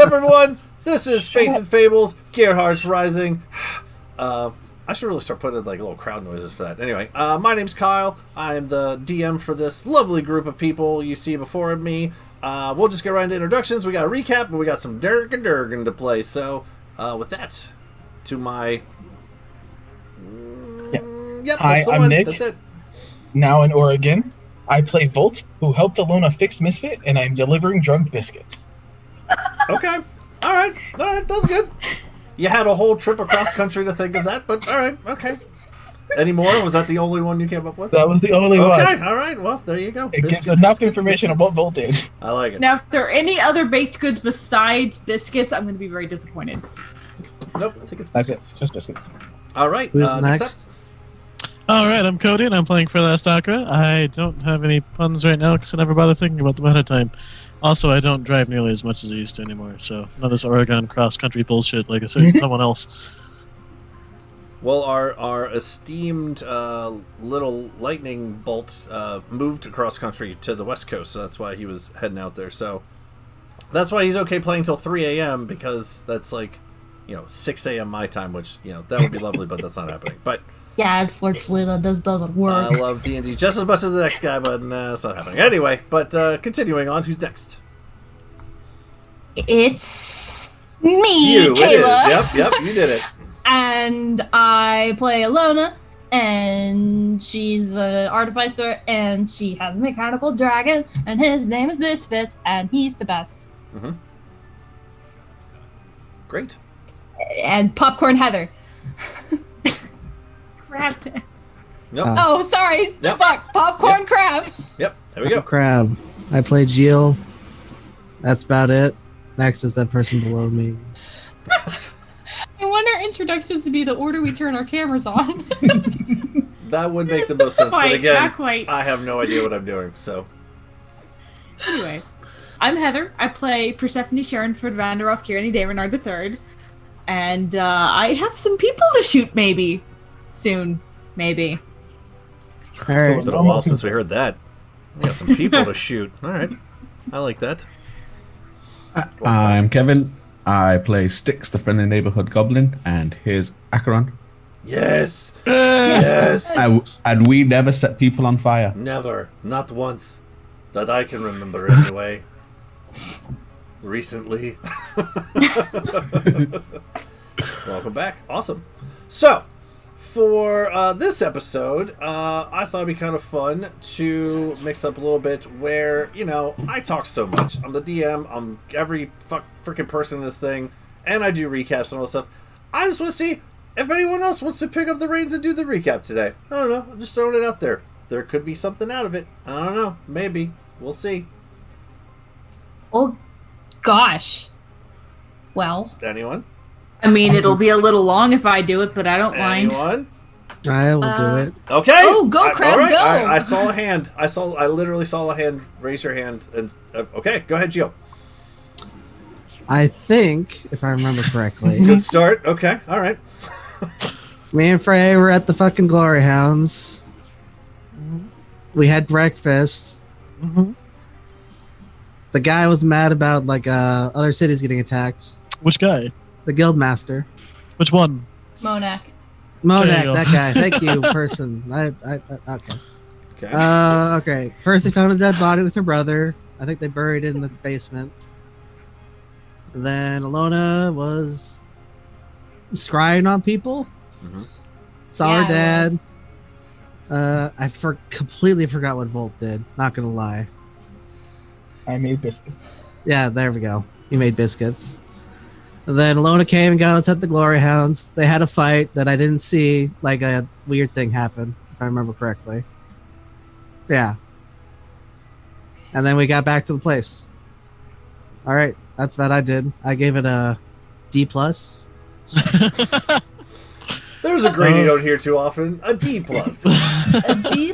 up, everyone? This is Faith and Fables, Gearhearts Rising. I should really start putting like little crowd noises for that. Anyway, my name's Kyle. I am the DM for this lovely group of people you see before me. We'll just get right into introductions. We got a recap, and we got some Durgan to play. So, with that, to my... Yep, Hi, that's the I'm one. Nick. That's it. Now in Oregon, I play Volt, who helped Alona fix Misfit, and I'm delivering drug biscuits. Okay. All right. That's good. You had a whole trip across country to think of that, but all right. Okay. Any more? Was that the only one you came up with? That was the only one. Okay. All right. Well, there you go. It gives enough information on what Volt did. I like it. Now, if there are any other baked goods besides biscuits, I'm going to be very disappointed. Nope. I think it's That's biscuits. it. Just biscuits. All right. Who's Next next? up. Alright, I'm Cody, and I'm playing for Last Akra. I don't have any puns right now because I never bother thinking about them ahead of time. Also, I don't drive nearly as much as I used to anymore, so none of this Oregon cross-country bullshit like I said someone else. Well, our esteemed little lightning bolt moved across country to the West Coast, so that's why he was heading out there. So that's why he's okay playing till 3 a.m. because that's like, 6 a.m. my time, which, that would be lovely, but that's not happening. But Yeah, unfortunately, that doesn't work. I love D&D just as much as the next guy, but it's not happening. Anyway, but continuing on, who's next? It's me, You, it is. Kayla. Yep, you did it. And I play Alona, and she's an artificer, and she has a mechanical dragon, and his name is Misfit, and he's the best. Mm-hmm. Great. And Popcorn Heather. Crap. Yep. Oh, sorry. Yep. Fuck. Popcorn Crab. Yep. There we go. Crab. I play Jill. That's about it. Next is that person below me. I want our introductions to be the order we turn our cameras on. That would make the most sense. But Quite, again, not quite. I have no idea what I'm doing. So Anyway, I'm Heather. I play Persephone Sharon for Vanderoth Kieran Davenard III. And I have some people to shoot maybe. Soon. Maybe. All right. it's been a while since we heard that. We got some people to shoot. All right. I like that. I'm Kevin. I play Styx, the friendly neighborhood goblin, and here's Acheron. Yes. Yes. And we never set people on fire. Never. Not once. That I can remember anyway. Recently. Welcome back. Awesome. So, for this episode, I thought it'd be kind of fun to mix up a little bit where, I talk so much. I'm the DM, I'm every freaking person in this thing, and I do recaps and all this stuff. I just want to see if anyone else wants to pick up the reins and do the recap today. I don't know. I'm just throwing it out there. There could be something out of it. I don't know. Maybe. We'll see. Oh, gosh. Well. Anyone? I mean, it'll be a little long if I do it, but I don't mind. Anyone? I will do it. Okay. Oh, go, Crab, all right. go. I saw a hand. I literally saw a hand. Raise your hand. And okay, go ahead, Gio. I think, if I remember correctly, Good start. Okay. All right. me and Frey were at the fucking Glory Hounds. We had breakfast. Mm-hmm. The guy was mad about other cities getting attacked. Which guy? The Guildmaster. Which one? Monak. There you Monak, go. that guy. Thank you, person. Okay. Okay. Okay. First, they found a dead body with her brother. I think they buried it in the basement. Then Alona was scrying on people. Mhm. Saw Yeah, her dad. I I completely forgot what Volt did. Not gonna lie. I made biscuits. Yeah, there we go. He made biscuits. And then Alona came and got us at the Glory Hounds. They had a fight that I didn't see. Like a weird thing happen, if I remember correctly. Yeah. And then we got back to the place. All right, that's what I did. I gave it a D+. There's a grade you don't hear too often. A D+. A D+.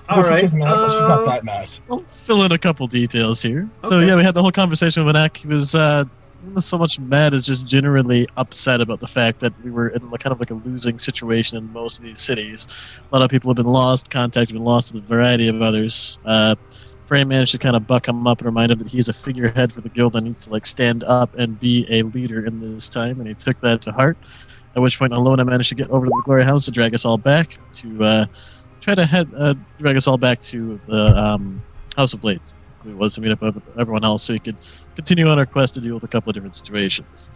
All right. She's not that mad. I'll fill in a couple details here. So Okay. yeah, we had the whole conversation with Ack. He was wasn't so much mad as just generally upset about the fact that we were in kind of like a losing situation in most of these cities. A lot of people have been lost, contact have been lost with a variety of others. Frey managed to kind of buck him up and remind him that he's a figurehead for the guild and needs to like stand up and be a leader in this time, and he took that to heart. At which point, Alona managed to get over to the Glory House to drag us all back to try to drag us all back to the House of Blades. It was to meet up with everyone else so he could continue on our quest to deal with a couple of different situations.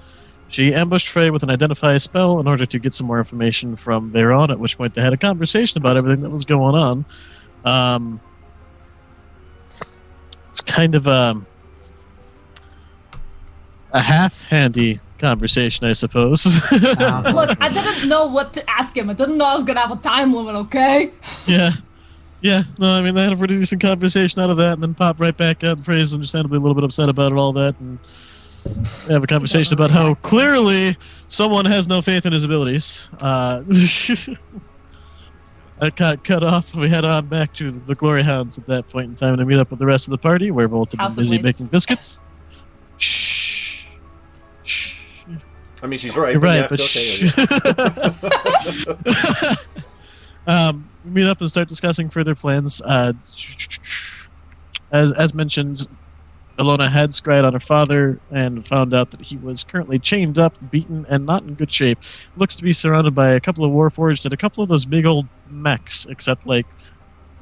She ambushed Frey with an identify spell in order to get some more information from Veyron, at which point they had a conversation about everything that was going on. It's kind of a half-handy conversation, I suppose. Look, I didn't know what to ask him. I didn't know I was gonna have a time limit, okay? Yeah. No, I mean, they had a pretty decent conversation out of that, and then pop right back out, and Frey's understandably a little bit upset about it, all that, and they have a conversation about how clearly someone has no faith in his abilities. I got cut off. We head on back to the Glory Hounds at that point in time to meet up with the rest of the party, where Volt had been busy making biscuits. Shh. I mean, she's right. You're right, but we meet up and start discussing further plans. As mentioned, Alona had scryed on her father and found out that he was currently chained up, beaten, and not in good shape. Looks to be surrounded by a couple of Warforged and a couple of those big old mechs, except, like,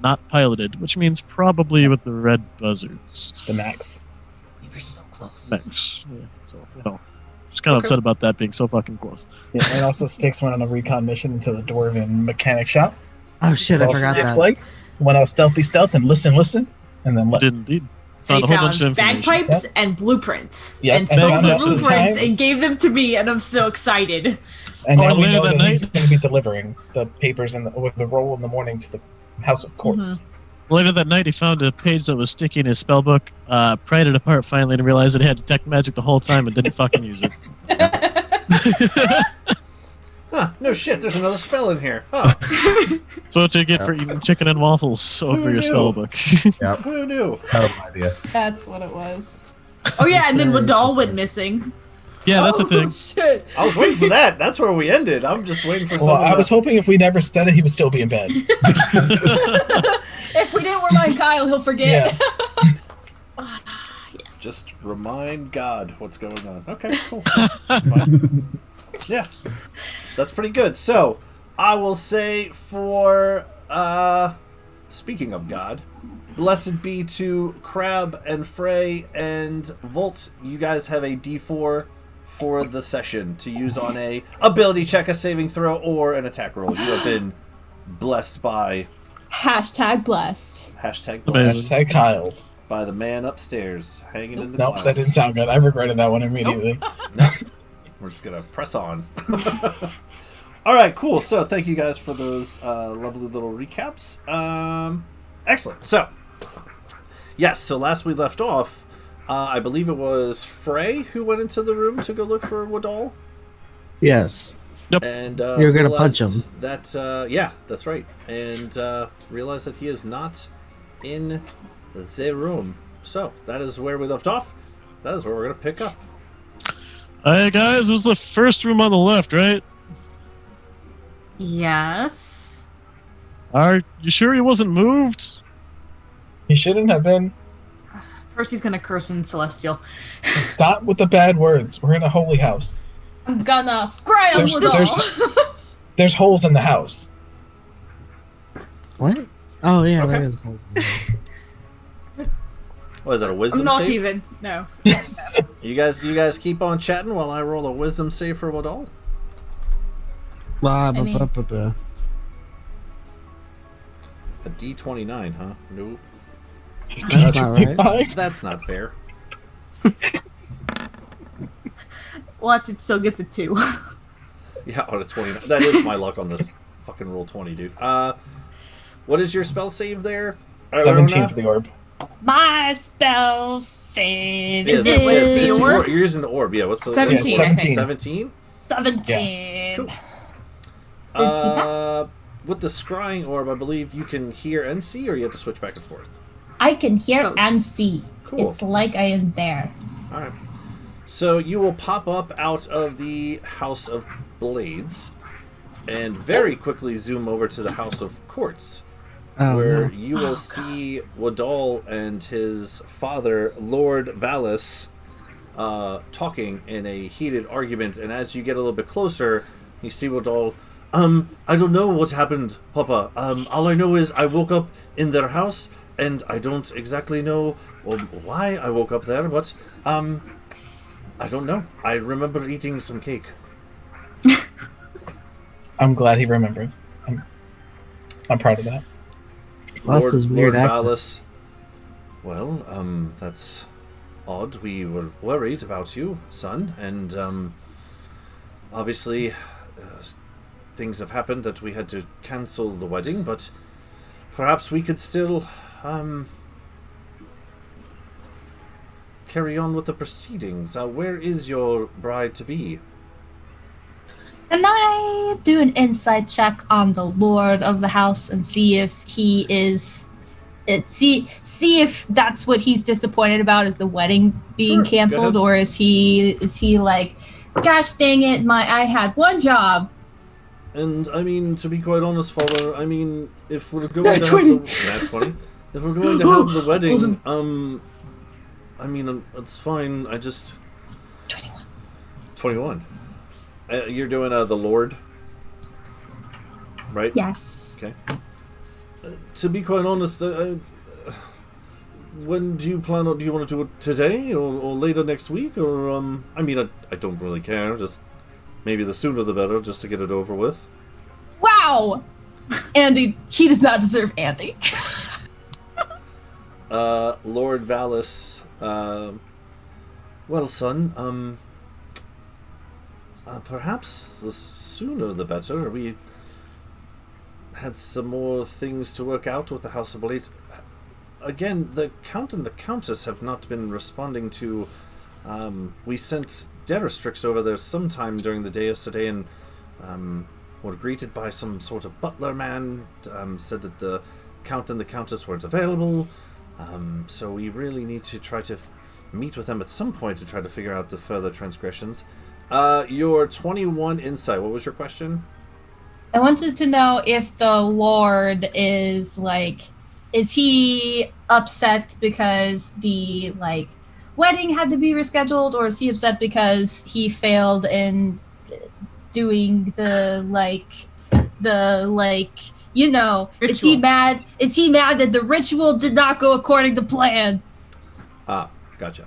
not piloted, which means probably with the red buzzards. The Max. You were so close. Mechs. Yeah, so, just kind of upset about that being so fucking close. Yeah, and also Styx went on a recon mission into the Dwarven mechanic shop. Oh shit, I forgot Styx that. like went out stealth and listen, and then left. Did indeed. And Found he a whole bunch of found information. bagpipes and blueprints. Yep. And stole the Bagpipes and- blueprints and gave them to me, and I'm so excited. And now we later know that that he's night- going to be delivering the papers with the roll in the morning to the House of Courts. Later that night, he found a page that was sticky in his spellbook, pried it apart finally, and realized that it had detect magic the whole time and didn't fucking use it. Huh, no shit, there's another spell in here. Huh, So what you get for eating chicken and waffles over your knew? spellbook. Yep. who knew? Terrible idea. That's what it was. Oh yeah, and then Wadal went missing. Yeah, that's a thing. Shit. I was waiting for that. That's where we ended. I'm just waiting for Well, someone. I was hoping if we never said it, he would still be in bed. If we didn't remind Kyle, he'll forget. Yeah. Just remind God what's going on. Okay, cool. That's fine. Yeah, that's pretty good. So, I will say for, speaking of God, blessed be to Crab and Frey and Volt. You guys have a D4 for the session to use on a ability check, a saving throw, or an attack roll. You have been blessed by Hashtag blessed. hashtag Amazing. blessed Hashtag Kyle. by the man upstairs hanging in the Nope, clouds. that didn't sound good. I regretted that one immediately. No. We're just gonna press on. All right, cool. So thank you guys for those lovely little recaps. Excellent. So yes, so last we left off, I believe it was Frey who went into the room to go look for Wadal, Yes. and You were gonna punch realized him. That yeah, that's right, and realized that he is not in the room. So that is where we left off. That is where we're gonna pick up. Hey guys, it was the first room on the left, right? Yes. Are you sure he wasn't moved? He shouldn't have been. First he's gonna curse in Celestial. Stop with the bad words. We're in a holy house. I'm gonna scram There's- with there's- all. There's holes in the house. What? Oh yeah, Okay. there is. a hole. What is that, a wisdom I'm not save? even. No. You guys keep on chatting while I roll a wisdom save for Wadal. Blah, I mean- blah, blah, blah. A D29, huh? Nope. That's not right. That's not fair. Watch, it still gets a 2. Yeah, on a 29. That is my luck on this fucking roll 20, dude. What is your spell save there? 17 for the orb. My spell save Is it with the it's orb? You're using the orb, yeah. What's the 17, I think. 17? 17. Cool. 15 bucks. With the scrying orb, I believe you can hear and see, or you have to switch back and forth. I can hear Oh. and see. Cool. It's like I am there. Alright. So you will pop up out of the House of Blades and very quickly zoom over to the House of Courts. Oh, where no. you will see Wadal and his father, Lord Valis, talking in a heated argument. And as you get a little bit closer, you see Wadal. I don't know what happened, Papa. All I know is I woke up in their house, and I don't exactly know why I woke up there, but I don't know. I remember eating some cake. I'm glad he remembered. I'm proud of that. Lost his weird Lord accent. Valis. Well, that's odd. We were worried about you, son, and obviously things have happened that we had to cancel the wedding, but perhaps we could still carry on with the proceedings. Where is your bride to be? Can I do an insight check on the lord of the house and see if he is see if that's what he's disappointed about, is the wedding being Sure, canceled, go or is he like, gosh dang it, I had one job. And I mean, to be quite honest, Father, I mean, if we're going Nat to 20. have the Nat 20, if we're going to have the wedding, I mean, it's fine. I just 21. You're doing the Lord, right? Yes. Okay. To be quite honest, when do you plan on? Do you want to do it today or later next week? Or I mean, I don't really care. Just maybe the sooner the better, just to get it over with. Wow. Andy, he does not deserve Andy. Lord Valis. Well, son. Perhaps the sooner the better. We had some more things to work out with the House of Blades. Again, the Count and the Countess have not been responding to... we sent Deristrix over there sometime during the day yesterday, and were greeted by some sort of butler man, said that the Count and the Countess weren't available, so we really need to try to meet with them at some point to try to figure out the further transgressions. Your 21 insight, what was your question? I wanted to know if the Lord is like, is he upset because the wedding had to be rescheduled, or is he upset because he failed in doing is he Ritual. mad? Is he mad that the ritual did not go according to plan? Ah, gotcha.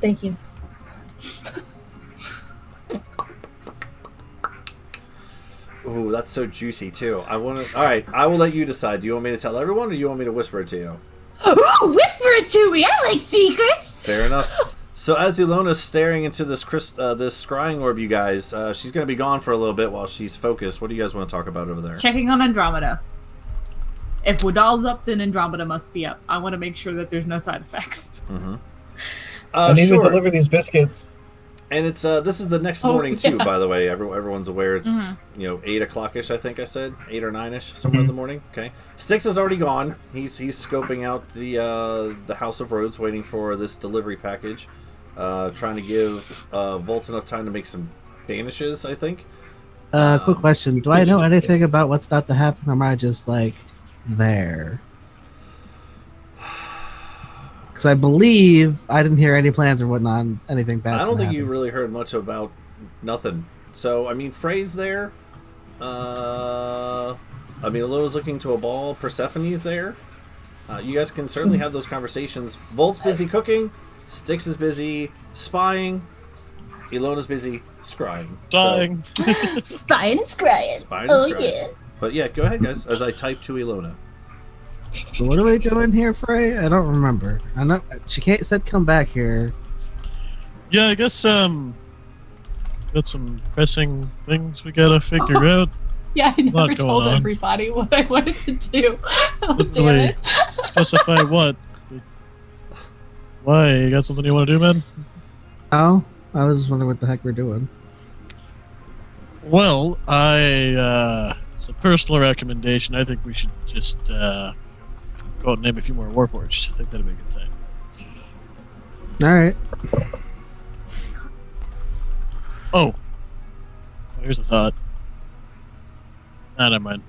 Thank you. Ooh, that's so juicy too. All right, I will let you decide. Do you want me to tell everyone, or do you want me to whisper it to you? Ooh, whisper it to me. I like secrets. Fair enough. So as Ilona's staring into this this scrying orb, you guys, she's going to be gone for a little bit while she's focused. What do you guys want to talk about over there? Checking on Andromeda. If Wadal's up, then Andromeda must be up. I want to make sure that there's no side effects. Mm-hmm. I need Sure. to deliver these biscuits. And it's this is the next morning too, yeah. by the way. Everyone's aware. It's 8 o'clock-ish, I think I said 8 or 9-ish, somewhere in the morning. Okay, Styx is already gone. He's scoping out the House of Rhodes, waiting for this delivery package. Trying to give Volt enough time to make some banishes, I think. Quick question. Do I know anything about what's about to happen, or am I just, there? Because I believe I didn't hear any plans or whatnot on anything bad. I don't think you really heard much about nothing. So, I mean, Frey's there. I mean, Ilona's looking to a ball. Persephone's there. You guys can certainly have those conversations. Volt's busy cooking. Styx is busy spying. Ilona's busy scrying. Dying. Spying and scrying. Spying and Oh scrying. yeah. But yeah, go ahead, guys, as I type to Ilona. So what are we doing here, Frey? I don't remember. I know she said come back here. Yeah, I guess got some pressing things we gotta figure out. Yeah, I never Lot told going on. everybody what I wanted to do. Oh, Didn't damn really it. specify what. Why? You got something you want to do, man? Oh, I was just wondering what the heck we're doing. Well, it's a personal recommendation. I think we should just go out and name a few more Warforged. I think that'd be a good time. All right. Oh, here's a thought. Nah, never mind.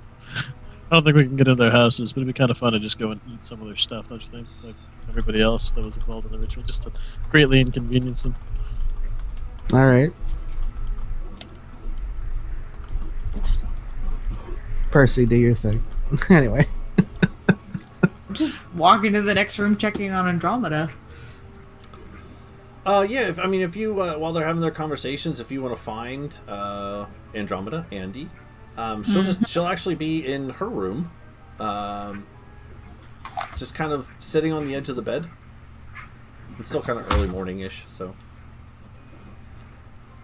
I don't think we can get into their houses, but it'd be kind of fun to just go and eat some of their stuff, don't you think? Like everybody else that was involved in the ritual, just to greatly inconvenience them. All right. Percy, do your thing. Anyway. Just walk into the next room checking on Andromeda. Yeah, if you while they're having their conversations, if you want to find Andromeda, Andy, she'll actually be in her room, just kind of sitting on the edge of the bed. It's still kind of early morning-ish, so.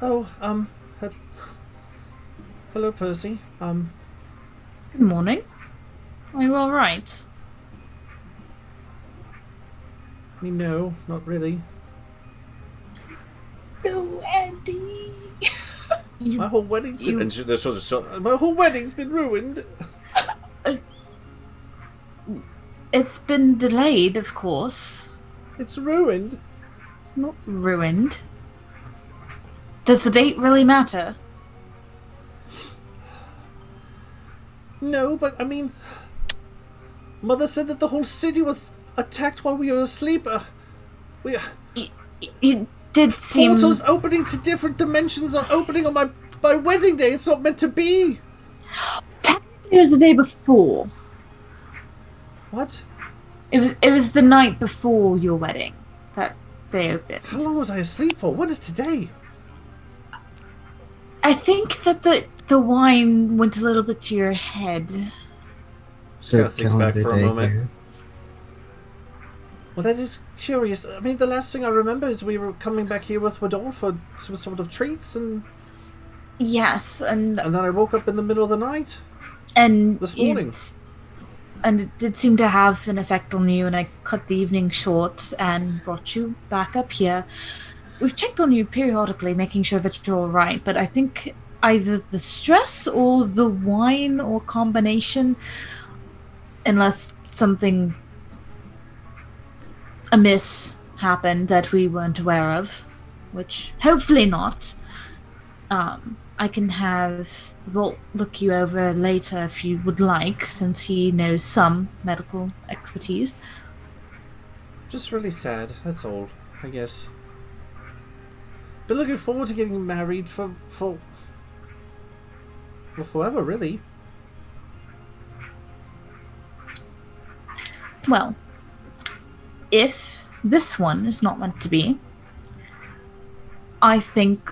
Oh, hello, Percy. Good morning. Are you all right? No, not really. No, Andy. My whole wedding's been my whole wedding's been ruined. It's been delayed, of course. It's ruined. It's not ruined. Does the date really matter? No, but Mother said that the whole city was attacked while we were asleep. You did seem... Portals opening to different dimensions are opening on my wedding day. It's not meant to be. Technically, it was the day before. What? It was the night before your wedding that they opened. How long was I asleep for? What is today? I think that the wine went a little bit to your head. Just gotta think back for a moment. Well, that is curious. The last thing I remember is we were coming back here with Wadol for some sort of treats, and... Yes, and then I woke up in the middle of the night. And this morning. And it did seem to have an effect on you, and I cut the evening short and brought you back up here. We've checked on you periodically, making sure that you're all right, but I think either the stress or the wine or combination, unless something amiss happened that we weren't aware of, which hopefully not. I can have Volt look you over later if you would like, since he knows some medical expertise. Just really sad, that's all, I guess. Been looking forward to getting married for forever, really. Well, if this one is not meant to be, I think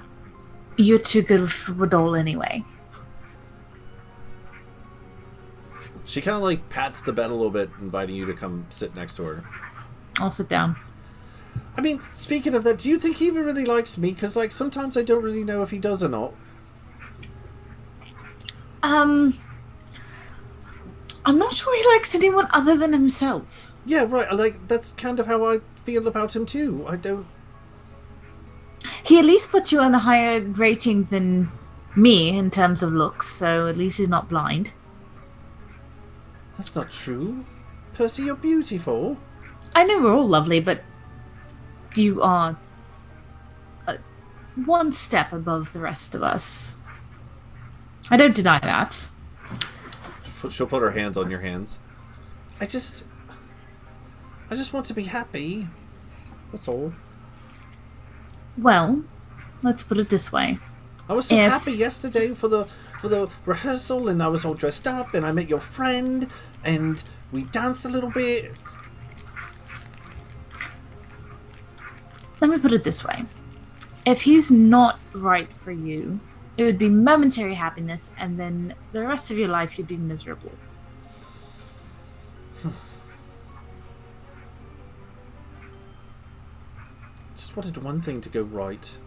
you're too good for Wadol anyway. She kind of pats the bed a little bit, inviting you to come sit next to her. I'll sit down. Speaking of that, do you think he even really likes me? Because, sometimes I don't really know if he does or not. I'm not sure he likes anyone other than himself. Yeah, right. That's kind of how I feel about him, too. I don't... He at least puts you on a higher rating than me in terms of looks, so at least he's not blind. That's not true. Percy, you're beautiful. I know we're all lovely, but you are one step above the rest of us. I don't deny that. She'll put her hands on your hands. I just want to be happy. That's all. Well, let's put it this way. I was so happy yesterday for the rehearsal, and I was all dressed up, and I met your friend, and we danced a little bit. Let me put it this way. If he's not right for you, it would be momentary happiness, and then the rest of your life you'd be miserable. Just wanted one thing to go right.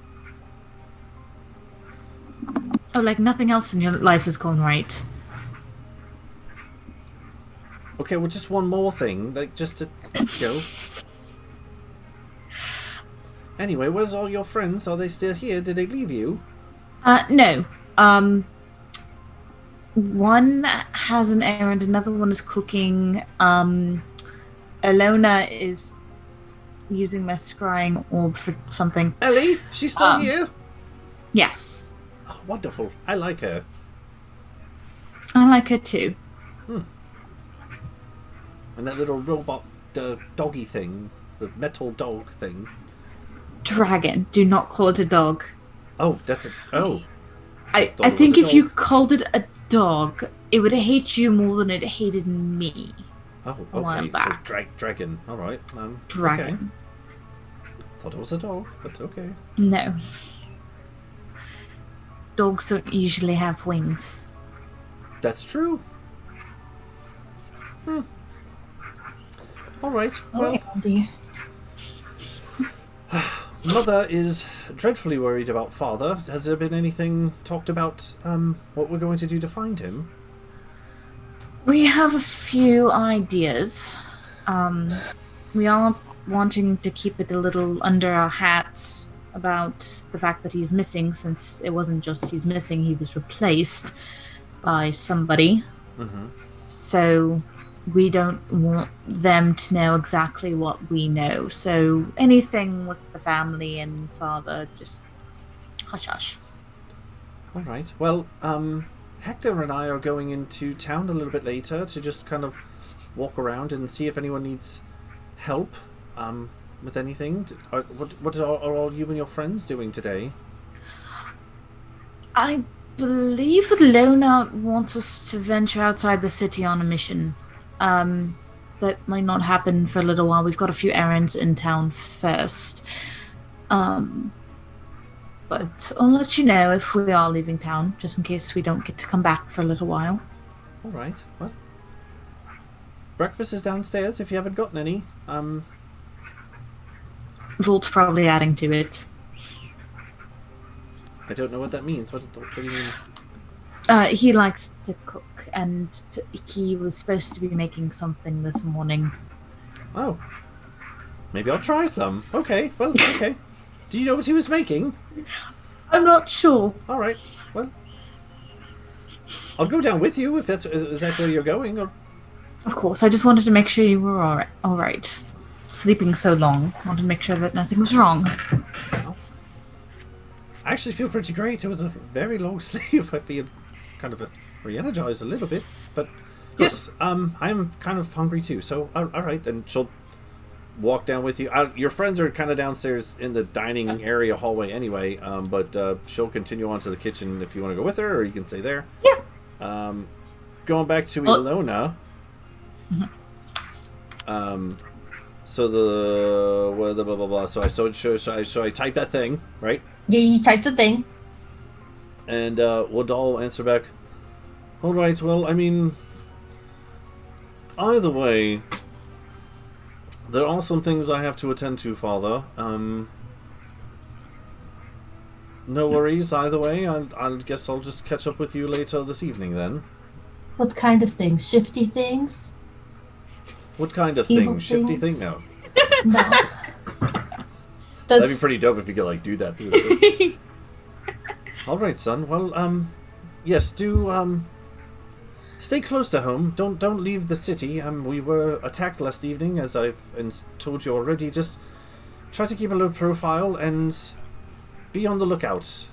Oh, nothing else in your life has gone right. Okay, well, just one more thing, just to go. Anyway, where's all your friends? Are they still here? Did they leave you? No. One has an errand, another one is cooking. Alona is using my scrying orb for something. Ellie? She's still here? Yes. Oh, wonderful. I like her. I like her too. And that little robot doggy thing, the metal dog thing. Dragon. Do not call it a dog. Oh, that's a... Oh. I thought it think was a if you dog. called it a dog, it would hate you more than it hated me. Oh, a while okay. So back. dragon. All right. Dragon. Okay. Thought it was a dog, but okay. No. Dogs don't usually have wings. That's true. All right. Well, Andy. Mother is dreadfully worried about Father. Has there been anything talked about what we're going to do to find him? We have a few ideas. We are wanting to keep it a little under our hats about the fact that he's missing, since it wasn't just he's missing, he was replaced by somebody. Mm-hmm. So we don't want them to know exactly what we know. So anything with the family and Father, just hush hush. All right. Well, Hector and I are going into town a little bit later to just kind of walk around and see if anyone needs help with anything. What are all you and your friends doing today? I believe that Lona wants us to venture outside the city on a mission. That might not happen for a little while. We've got a few errands in town first. But I'll let you know if we are leaving town, just in case we don't get to come back for a little while. All right. Well, breakfast is downstairs if you haven't gotten any. Volt's probably adding to it. I don't know what that means. What do you mean? He likes to cook, and he was supposed to be making something this morning. Oh. Maybe I'll try some. Okay. Well, okay. Do you know what he was making? I'm not sure. All right. Well, I'll go down with you if is that where you're going. Or... Of course, I just wanted to make sure you were all right. Sleeping so long, I wanted to make sure that nothing was wrong. I actually feel pretty great. It was a very long sleep. I feel kind of re-energized a little bit. But yes, I'm kind of hungry too. So all right, and she'll walk down with you. Your friends are kind of downstairs in the dining area hallway anyway. But she'll continue on to the kitchen if you want to go with her, or you can stay there. Yeah. Going back to Ilona. So the blah blah blah. So I type that thing, right? Yeah, you typed the thing. And Wadal will answer back, all right, well, I mean, either way, there are some things I have to attend to, Father. No worries, either way. I guess I'll just catch up with you later this evening, then. What kind of things? Shifty things? What kind of Evil thing? Shifty things? thing? No. No. That'd be pretty dope if you could, like, do that through the All right, son. Well, yes, do, stay close to home. Don't leave the city. We were attacked last evening, as I've told you already. Just try to keep a low profile and be on the lookout.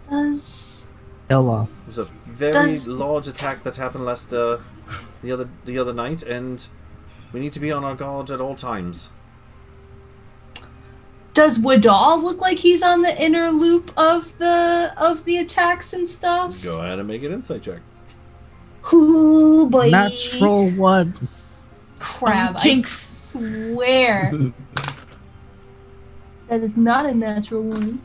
Hell off. It was a very large attack that happened last the other night, and we need to be on our guard at all times. Does Wadal look like he's on the inner loop of the attacks and stuff? Go ahead and make an insight check. Ooh, boy. Natural one. Crap, I Jinx. swear. That is not a natural one.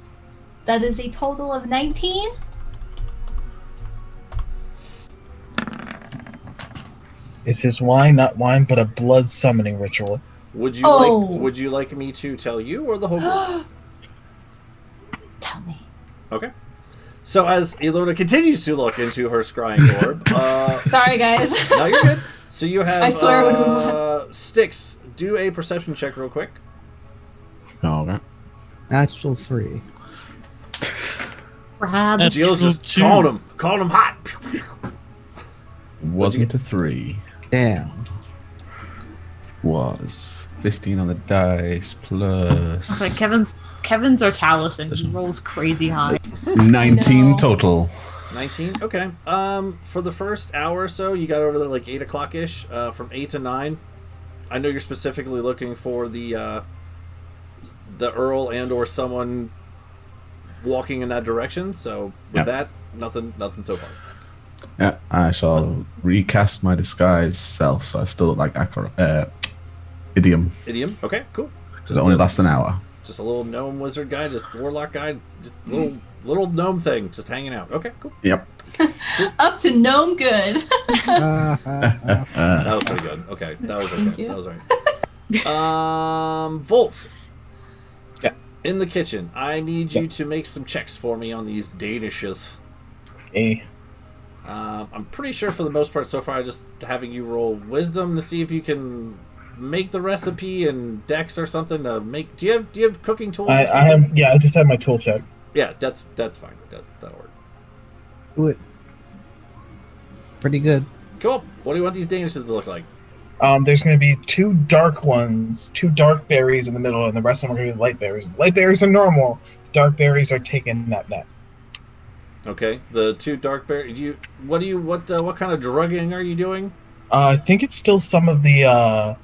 That is a total of 19? Is this wine not wine, but a blood summoning ritual? Would you Oh. would you like me to tell you or the whole group? Tell me. Okay. So as Ilona continues to look into her scrying orb, Sorry, guys. no, you're good. So you have I swear I would've Styx, do a perception check real quick. Okay. Natural 3. Brad. Gio's just two. calling him hot. Wasn't a 3. Damn. Was 15 on the dice plus I was like, Kevin's or Taliesin. He rolls crazy high. 19 No. total. 19. Okay. For the first hour or so, you got over there like 8 o'clock ish. From 8 to 9. I know you're specifically looking for the Earl and or someone walking in that direction. So with that, nothing so far. Yeah, I shall recast my disguise self, so I still look like Idiom. Idiom. Okay, cool. It only lasts an hour. Just a little gnome wizard guy, just warlock guy, just little gnome thing, just hanging out. Okay, cool. Yep. Up to gnome good. That was pretty good. Okay, that was okay. Thank you. That was alright. Volt. Yeah. In the kitchen, I need you to make some checks for me on these danishes. A. I'm pretty sure for the most part so far, I'm just having you roll wisdom to see if you can make the recipe and dex or something to make. Do you have cooking tools? I have. Yeah, I just have my tool check. Yeah, that's fine. That'll work. Do it. Pretty good. Cool. What do you want these danishes to look like? There's going to be 2 dark ones, 2 dark berries in the middle, and the rest of them are going to be light berries. Light berries are normal. Dark berries are taken net. Okay, the 2 dark berries. What kind of drugging are you doing? I think it's still some of the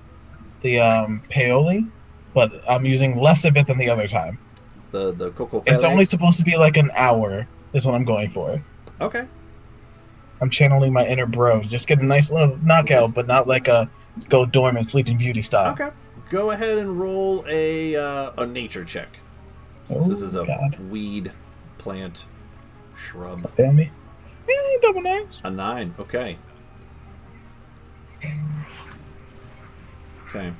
paoli, but I'm using less of it than the other time. The cocoa. It's only supposed to be like an hour. Is what I'm going for. Okay. I'm channeling my inner bro. Just get a nice little knockout, but not like a go dormant Sleeping Beauty style. Okay. Go ahead and roll a nature check. Since this is a weed, plant, shrub. Family. Double 9s. A 9. Okay. Okay.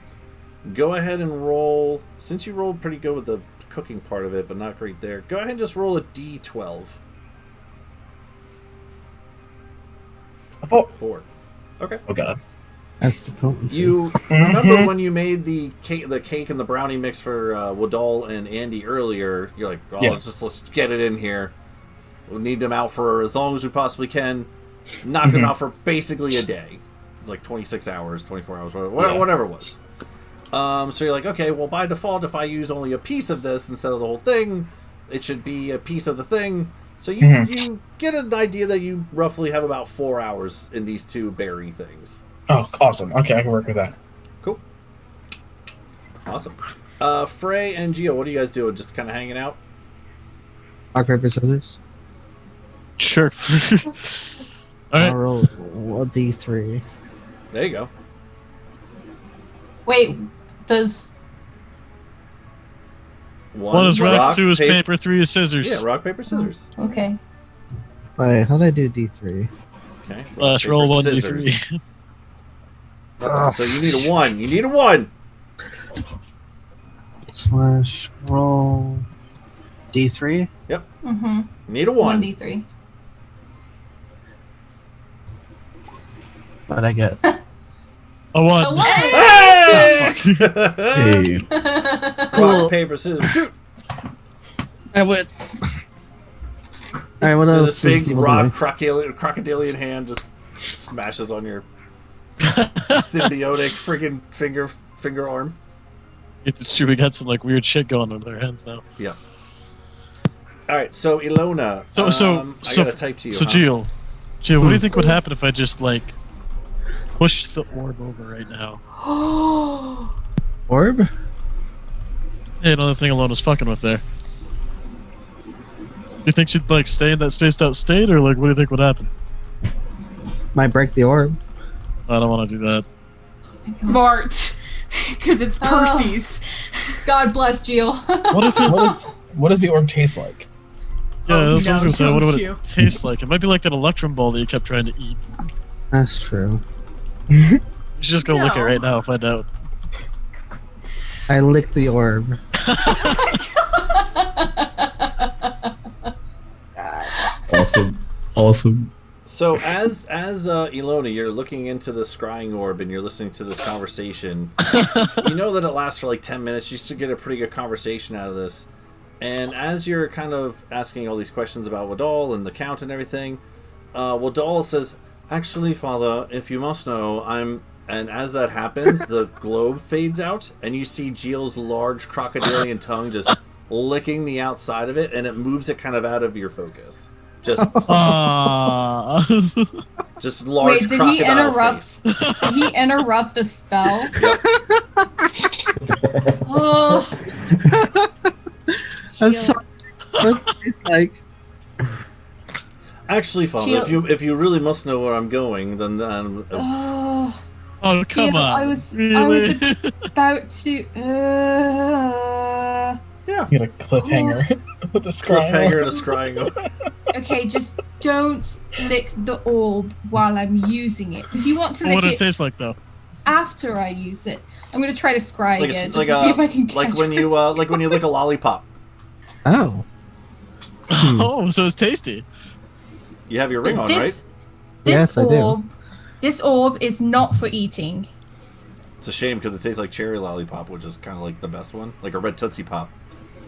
Go ahead and roll. Since you rolled pretty good with the cooking part of it, but not great there. Go ahead and just roll a D12. Oh. 4. Okay. Oh god. That's the potency. You remember when you made the cake and the brownie mix for Wadal and Andy earlier? You're like, oh, Yeah. let's get it in here. We'll need them out for as long as we possibly can. Knock them out for basically a day. It's like 26 hours, 24 hours, whatever it was. So you're like, okay, well, by default, if I use only a piece of this instead of the whole thing, it should be a piece of the thing. So you get an idea that you roughly have about 4 hours in these 2 berry things. Oh, awesome. Okay, I can work with that. Cool. Awesome. Frey and Gio, what are you guys doing? Just kind of hanging out? Rock, paper, scissors. Sure. All I'll right. roll a D3. There you go. Wait, does One is rock, 2 is paper, 3 is scissors. Yeah, rock, paper, scissors. okay? Wait, how did I do D3? Okay. Last paper, roll 1 scissors. D3. So you need a 1. You need a 1. Slash roll D3. Mm-hmm. You need a 1. 1d3. What'd I get? A 1. A 1! Hey! Hey. Rock, paper, scissors, shoot! I went. Alright, what So else? this is big people rock doing? crocodilian hand just smashes on your symbiotic friggin' finger arm. It's true, we got some like weird shit going on with our hands now. Yeah. All right, so Ilona. I gotta type to you. So huh? Gio, what do you think would happen if I just like pushed the orb over right now? Orb? Hey, another thing Alona's fucking with there. You think she'd like stay in that spaced out state, or like what do you think would happen? Might break the orb. I don't want to do that. Vart. Because it's Percy's. God bless Gio. What if it? What does the orb taste like? Yeah, Oh, that's what I was gonna say. What no, would Gio. it taste like? It might be like that electrum ball that you kept trying to eat. That's true. You should just go lick it No. right now. Find out. I licked the orb. Awesome. So as Ilona, you're looking into the scrying orb and you're listening to this conversation. You know that it lasts for like 10 minutes. You should get a pretty good conversation out of this. And as you're kind of asking all these questions about Wadal and the Count and everything, Wadal says, "Actually, Father, if you must know, I'm..." And as that happens, the globe fades out, and you see Gio's large crocodilian tongue just licking the outside of it, and it moves it kind of out of your focus. Just Aww. just large. Wait, did he crocodile interrupt? face. Did he interrupt the spell? Oh, I'm Shield. sorry. It's like, Actually, Father, Shield. if you really must know where I'm going, then Oh, Oh, come Shield, on. I was Really? about to. yeah, Get a cliffhanger with a cliffhanger and a scrying. scrying. Okay, just don't lick the orb while I'm using it. If you want to What lick would it it taste like, though? after I use it, I'm gonna try to scry Like, again like, just to see if I can catch like when you it. like when you lick a lollipop. oh. Oh, so it's tasty. You have your ring on, right? This Yes, I do. orb, this orb is not for eating. It's a shame because it tastes like cherry lollipop, which is kind of like the best one, like a red Tootsie Pop.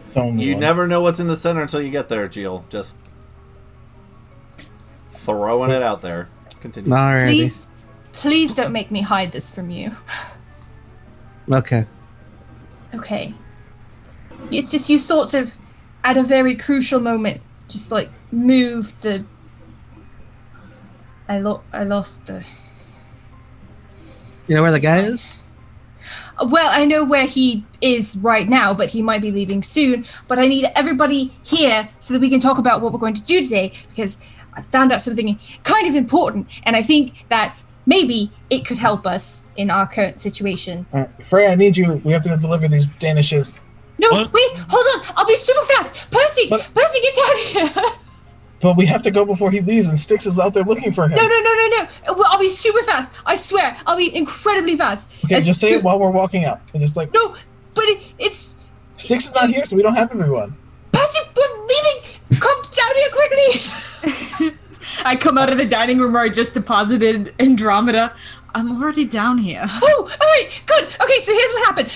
It's only You one. never know what's in the center until you get there, Jill. Just throwing it out there. Continue. Please, please don't make me hide this from you. Okay. Okay. It's just you sort of, at a very crucial moment, just like move the. I lost the. You know where the guy is? Well, I know where he is right now, but he might be leaving soon. But I need everybody here so that we can talk about what we're going to do today, because I found out something kind of important, and I think that maybe it could help us in our current situation. Freya, I need you. We have to deliver these danishes. No, What? wait, hold on. I'll be super fast. Percy, But- Percy, get down here. But we have to go before he leaves, and Styx is out there looking for him. No. Well, I'll be super fast. I swear, I'll be incredibly fast. Okay, As just say it soo- while we're walking out. And just like, No, but it's Styx is not here, so we don't have everyone. Percy. We're leaving. Come down here quickly. I come out of the dining room where I just deposited Andromeda. I'm already down here. Oh, all right, good. Okay, so here's what happened.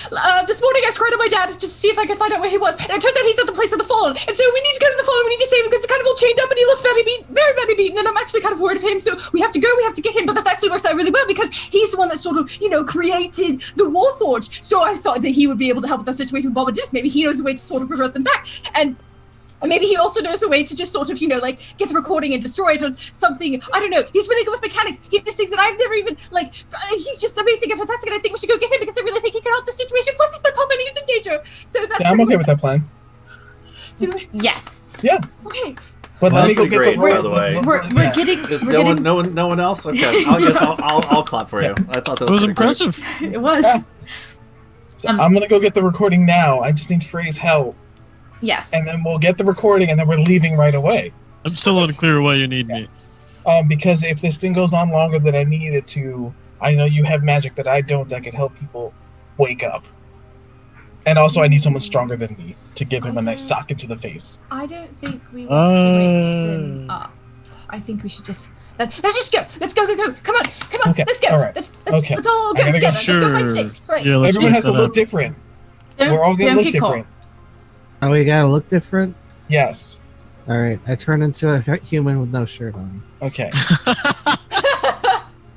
This morning I scryed on my dad just to see if I could find out where he was, and it turns out he's at the place of the fallen. And so we need to go to the fallen. We need to save him because he's kind of all chained up, and he looks very badly beaten. And I'm actually kind of worried of him. So we have to go. We have to get him. But this actually works out really well because he's the one that sort of, created the Warforged. So I thought that he would be able to help with that situation with Bob and Disc. Maybe he knows a way to sort of revert them back. And maybe he also knows a way to just sort of, get the recording and destroy it or something. I don't know. He's really good with mechanics. He does things that I've never even, he's just amazing and fantastic, and I think we should go get him because I really think he can help the situation. Plus, he's my pup and he's in danger. So that's Yeah, I'm okay with that plan. So, Yes. Yeah, okay. but Well, let me that's go get pretty the great, by the way. We're getting. No one else. Okay, I guess I'll clap for you. I thought that It was pretty great. impressive. It was. I'm gonna go get the recording now. I just need Freya's help, Yes. and then we'll get the recording, and then we're leaving right away. I'm still unclear why you need me. Because if this thing goes on longer than I need it to, I know you have magic that I don't that can help people wake up. And also, I need someone stronger than me to give him a nice sock into the face. I don't think we want to wake them up. I think we should just let's just go. Let's go. Come on. Okay, Let's go. all right. Let's Okay. let's all I'm go gonna go- together. Let's go find Sure. Styx. Right. Yeah, let's Everyone make has to that look up. different. Don't- We're all gonna don't look get caught. different. Oh, we gotta look different? Yes. All right. I turn into a human with no shirt on. Okay.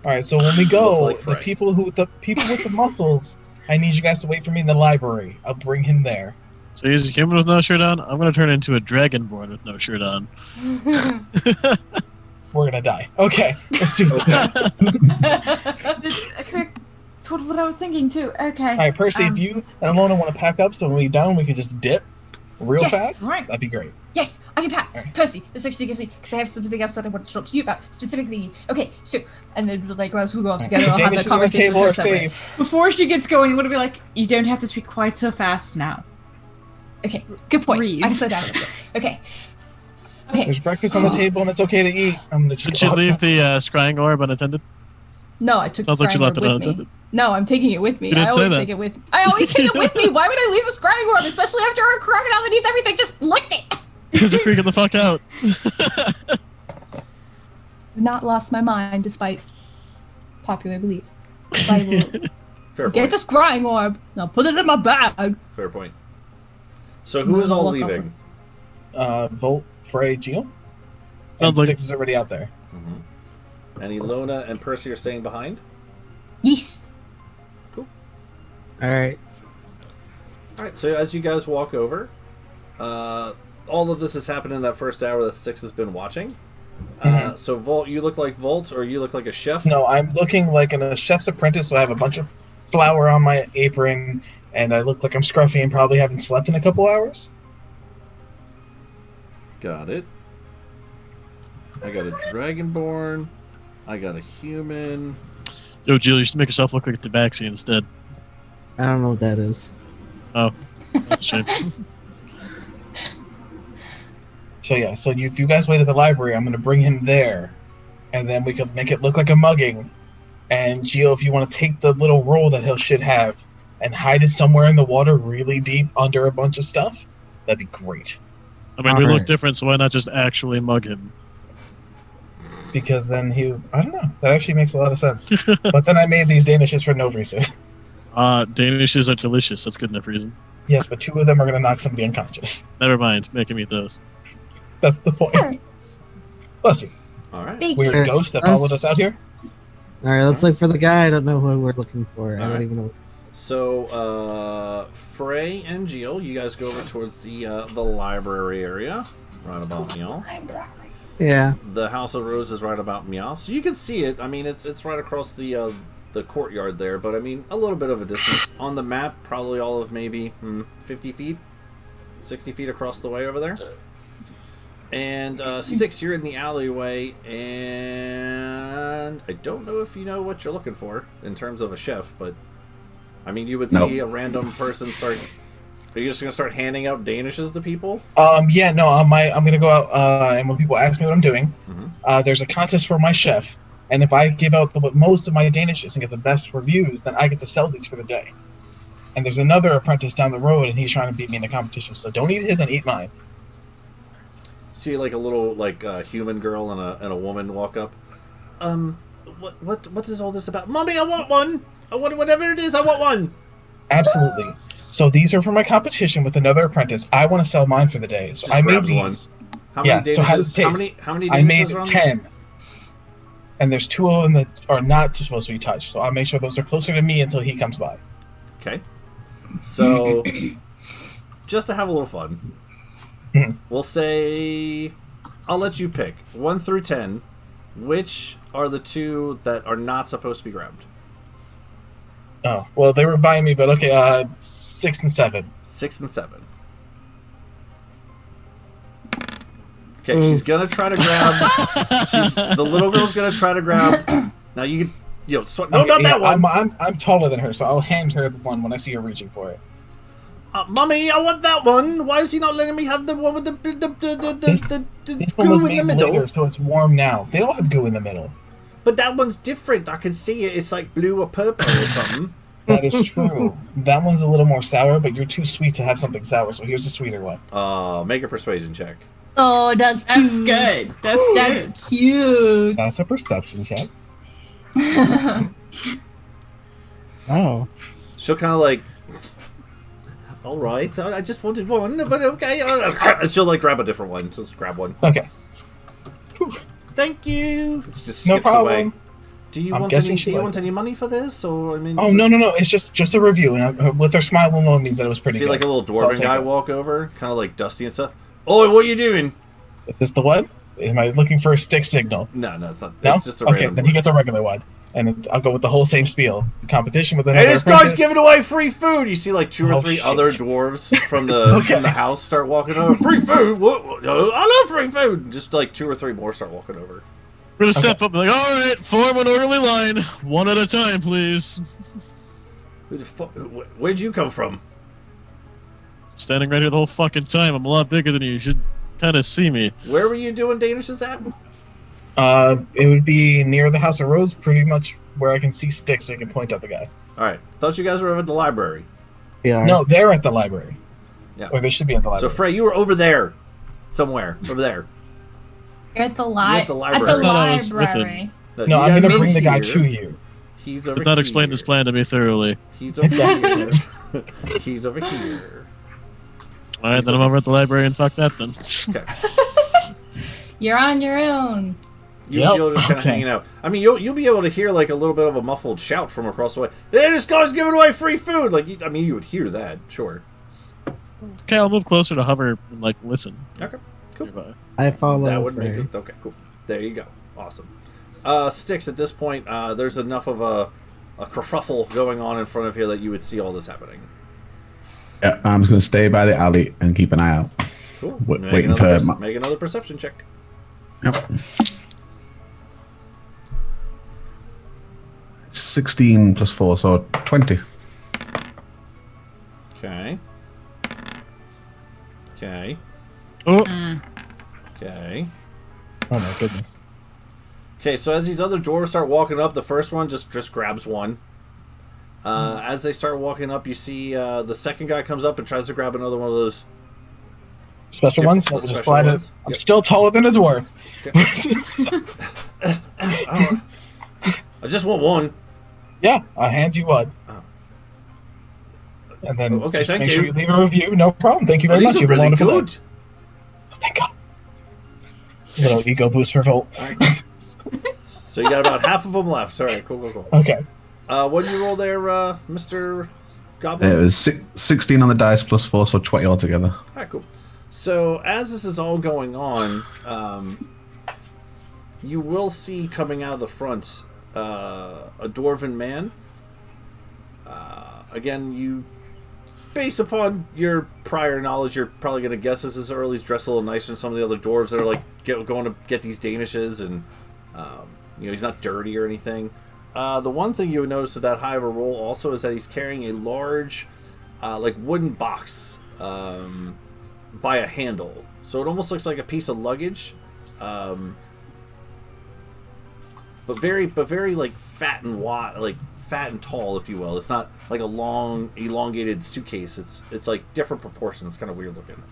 All right. So when we go, Look like the people with the muscles, I need you guys to wait for me in the library. I'll bring him there. So he's a human with no shirt on. I'm going to turn into a dragonborn with no shirt on. We're gonna die. Okay. Let's do this. Okay, sort of what I was thinking too. Okay. All right, Percy, if you and Alona want to pack up, so when we're done, we can just dip real Yes. fast. Right. That'd be great. Yes, I can pack. Alright. Percy, this actually gives me because I have something else that I want to talk to you about specifically. Okay, so and then as we go off together, I'll have Danishes that on the conversation table with are her separately. safe. Before she gets going, I'm gonna be like, you don't have to speak quite so fast now. Okay, good point. Breathe. I can slow down a little bit. Okay. Okay. There's breakfast on the table, and it's okay to eat. I'm gonna Did you leave the scrying orb unattended? No, I took Sounds the like you scrying left orb it with me. unattended. No, I'm taking it with me. You didn't I say always that. take it with. I always take it with me. Why would I leave the scrying orb, especially after a crocodile that needs everything just licked it? Because you're freaking the fuck out. I've not lost my mind despite popular belief. I will Fair get point. the scrying orb. And I'll put it in my bag. Fair point. So who is all Walk off leaving? Volt, Frey, Geo. Sounds like- Styx is already out there. And Ilona and Percy are staying behind. Yes. All right. All right. So as you guys walk over, all of this has happened in that first hour that Styx has been watching. Mhm. So Volt, you look like Volt, or you look like a chef? No, I'm looking like a chef's apprentice, so I have a bunch of flour on my apron, and I look like I'm scruffy and probably haven't slept in a couple hours. Got it. I got a Dragonborn. I got a human. Yo, Jill, you should make yourself look like a tabaxi instead. I don't know what that is. Oh, that's a shame. So yeah, so if you guys wait at the library, I'm gonna bring him there, and then we can make it look like a mugging. And Gio, if you want to take the little roll that he should have and hide it somewhere in the water, really deep under a bunch of stuff, that'd be great. I mean, we look Alright. different, so why not just actually mug him? Because then I don't know, that actually makes a lot of sense. But then I made these danishes for no reason. Danishes are delicious. That's good enough reason. Yes, but 2 of them are gonna knock somebody unconscious. Never mind. Make him eat those. That's the point. Bless you. All right. Thank Weird you. ghost that followed us out here. All right, let's look for the guy. I don't know who we're looking for. I All don't right. even know. So, Frey and Jill, you guys go over towards the library area, right about Meow. Yeah. The House of Rose is right about Meow, so you can see it. I mean, it's right across the courtyard there, but I mean, a little bit of a distance on the map. Probably all of maybe 50 feet, 60 feet across the way over there. And Styx, you're in the alleyway, and I don't know if you know what you're looking for in terms of a chef, but I mean, you would see a random person start. Are you just gonna start handing out danishes to people? Yeah, no, I'm gonna go out, and when people ask me what I'm doing, there's a contest for my chef, and if I give out most of my danishes and get the best reviews, then I get to sell these for the day. And there's another apprentice down the road, and he's trying to beat me in the competition, so don't eat his and eat mine. See, like a little human girl and a woman walk up. What is all this about? Mommy, I want one. I want whatever it is. I want one. Absolutely. So these are for my competition with another apprentice. I want to sell mine for the day, so Just I made grabs these. one. How many danishes? So how does it taste? How many I made danishes are on 10. And there's 2 of them that are not supposed to be touched, so I'll make sure those are closer to me until he comes by. Okay. So, just to have a little fun, we'll say I'll let you pick 1 through 10. Which are the 2 that are not supposed to be grabbed? Oh, well, they were buying me, but okay, 6 and 7. 6 and 7. Okay, she's gonna try to grab. The little girl's gonna try to grab. Now you can, no, not that one. I'm taller than her, so I'll hand her the one when I see her reaching for it. Mommy, I want that one. Why is he not letting me have the one with the This one was goo in the made middle? later, so it's warm now. They all have goo in the middle. But that one's different. I can see it. It's like blue or purple or something. That is true. That one's a little more sour, but you're too sweet to have something sour, so here's a sweeter one. Make a persuasion check. Oh, that's cute. Good. That's That's cute. That's a perception check. Oh. She'll kind of like, all right, I just wanted one, but okay. And she'll like grab a different one. So just grab one. Okay. Thank you. It just No skips problem. away. Do you I'm want guessing any? she Do you liked want it. any money for this? Or I mean, Oh, no. It's just a review, and with her smile alone means that it was pretty see good. like a little So I'll dwarven take guy it. walk over, kind of like dusty and stuff. Oh, what are you doing? Is this the one? Am I looking for a stick signal? No, it's not. No? It's just a Okay, random. then he gets a regular one. And I'll go with the whole same spiel. Competition with another Hey, this guy's apprentice. giving away free food. You see like 2 or Oh, 3 shit. other dwarves from the from the house start walking over. Free food? What? I love free food. Just like 2 or 3 more start walking over. We're gonna step up and be like, all right, form an orderly line, one at a time, please. Who the fuck? Where'd you come from? Standing right here the whole fucking time. I'm a lot bigger than you. You should kind of see me. Where were you doing danishes at? It would be near the House of Rose, pretty much where I can see sticks so I can point at the guy. All right. Thought you guys were over at the library. Yeah. No, they're at the library. Yeah. Or they should be at the So library. Frey, you were over there, somewhere over there. You're at the at the library. At the I thought I was with library. no, you I'm guys going to are bring the guy here. to you. He's over Did not here. explain this plan to me thoroughly. He's over here. Okay. He's over here. All right, then I'm over at the library and fuck that then. Okay. You're on your own. You Yep. and Jill are just kind of Okay. hanging out. I mean, you'll be able to hear like a little bit of a muffled shout from across the way. Hey, this guy's giving away free food. Like, you would hear that, sure. Okay, I'll move closer to hover and like listen. Okay, cool. Nearby. I follow. That would make Frey. it okay. Cool. There you go. Awesome. Sticks. At this point, there's enough of a kerfuffle going on in front of here that you would see all this happening. Yeah, I'm just going to stay by the alley and keep an eye out. Cool. Waiting for make another perception check. Yep. 16 plus 4, so 20. Okay. Okay. Oh, Okay. Oh my goodness. Okay, so as these other dwarves start walking up, the first one just grabs one. As they start walking up, you see the second guy comes up and tries to grab another one of those. Special Different- ones? the I'll just special slide it. ones. I'm Yep. still taller than a dwarf. I just want one. Yeah, I'll hand you one. Oh. And then Okay, just thank make you. sure you leave a review. No problem. Thank you very These much. are You have a really wonderful day. good. Thank God. Little ego boost for Volt. All right, cool. So you got about half of them left. All right, cool. Okay. What did you roll there, Mr. It Goblin? was 16 on the dice plus 4, so 20 altogether. All right, cool. So as this is all going on, you will see coming out of the front a dwarven man. Again, you, based upon your prior knowledge, you're probably going to guess this is Early's dressed a little nicer than some of the other dwarves that are like going to get these danishes, and he's not dirty or anything. The one thing you would notice with that high of a roll also is that he's carrying a large, like wooden box by a handle, so it almost looks like a piece of luggage, but very like fat and wide, like fat and tall, if you will. It's not like a long, elongated suitcase. It's like different proportions. It's kind of weird looking.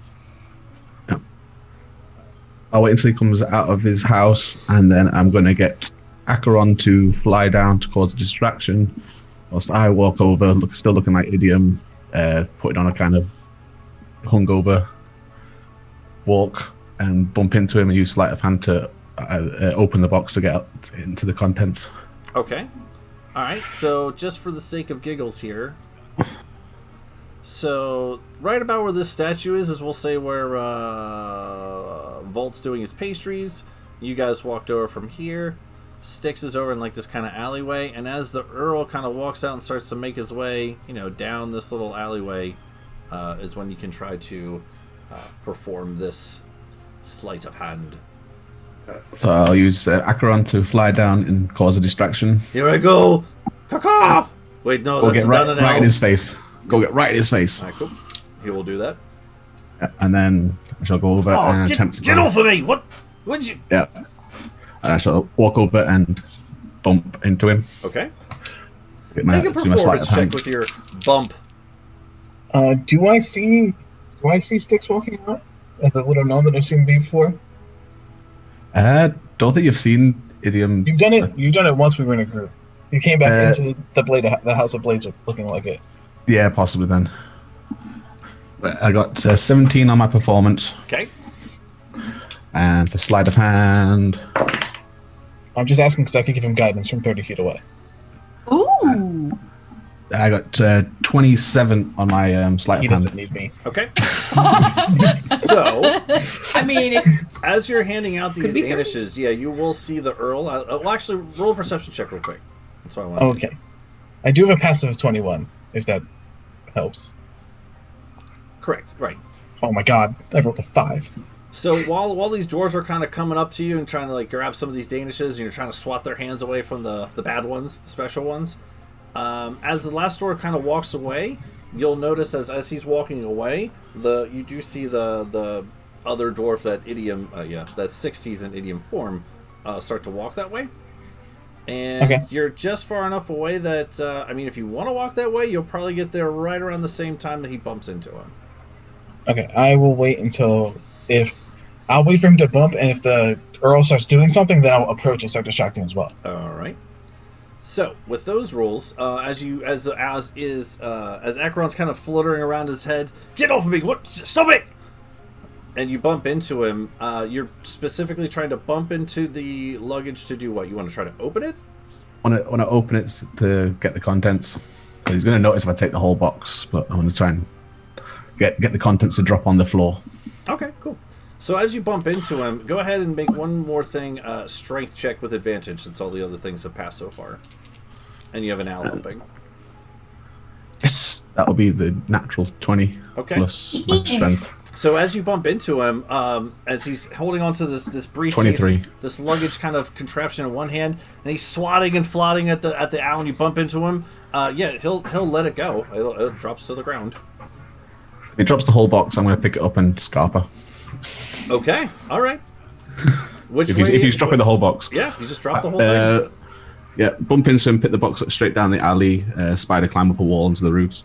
I'll wait until he comes out of his house, and then I'm going to get Acheron to fly down to cause a distraction, whilst I walk over, still looking like Idiom, putting on a kind of hungover walk, and bump into him and use sleight of hand to open the box to get into the contents. Okay. All right. So just for the sake of giggles here, so right about where this statue is we'll say where Volt's doing his pastries. You guys walked over from here. Styx is over in like this kind of alleyway, and as the Earl kind of walks out and starts to make his way, down this little alleyway, is when you can try to perform this sleight of hand. So I'll use Acheron to fly down and cause a distraction. Here I go! Caw-caw! Wait, no, Go that's get done right in his face. Go get right in his face. Alright, cool. He will do that. And then I shall go over and attempt to get off of me! What'd you... Yeah. And I shall walk over and bump into him. Okay. Get Make a do my sleight performance of check hand. with your bump. Do I see Styx walking around? As a little gnome that I've seen before? Don't think you've seen Idiom. You've done it once we were in a group. You came back into the House of Blades looking like it. Yeah, possibly then. But I got 17 on my performance. Okay. And for sleight of hand, I'm just asking because I could give him guidance from 30 feet away. Ooh. I got 27 on my sleight He of hand. doesn't need me. Okay. So, I mean, as you're handing out these Could be danishes, you will see the Earl. Well, actually, roll a perception check real quick. That's what I want to do. Okay. I do have a passive of 21, if that helps. Correct. Right. Oh my god, I rolled a 5. So while these dwarves are kind of coming up to you and trying to like grab some of these danishes, and you're trying to swat their hands away from the bad ones, the special ones, as the last dwarf kind of walks away, you'll notice as he's walking away, you do see the other dwarf that Idiom, that 60s in Idiom form, start to walk that way. And Okay. you're just far enough away that, if you want to walk that way, you'll probably get there right around the same time that he bumps into him. Okay, I will wait I'll wait for him to bump, and if the Earl starts doing something, then I'll approach and start distracting as well. All right. So with those rules, as Acheron's kind of fluttering around his head, get off of me! What? Stop it! And you bump into him. You're specifically trying to bump into the luggage to do what? You want to try to open it? I want to open it to get the contents. He's going to notice if I take the whole box, but I'm going to try and get the contents to drop on the floor. Okay, cool. So as you bump into him, go ahead and make one more thing, strength check with advantage, since all the other things have passed so far. And you have an owl helping. Yes, that'll be the natural 20 Okay. plus my strength. So as you bump into him, as he's holding onto this briefcase, 23. this luggage kind of contraption in one hand, and he's swatting and flodding at the owl, and you bump into him, he'll let it go. It drops to the ground. It drops the whole box. I'm going to pick it up and scarper. Okay, all right. Which If way? he's dropping the whole box. Yeah, you just drop the whole thing. Yeah, bump into him, pick the box up straight down the alley, spider climb up a wall onto the roofs.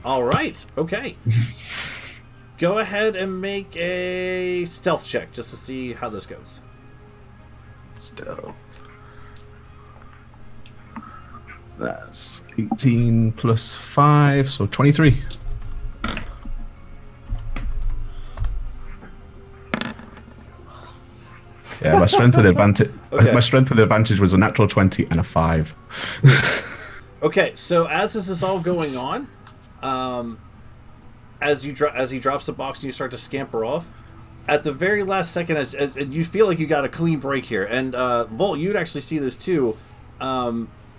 All right, okay. Go ahead and make a stealth check just to see how this goes. Stealth. That's 18 plus 5, so 23. Yeah, my strength with advantage. Okay. My strength with advantage was a natural 20 and a 5. Okay, so as this is all going on, as he drops the box and you start to scamper off, at the very last second, as you feel like you got a clean break here, and Volt, you'd actually see this too.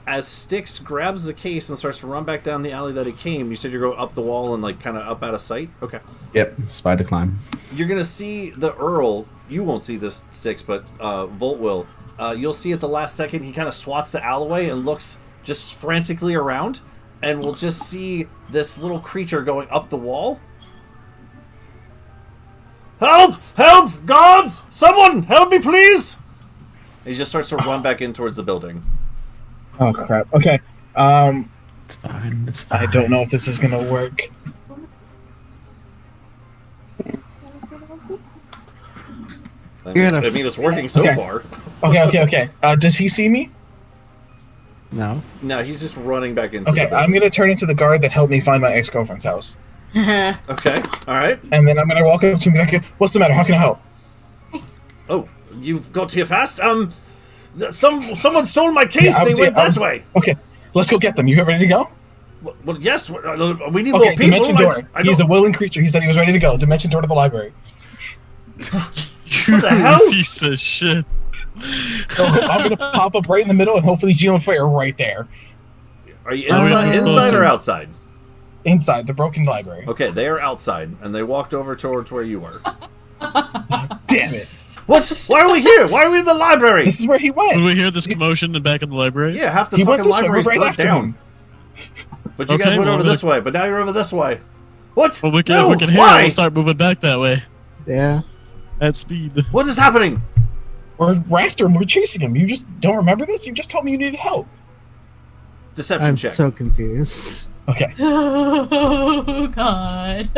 As Styx grabs the case and starts to run back down the alley that he came, you said you're going up the wall and like kind of up out of sight. Okay. Yep, spider climb. You're gonna see the Earl. You won't see this, Styx, but Volt will. You'll see at the last second he kind of swats the owl away and looks just frantically around, and we'll just see this little creature going up the wall. Help! Help! Gods! Someone help me, please! And he just starts to run back in towards the building. Oh crap. Okay. It's fine. It's fine. I don't know if this is gonna work. I mean, it's working so Okay. far. Okay. Does he see me? No. No, he's just running back into Okay, the I'm building. gonna turn into the guard that helped me find my ex-girlfriend's house. Okay, alright. And then I'm gonna walk up to him and be like, what's the matter? How can I help? Oh, you've got here fast? Someone stole my case. Yeah, They went that way. Okay, let's go get them. You ready to go? Well, yes. We need Okay, more people. Dimension Door. I He's a don't- willing creature. He said he was ready to go. Dimension Door to the library. What the hell? Piece of shit. So I'm gonna pop up right in the middle, and hopefully Gino and Faye are right there. Are you Oh, inside, yeah. inside or outside? Inside the broken library. Okay, they are outside, and they walked over towards where you were. Damn it. What? Why are we here? Why are we in the library? This is where he Did went. we hear this commotion in back in the library? Yeah, half the He went fucking this way. We're library's right burnt after down. him. But you Okay, guys went well, over we're this way, but now you're over this way. What? Well, we can, no, if we can hear it, why? we'll start moving back that way. Yeah. At speed. What is happening? We're after him. We're chasing him. You just don't remember this? You just told me you needed help. Deception I'm check. so confused. Okay. Oh god.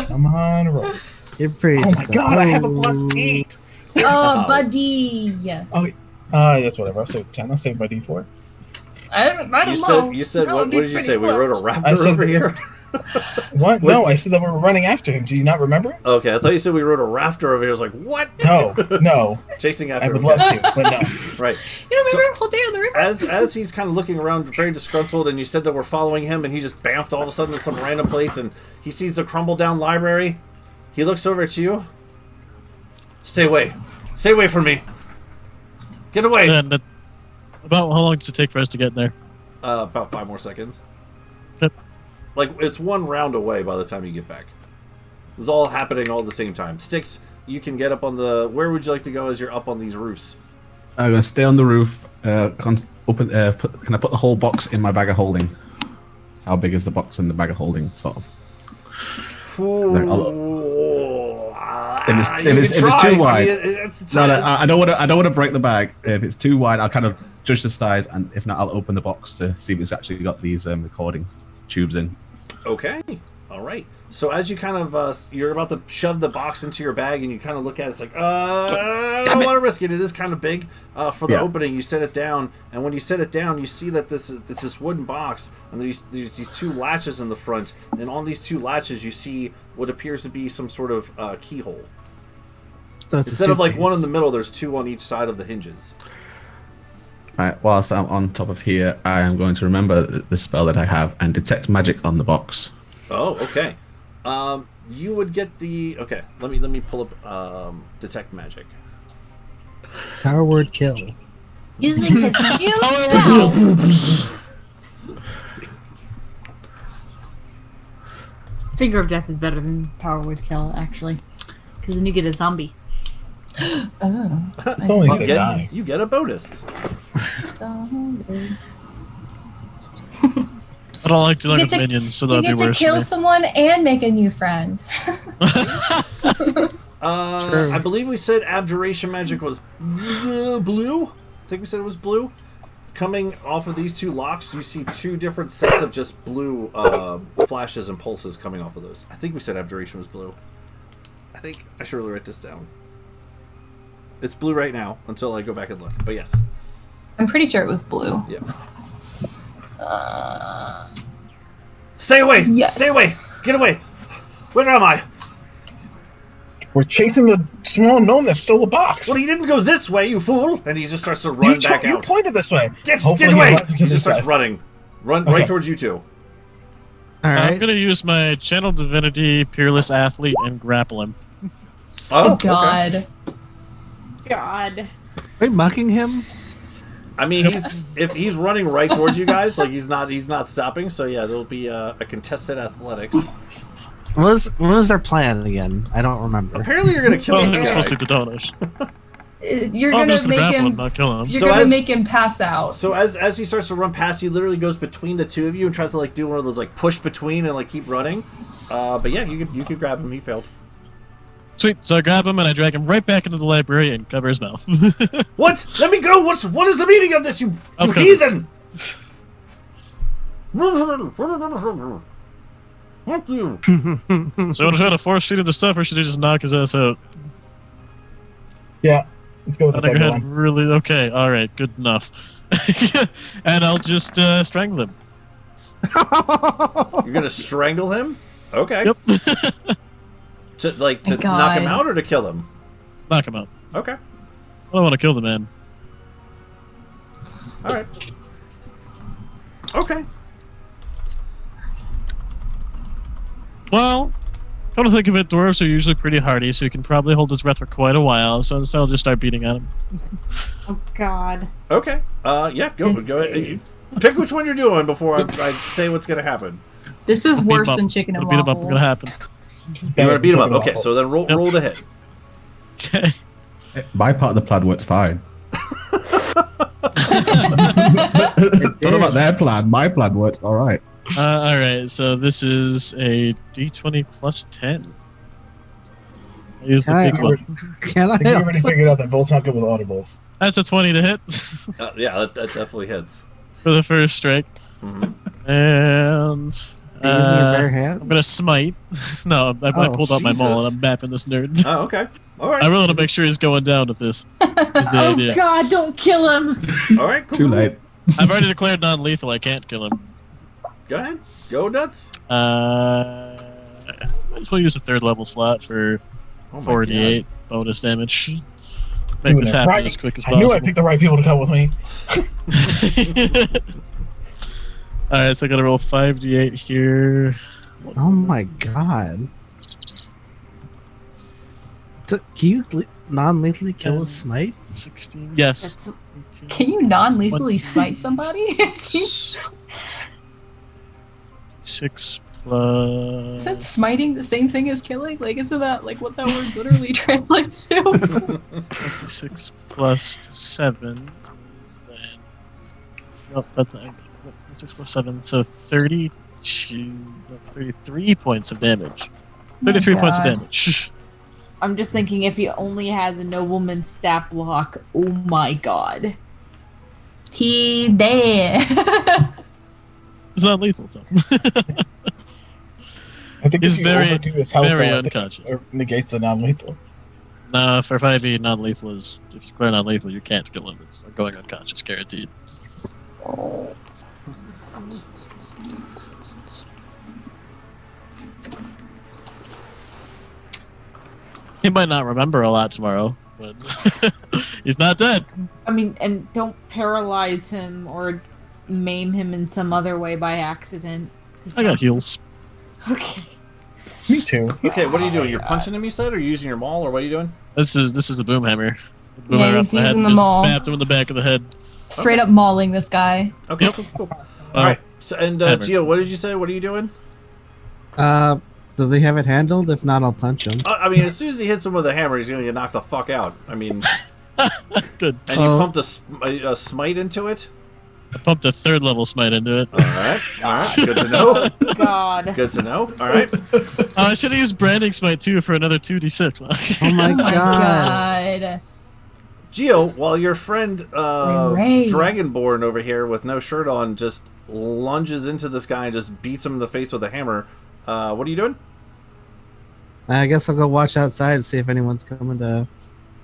Come on, roll. You're pretty. Oh my god, I have a +8. Oh, buddy. That's whatever. I'll save the 10. I'll save my D4. I don't You know. said That what would be did you pretty say? We close. rode a I raptor said- over here? What? No, I said that we were running after him. Do you not remember? Okay, I thought you said we rode a raptor over here. I was like, what? No. Chasing after I would him. love to, but no. Right. You don't remember the whole day on the river? As he's kind of looking around, very disgruntled, and you said that we're following him, and he just bamfed all of a sudden to some random place, and he sees the crumble down library. He looks over at you. Stay away from me. Get away. And about how long does it take for us to get there? About 5 more seconds. Yep. Like it's one round away by the time you get back. It's all happening all at the same time. Styx, you can get up on the. Where would you like to go as you're up on these roofs? I'm gonna stay on the roof. Can I put the whole box in my bag of holding? How big is the box in the bag of holding? Sort of. If it's too wide, I don't want to break the bag. If it's too wide, I'll kind of judge the size, and if not, I'll open the box to see if it's actually got these recording tubes in. Okay. All right. So as you kind of you're about to shove the box into your bag, and you kind of look at it, it's like, I don't want to risk it. It is kind of big for the opening. You set it down, and when you set it down, you see that this is this wooden box, and there's these 2 latches in the front, and on these 2 latches, you see what appears to be some sort of keyhole. So it's Instead of like one in the middle, there's 2 on each side of the hinges. Right, whilst I'm on top of here, I am going to remember the spell that I have and detect magic on the box. Oh, okay. You would get the okay. Let me pull up detect magic. Power word kill. Using his huge mouth. Finger of Death is better than Power Word Kill, actually, because then you get a zombie. Oh. It's only You if they get, die. you get a bonus. Zombie. I don't like dealing You with get to- minions, so You that'd be get to worse for kill me. someone and make a new friend. True. I believe we said abjuration magic was blue. I think we said it was blue. Coming off of these two locks, you see two different sets of just blue flashes and pulses coming off of those. I think we said abjuration was blue. I think I should really write this down. It's blue right now until I go back and look. But yes. I'm pretty sure it was blue. Yeah. Stay away! Yes. Stay away! Get away! Where am I? We're chasing the small gnome that stole the box. Well, he didn't go this way, you fool! And he just starts to run back You out. pointed this way. Get Hopefully away! runs into He this just starts guy. running. Run Okay. right towards you two. All I'm right. gonna use my Channel Divinity, Peerless Athlete, and grapple him. Oh, God. God. Are we mucking him? I mean, if he's running right towards you guys, like he's not stopping. So yeah, there'll be a contested athletics. What was their plan again? I don't remember. Apparently, you're gonna kill Oh, this he's guy. supposed to take the donors. You're I'm gonna just gonna make grapple him, him. not kill him. You're So gonna as- make him pass out. So as he starts to run past, he literally goes between the two of you and tries to like do one of those like push between and like keep running. But yeah, you could grab him. He failed. Sweet. So I grab him and I drag him right back into the library and cover his mouth. What? Let me go! What is the meaning of this, you Okay. heathen? Fuck you. So I'm trying to force feed him the stuff, or should I just knock his ass out? Yeah. Let's go with I the think I second had one. really okay. All right, good enough. And I'll just strangle him. You're gonna strangle him? Okay. Yep. To My knock him God. out or to kill him? Knock him out. Okay. I don't want to kill the man. All right. Okay. Well, come to think of it, dwarves are usually pretty hardy, so he can probably hold his breath for quite a while. So instead, I'll just start beating at him. Oh, God. Okay. Yeah. Go ahead. Pick which one you're doing before I say what's gonna happen. This is Beat him worse up. than chicken and I'll beat him up. waffles. What's gonna happen? You're gonna beat him up. Chicken Okay. waffles. So then roll to hit. Okay. My part of the plan worked fine. It What about did. their plan? My plan worked all right. All right. So this is a D20 plus 10. I use the Can I- big one. Can I? I think we already also- figured out that Volt's not good with audibles. That's a 20 to hit Yeah, that definitely hits. for the first strike, Mhm. and Are you using your bare I'm hand? gonna smite. No, I Oh, pulled out my maul Jesus. and I'm mapping this nerd. Oh, okay. All right. I really want to make sure he's going down with this. Is the Oh, idea. God, don't kill him. All right. Cool. Too late. I've already declared non-lethal. I can't kill him. Go ahead. Go nuts. Might as well use a third level slot for Oh my 48 bonus damage. Make Doing this it happen right. as quick as I knew I possible. picked the right people to come with me. Alright, so I gotta roll 5d8 here. Oh my god. Can you non-lethally kill a smite? 16. Yes. That's- Can you non-lethally smite somebody? It seems- 6 plus. Isn't smiting the same thing as killing? Like, isn't that like what that word literally translates to? 6 plus 7 is then. Nope, that's not. 6 plus 7, so 33 points of damage. 33 points of God. damage. I'm just thinking if he only has a nobleman stat block, oh my God. He dead. It's not lethal, so. I think He's if you very, overdo his health, very though, I think unconscious. it negates the non-lethal. No, for 5e, non-lethal is. If you clear non-lethal, you can't kill him. It's going unconscious, guaranteed. He might not remember a lot tomorrow, but he's not dead. I mean, and don't paralyze him or maim him in some other way by accident. I got heals. Okay. Me too. Okay, what are you doing? You're punching him, you said, or using your maul, or what are you doing? This is the boom hammer. The boom Yeah, hammer he's off my head, using the just maul. Bapped him in the back of the head. Straight up mauling this guy. Okay, Yep. cool. All right. So, and Hammer. Gio, what did you say? What are you doing? Does he have it handled? If not, I'll punch him. I mean, as soon as he hits him with a hammer, he's gonna get knocked the fuck out. I mean, Good. and you pumped a smite into it. I pumped a third level smite into it. All right. Good to know. God. Good to know. All right. I should have used branding smite too for another 2d6. Oh my Oh my god. god. Gio, while your friend Ray. Dragonborn over here with no shirt on just lunges into this guy and just beats him in the face with a hammer, what are you doing? I guess I'll go watch outside and see if anyone's coming to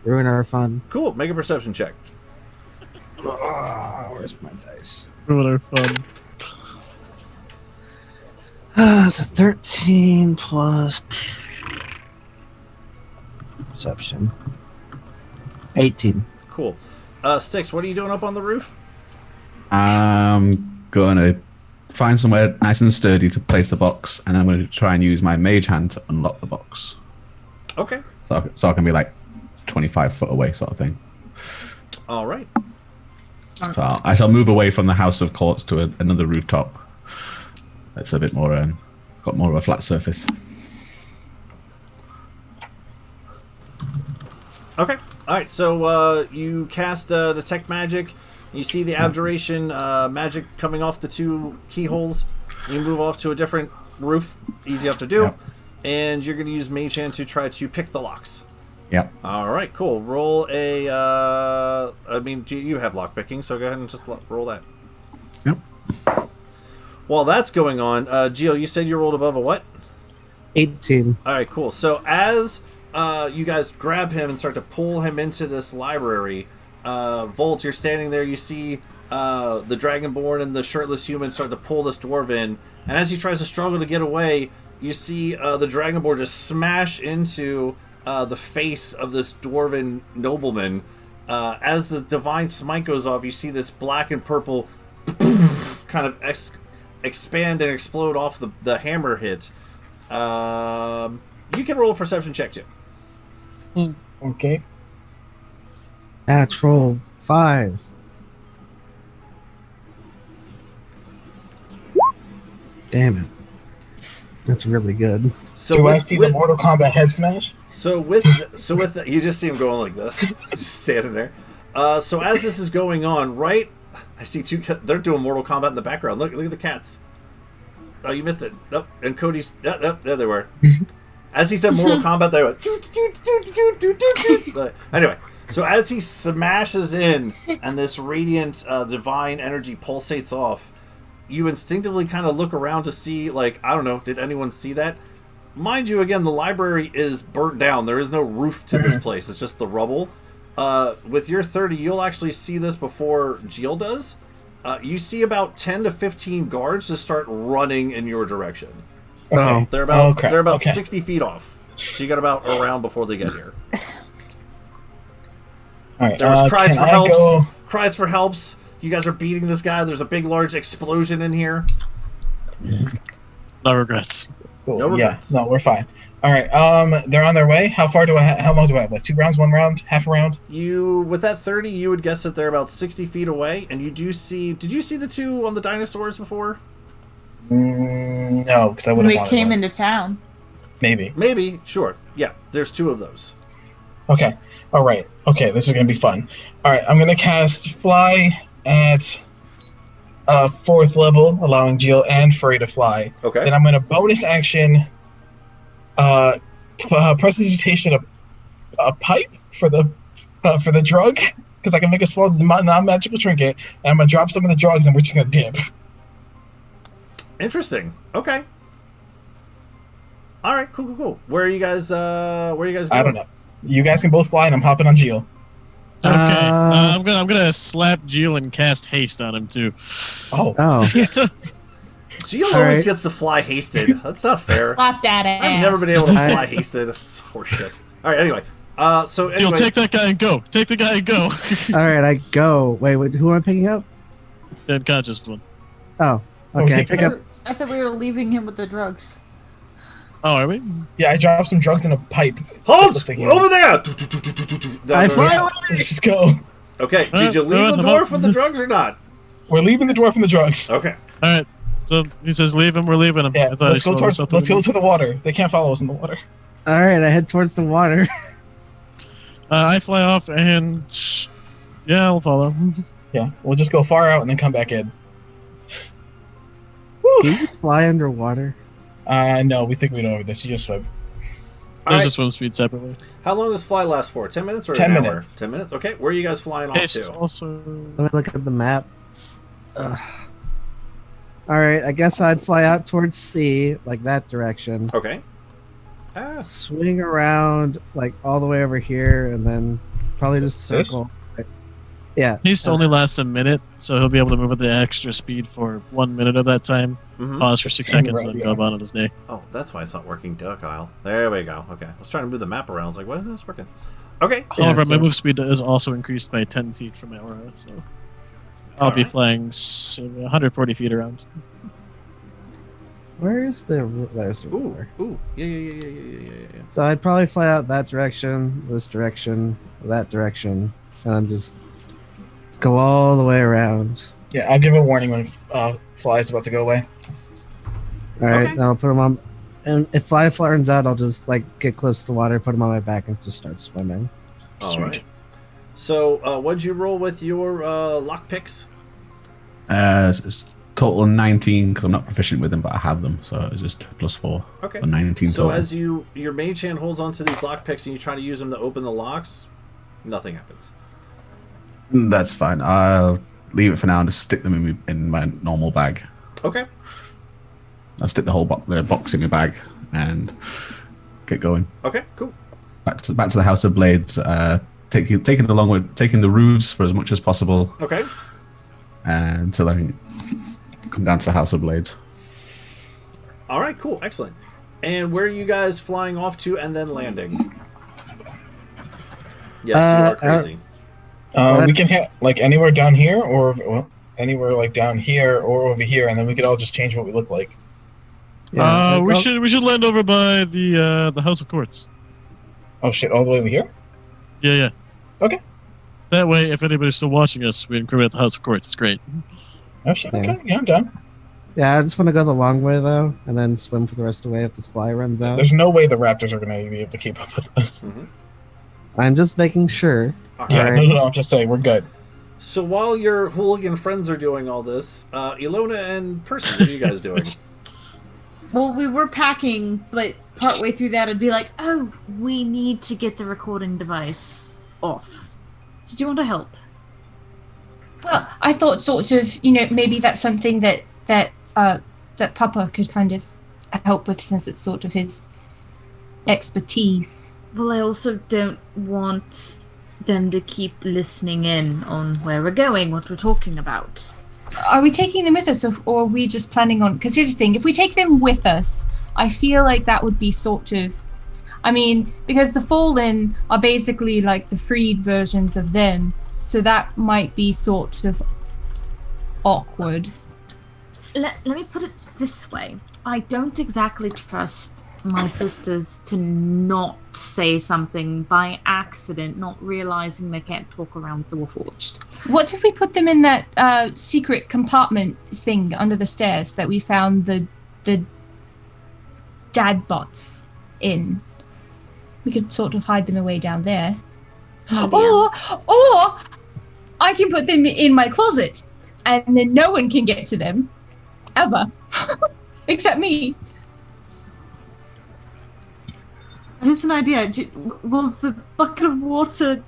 ruin our fun. Cool. Make a perception check. Where's my dice? Ruin our fun. It's a 13 plus perception. 18. Cool. Styx, what are you doing up on the roof? I'm gonna find somewhere nice and sturdy to place the box, and then I'm gonna try and use my mage hand to unlock the box. Okay. So I can be like 25 foot away, sort of thing. All right. So I shall move away from the House of Courts to another rooftop. It's a bit more, got more of a flat surface. Okay. All right. So you cast detect magic. You see the abjuration magic coming off the two keyholes. You move off to a different roof. Easy enough to do. Yep. And you're going to use mage hand to try to pick the locks. Yep. All right. Cool. Roll a. I mean, you have lock picking, so go ahead and just roll that. Yep. While that's going on, Gio, you said you rolled above a what? 18. All right, cool. So as you guys grab him and start to pull him into this library, Volt, you're standing there. You see the Dragonborn and the shirtless human start to pull this dwarf in, and as he tries to struggle to get away, you see the Dragonborn just smash into the face of this dwarven nobleman. As the divine smite goes off, you see this black and purple kind of expand and explode off the hammer hit. You can roll a perception check too. Okay. Natural 5. Damn it. That's really good. So Do I see the Mortal Kombat head smash? So with you just see him going like this, just standing there. So as this is going on, right? I see two. They're doing Mortal Kombat in the background. Look at the cats. Oh, you missed it. Nope. And Cody's. There they were. As he said Mortal Kombat, they went. Anyway, so as he smashes in and this radiant divine energy pulsates off, you instinctively kind of look around to see, like, I don't know, did anyone see that? Mind you, again, the library is burnt down. There is no roof to this place. It's just the rubble. With your 30, you'll actually see this before Jill does. You see about 10 to 15 guards just start running in your direction. Okay. They're about Okay. 60 feet off. So you got about around before they get here. All right. There's cries can for I helps. go- Cries for helps. You guys are beating this guy. There's a big, large explosion in here. No regrets. Cool. No Yeah. regrets. No, we're fine. All right. They're on their way. How far do I? How long do I have? Like 2 rounds, 1 round, half a round? You, with that 30, you would guess that they're about 60 feet away, and you do see. Did you see the two on the dinosaurs before? No, because I wouldn't. We want came to. into town. Maybe. Maybe. Sure. Yeah. There's 2 of those. Okay. All right. Okay. This is gonna be fun. All right. I'm gonna cast Fly at 4th level, allowing Jill and Frey to fly. Okay. Then I'm gonna bonus action. Prestidigitation a pipe for the drug, because I can make a small non-magical trinket, and I'm gonna drop some of the drugs, and we're just gonna dip. Interesting. Okay. All right. Cool. Where are you guys? Going? I don't know. You guys can both fly, and I'm hopping on Jill. Okay, I'm gonna slap Jill and cast haste on him too. Oh. Jill All always right. gets to fly hasted. That's not fair. Slap that ass. I've never been able to fly hasted. That's horseshit. All right. Anyway. So Jill, anyway. take that guy and go. Take the guy and go. All right, I go. Wait, who am I picking up? The unconscious one. Oh, okay. I pick up. I thought we were leaving him with the drugs. Oh, are we? Yeah, I dropped some drugs in a pipe. Hold! Looks like Over there! I fly away! Let's just go. Okay, did you leave the door for the drugs or not? We're leaving the door from the drugs. Okay. All right. So he says, "Leave him. We're leaving him." Yeah, I thought let's go to the water. They can't follow us in the water. All right, I head towards the water. I fly off, and yeah, I'll follow. Yeah, we'll just go far out and then come back in. Can you fly underwater? No, we think we know this. You just swim. There's right. a swim speed separately. How long does fly last for? 10 minutes or 10 an hour? minutes. 10 minutes? Okay, where are you guys flying off It's to? also Let me look at the map. All right, I guess I'd fly out towards sea, like that direction. Okay. Swing around, like all the way over here, and then probably just circle. Yeah. He's only lasts a minute, so he'll be able to move at the extra speed for 1 minute of that time. Mhm. Pause for 6 seconds, and then go on with his day. Oh, that's why it's not working, duh, Kyle. There we go. Okay. I was trying to move the map around. I was like, why isn't this working? Okay. However, my so- move speed is also increased by 10 feet from my aura, so I'll be Alright. flying 140 feet around. Where's the? There's the Ooh, river. ooh. Yeah. So I'd probably fly out that direction, this direction, that direction, and then just go all the way around. Yeah, I'll give a warning when Fly's about to go away. All right, Okay. then I'll put him on. And if fly runs out, I'll just like get close to the water, put him on my back, and just start swimming. All right. So, what'd you roll with your lock picks? It's total 19 because I'm not proficient with them, but I have them, so it's just +4. Okay. So 19 So total. as your mage hand holds onto these lock picks and you try to use them to open the locks, nothing happens. That's fine. I'll leave it for now and just stick them in my normal bag. Okay. I'll stick the whole box in my bag and get going. Okay. Cool. Back to the House of Blades. Taking the roofs for as much as possible Okay. until I come down to the House of Blades. All right. Cool. Excellent. And where are you guys flying off to and then landing? Yes, you are crazy. We can hit like anywhere down here, or anywhere like down here or over here, and then we could all just change what we look like. We should land over by the House of Courts. Oh shit! All the way over here. Yeah. Okay. That way, if anybody's still watching us, we incriminate the House of Courts. It's great. Oh shit! Yeah. Okay, yeah, I'm done. Yeah, I just want to go the long way though, and then swim for the rest of the way if this fly runs out. There's no way the raptors are gonna be able to keep up with us. I'm just making sure. All Yeah, right. no, I'm just saying we're good. So while your hooligan friends are doing all this, Ilona and Percy, what are you guys doing? Well, we were packing, but partway through that, I'd be like, "Oh, we need to get the recording device off. Did you want to help?" Well, I thought sort of, maybe that's something that Papa could kind of help with, since it's sort of his expertise. Well, I also don't want them to keep listening in on where we're going, what we're talking about. Are we taking them with us, or are we just planning on... Because here's the thing, if we take them with us, I feel like that would be sort of... I mean, because the Fallen are basically like the freed versions of them, so that might be sort of awkward. Let me put it this way. I don't exactly trust my sisters to not say something by accident, not realizing they can't talk around the Warforged. What if we put them in that secret compartment thing under the stairs that we found the dad bots in? We could sort of hide them away down there. Or I can put them in my closet, and then no one can get to them, ever, except me. Is this an idea? Will the bucket of water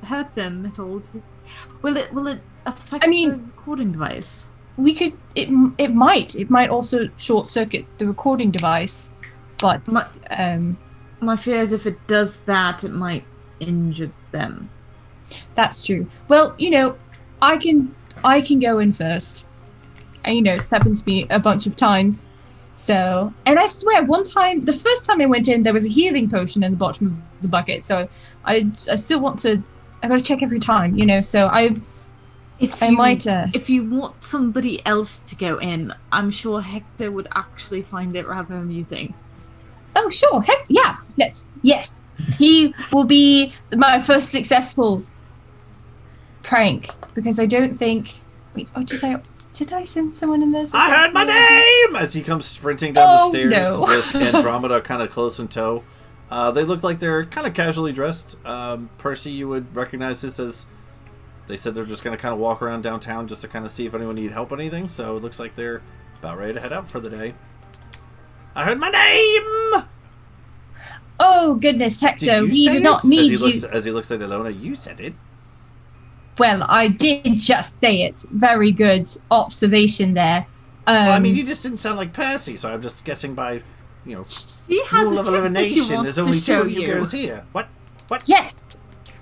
hurt them at all? Will it affect the recording device? We could. It might also short circuit the recording device, but my fear is if it does that, it might injure them. That's true. Well, I can go in first. And, it's happened to me a bunch of times. So, and I swear, the first time I went in, there was a healing potion in the bottom of the bucket. So I still want to. I got to check every time, So If you want somebody else to go in, I'm sure Hector would actually find it rather amusing. Oh, sure. Heck, yeah. Yes. He will be my first successful prank because I don't think. Wait. Oh, did I send someone in there? I heard my name as he comes sprinting down the stairs no. with Andromeda kind of close in tow. They look like they're kind of casually dressed. Percy, you would recognize this as. They said they're just going to kind of walk around downtown just to kind of see if anyone need help or anything. So it looks like they're about ready to head out for the day. I heard my name! Oh, goodness, Hector, we do not need you. As he looks at Ilona, you said it. Well, I did just say it. Very good observation there. Well, I mean, you just didn't sound like Percy, so I'm just guessing by, He has rule a of trick that she elimination. wants There's only to two show of you you. girls here. What? Yes,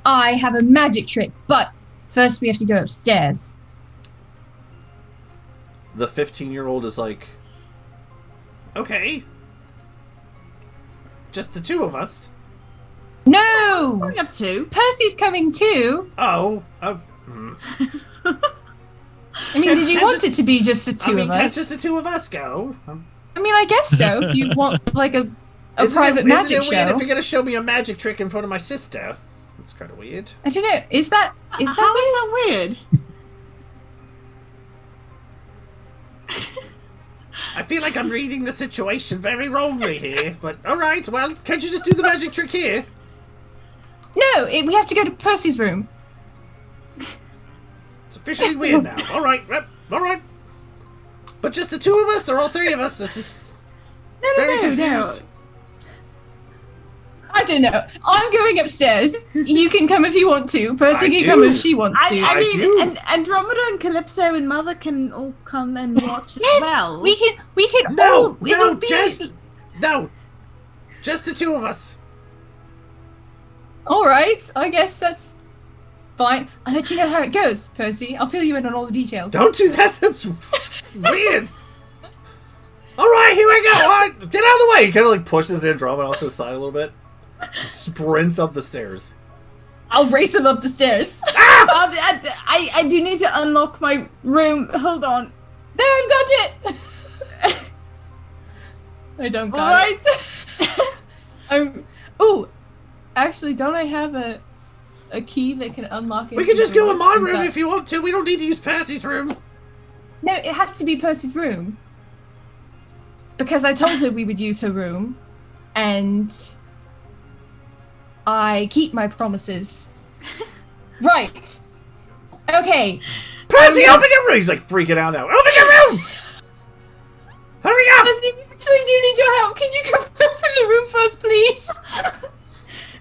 I have a magic trick, but first we have to go upstairs. The 15-year-old is like, okay. Just the two of us? No! Going up to. Percy's coming too. Oh. I mean, did you want it to be just the two of Can't us? just the two of us go? I mean, I guess so. If you want, like, a private magic Isn't it weird show. if you're going to show me a magic trick in front of my sister? It's kind of weird. I don't know. Is that How is that weird? I feel like I'm reading the situation very wrongly here, but alright, well, can't you just do the magic trick here? No, we have to go to Percy's room. It's officially weird now. Alright. But just the two of us or all three of us? This is very confused. I don't know. I'm going upstairs. You can come if you want to. Percy can come if she wants to. I do. mean, and Andromeda and Calypso and Mother can all come and watch Yes, as well. we can No, all. It'll be no, just the two of us. all right. I guess that's fine. I'll let you know how it goes, Percy. I'll fill you in on all the details. Don't do that. That's weird. All right, here we go. All right, get out of the way. He kind of like pushes Andromeda off to the side a little bit. Sprints up the stairs. I'll race him up the stairs. I do need to unlock my room. Hold on. There, I've got it. I don't got Alright. it. Ooh, actually, don't I have a key that can unlock it? We can just go in my room if you want to. We don't need to use Percy's room. No, it has to be Percy's room. Because I told her we would use her room, and I keep my promises. Right. Okay. Percy, open your room! He's like freaking out now. Open your room! Hurry up! Percy, we actually do need your help. Can you come open the room first, please?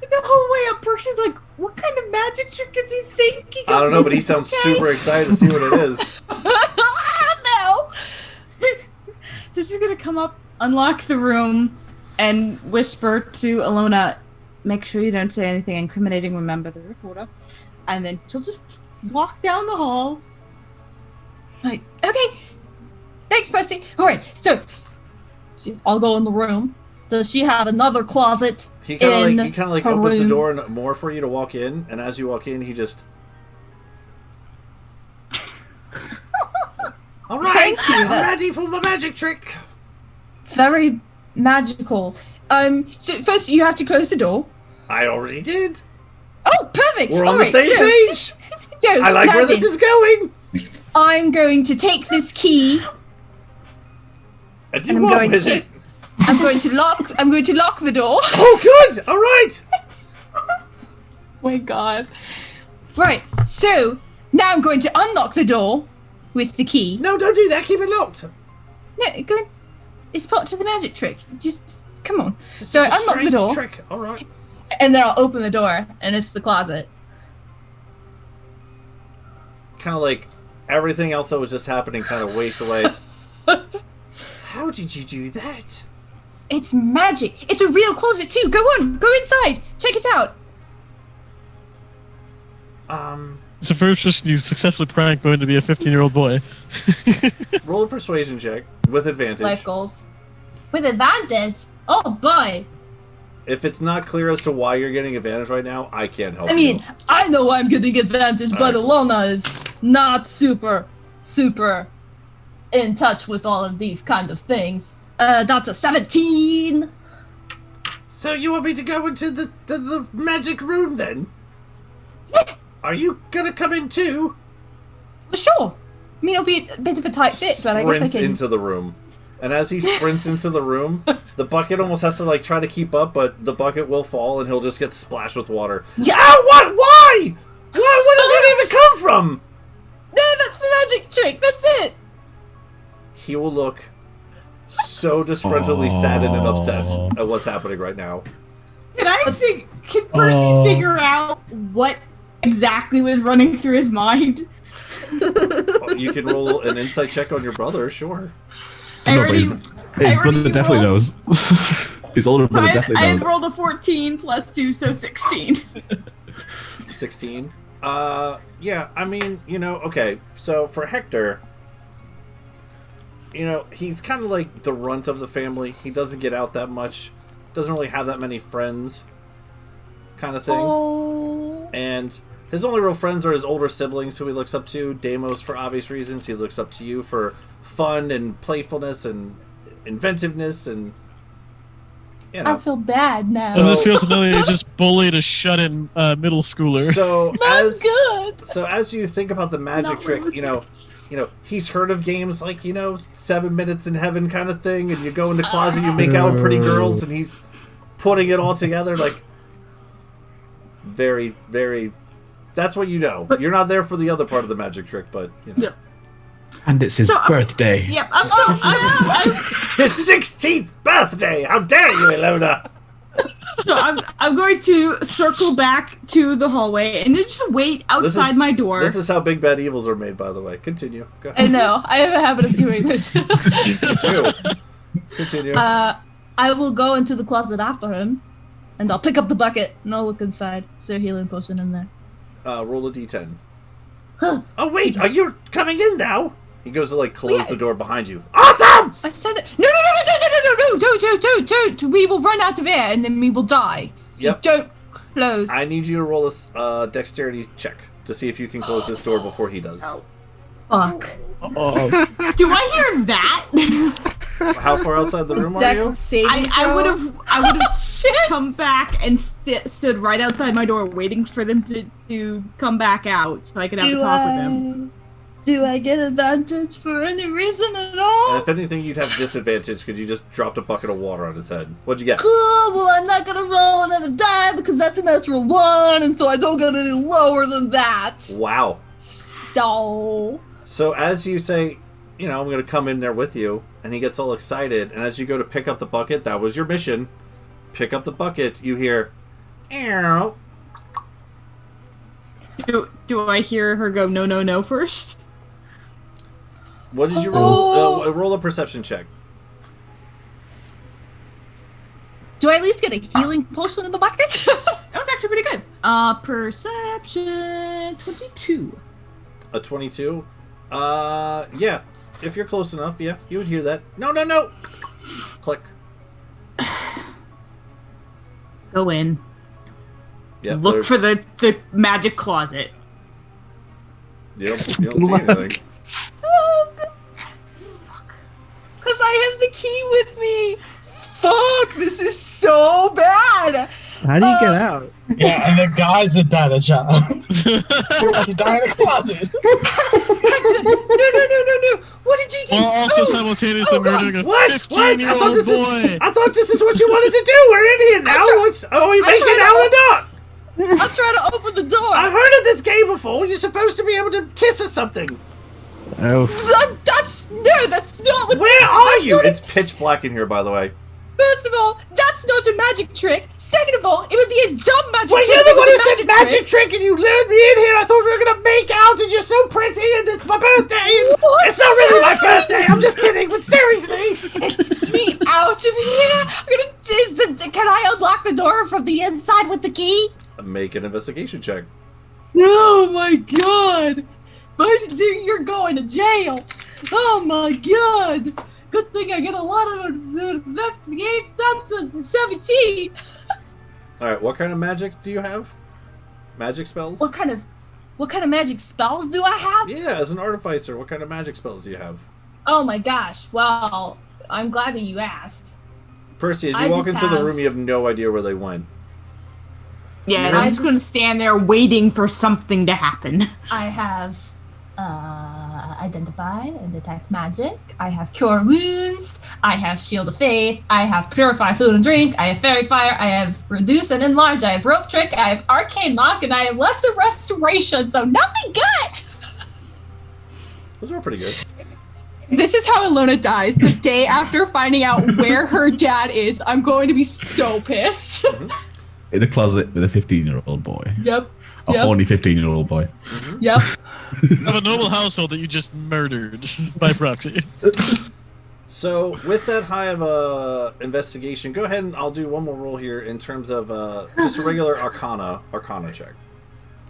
The whole way up, Percy's like, what kind of magic trick is he thinking? I don't know, but he sounds super excited to see what it is. No. So she's gonna come up, unlock the room, and whisper to Ilona, make sure you don't say anything incriminating, remember the recorder. And then she'll just walk down the hall. Right. Okay. Thanks, Percy. All right. So I'll go in the room. Does she have another closet? He kind of like her opens the room? door and more for you to walk in, and as you walk in, he just. All right, Thank you. I'm ready for my magic trick. It's very magical. So first you have to close the door. I already did. Oh, perfect. We're on All the right, same so- page. So, I like now where this then, is going. I'm going to take this key. And And I'm what going with to- it? I'm going to lock the door. Oh, good. All right. My God. Right. So now I'm going to unlock the door with the key. No, don't do that. Keep it locked. No, it's part of the magic trick. Just come on. It's So I such a unlock the strange door, Trick. All right. and then I'll open the door, and it's the closet. Kind of like everything else that was just happening kind of wastes away. How did you do that? It's magic. It's a real closet too. Go on, go inside. Check it out. It's a first person you successfully prank going to be a 15-year-old boy. Roll a persuasion check with advantage. Life goals. With advantage. Oh boy. If it's not clear as to why you're getting advantage right now, I can't help I mean, you. I know I'm getting advantage, but Ilona is not super in touch with all of these kind of things. That's a 17. So you want me to go into the magic room then? Yeah. Are you gonna come in too? Well, sure. I mean, it'll be a bit of a tight fit, but I guess I Sprints can. into the room. And as he sprints into the room, the bucket almost has to like try to keep up, but the bucket will fall and he'll just get splashed with water. Yeah. Ow, what? Why? Where does it even come from? No, that's the magic trick. That's it. He will look so disgruntledly saddened and upset at what's happening right now. Can Percy figure out what exactly was running through his mind? You can roll an insight check on your brother, sure. His brother definitely knows. His older brother definitely I knows. had rolled a 14 plus 2, so 16. 16. Yeah, I mean, okay. So for Hector, he's kind of like the runt of the family. He doesn't get out that much. Doesn't really have that many friends, kind of thing. Oh. And his only real friends are his older siblings, who he looks up to. Deimos, for obvious reasons. He looks up to you for fun and playfulness and inventiveness and I feel bad now. How does it feel to know that you just bullied a shut-in middle schooler? So That's good. So as you think about the magic trick, he's heard of games like 7 Minutes in Heaven kind of thing, and you go in the closet, you make out with pretty girls, and he's putting it all together like very, very. That's what you know. You're not there for the other part of the magic trick, but Yep. And it's his birthday. Yep. I'm his 16th birthday. How dare you, Ilona? So I'm going to circle back to the hallway and just wait outside my door. This is how Big Bad Evils are made, by the way. Continue. Go I ahead. know. I have a habit of doing this. Continue. I will go into the closet after him, and I'll pick up the bucket, and I'll look inside. Is there a healing potion in there? Roll a d10. Huh. Oh, wait. Are you coming in now? He goes to, close Yeah. the door behind you. Awesome! I said that. No, don't. We will run out of air, and then we will die. So Yep. don't close. I need you to roll a dexterity check to see if you can close this door before he does. Fuck. Oh, Do I hear that? How far outside the room are Dex you? saving I throw. would have come back and stood right outside my door, waiting for them to come back out, so I could have a talk with them. Do I get advantage for any reason at all? If anything, you'd have disadvantage because you just dropped a bucket of water on his head. What'd you get? Cool, well, I'm not gonna roll another die because that's a natural 1, and so I don't get any lower than that. Wow. So, as you say, I'm going to come in there with you, and he gets all excited, and as you go to pick up the bucket, that was your mission. Pick up the bucket, you hear, "Ew." Do I hear her go no first? What did you roll? Roll a perception check. do I at least get a healing potion in the bucket? That was actually pretty good. Perception 22. A 22? Yeah. If you're close enough, yeah, you would hear that. No. Click. Go in. Yeah. Look for the magic closet. You don't see anything. Because I have the key with me. Fuck, this is so bad. How do you get out? Yeah, and the guys that did a job. We're about to die in a closet. No. What did you do? While also simultaneously murdering a What? 15-year-old boy. I thought this is what you wanted to do. We're in here now. Are you making out or not? I'll try to open the door. I've heard of this game before. You're supposed to be able to kiss or something. oh. That's not what. Where are you? It's pitch black in here, by the way. First of all, that's not a magic trick. Second of all, it would be a dumb magic Well, trick. you're the one who It was a said magic trick, and you lured me in here. I thought we were gonna make out, and you're so pretty, and it's my birthday. And What? it's not really my birthday. I'm just kidding, but seriously. It's me out of here. Can I unlock the door from the inside with the key? Make an investigation check. Oh my god! You're going to jail. Oh my god! Good thing I get a lot of investigations. That's a 17. All right, what kind of magic do you have? Magic spells? What kind of magic spells do I have? Yeah, as an artificer, what kind of magic spells do you have? Oh my gosh! Well, I'm glad that you asked. Percy, as I you walk just into the have- room, you have no idea where they went. Yeah, and Yeah. I'm just going to stand there waiting for something to happen. I have identify and detect magic. I have cure wounds. I have shield of faith. I have purify food and drink. I have fairy fire. I have reduce and enlarge. I have rope trick. I have arcane lock, and I have lesser restoration. So nothing good. Those were pretty good. This is how Alona dies. The day after finding out where her dad is, I'm going to be so pissed. In the closet with a 15-year-old boy. Yep. A horny 15-year-old boy. Yep. Of a noble household that you just murdered by proxy. So, with that high of a investigation, go ahead and I'll do one more roll here in terms of just a regular Arcana check.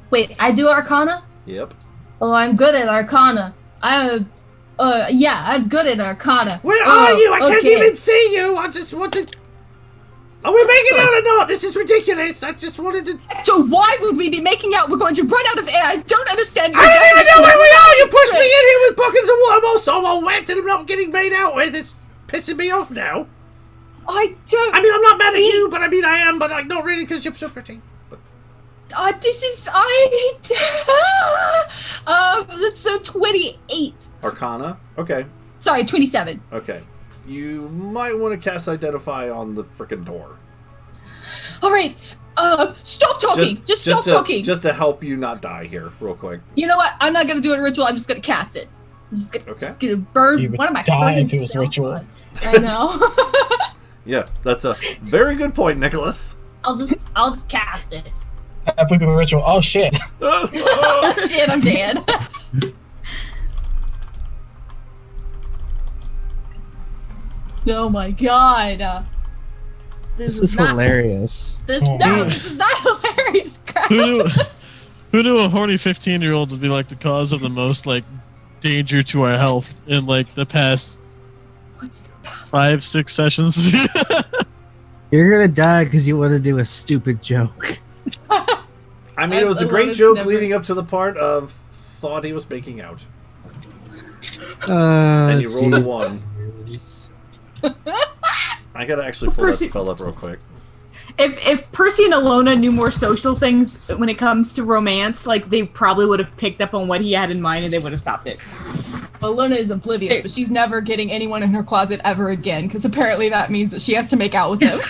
Wait, I do Arcana? Yep. Oh, I'm good at Arcana. I'm good at Arcana. Where Oh, are you? I can't okay. even see you. I just want to. Are we making out or not? This is ridiculous. I just wanted to. So why would we be making out? We're going to run out of air. I don't understand. I don't even know where we are. You pushed me in here with buckets of water. I'm also all wet and I'm not getting made out with. It's pissing me off now. I don't. I mean, I'm not mad at you, but I mean, I am, but like, not really because you're so pretty. But This is that's a 28. Arcana. Okay. Sorry, 27. Okay. You might want to cast Identify on the frickin' door. All right. Stop talking. Just stop talking. Just to help you not die here, real quick. You know what? I'm not gonna do a ritual. I'm just gonna cast it. I'm just gonna burn. You would What am I? die burning if it was spell ritual. slots? I know. Yeah, that's a very good point, Nicholas. I'll just cast it. Halfway through the ritual. Oh shit. Oh shit, I'm dead. Oh my god. This is hilarious. This, Oh, no, man. this is not hilarious. Crap. Who knew a horny 15-year-old would be like the cause of the most like danger to our health in like the past What's the past? 5-6 sessions? You're gonna die because you want to do a stupid joke. I mean, it was a great Alona's joke never- leading up to the part of thought he was making out. And And you rolled a 1. I gotta actually pull that Percy- spell up real quick. If Percy and Alona knew more social things when it comes to romance, like they probably would have picked up on what he had in mind and they would have stopped it. Alona is oblivious, but she's never getting anyone in her closet ever again, because apparently that means that she has to make out with him.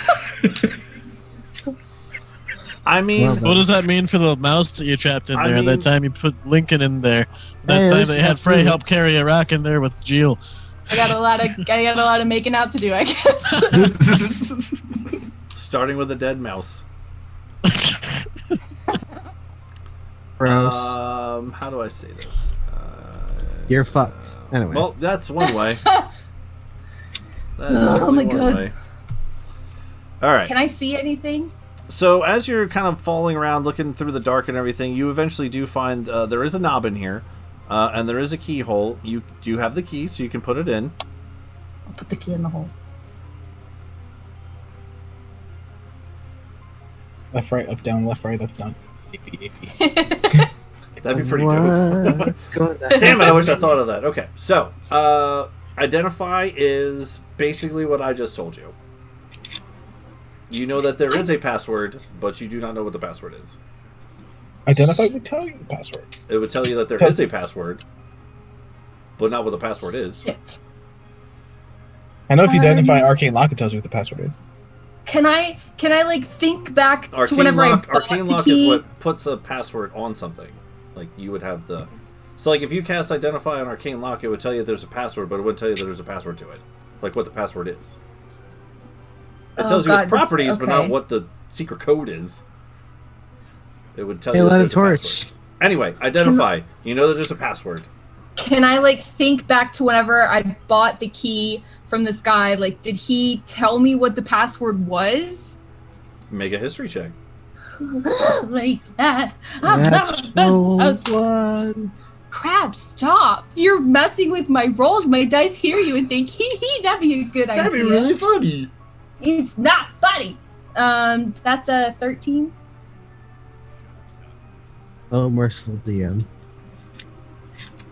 I mean, Well What does that mean for the mouse that you trapped in I there? mean- that time you put Lincoln in there. That Hey, time this they is had not Frey true. help carry a rock in there with Jill. I got a lot of making out to do, I guess. starting with a dead mouse. Gross. How do I say this? You're fucked. Anyway. Well, that's one way. That's Oh certainly my one God. way. All right. Can I see anything? So as you're kind of falling around, looking through the dark and everything, you eventually do find there is a knob in here, and there is a keyhole. You do have the key, so you can put it in. I'll put the key in the hole. Left, right, up, down. Left, right, up, down. That'd be pretty dope. What's going on? Damn it! I wish I thought of that. Okay, so identify is basically what I just told you. You know that there is a password, but you do not know what the password is. Identify would tell you the password. It would tell you that there is a password, but not what the password is. Shit. I know if you identify Arcane Lock, it tells you what the password is. Can I like think back to Arcane whenever lock, I bought Arcane the lock key? is what puts a password on something. Like you would have the. So like if you cast identify on Arcane lock, it would tell you there's a password, but it wouldn't tell you that there's a password to it. Like what the password is. It Oh, tells you God, its this- properties, but not okay. what the secret code is. It would tell Hey, you that light a there's a torch. password. Anyway, identify. You know that there's a password. Can I like think back to whenever I bought the key from this guy? Like, did he tell me what the password was? Make a history check. Like that. I've never That's been no so one. crap. Stop! You're messing with my rolls. My dice hear you and think, hee, that'd be a good idea. That'd be really funny. It's not funny. That's a 13. Oh, merciful DM.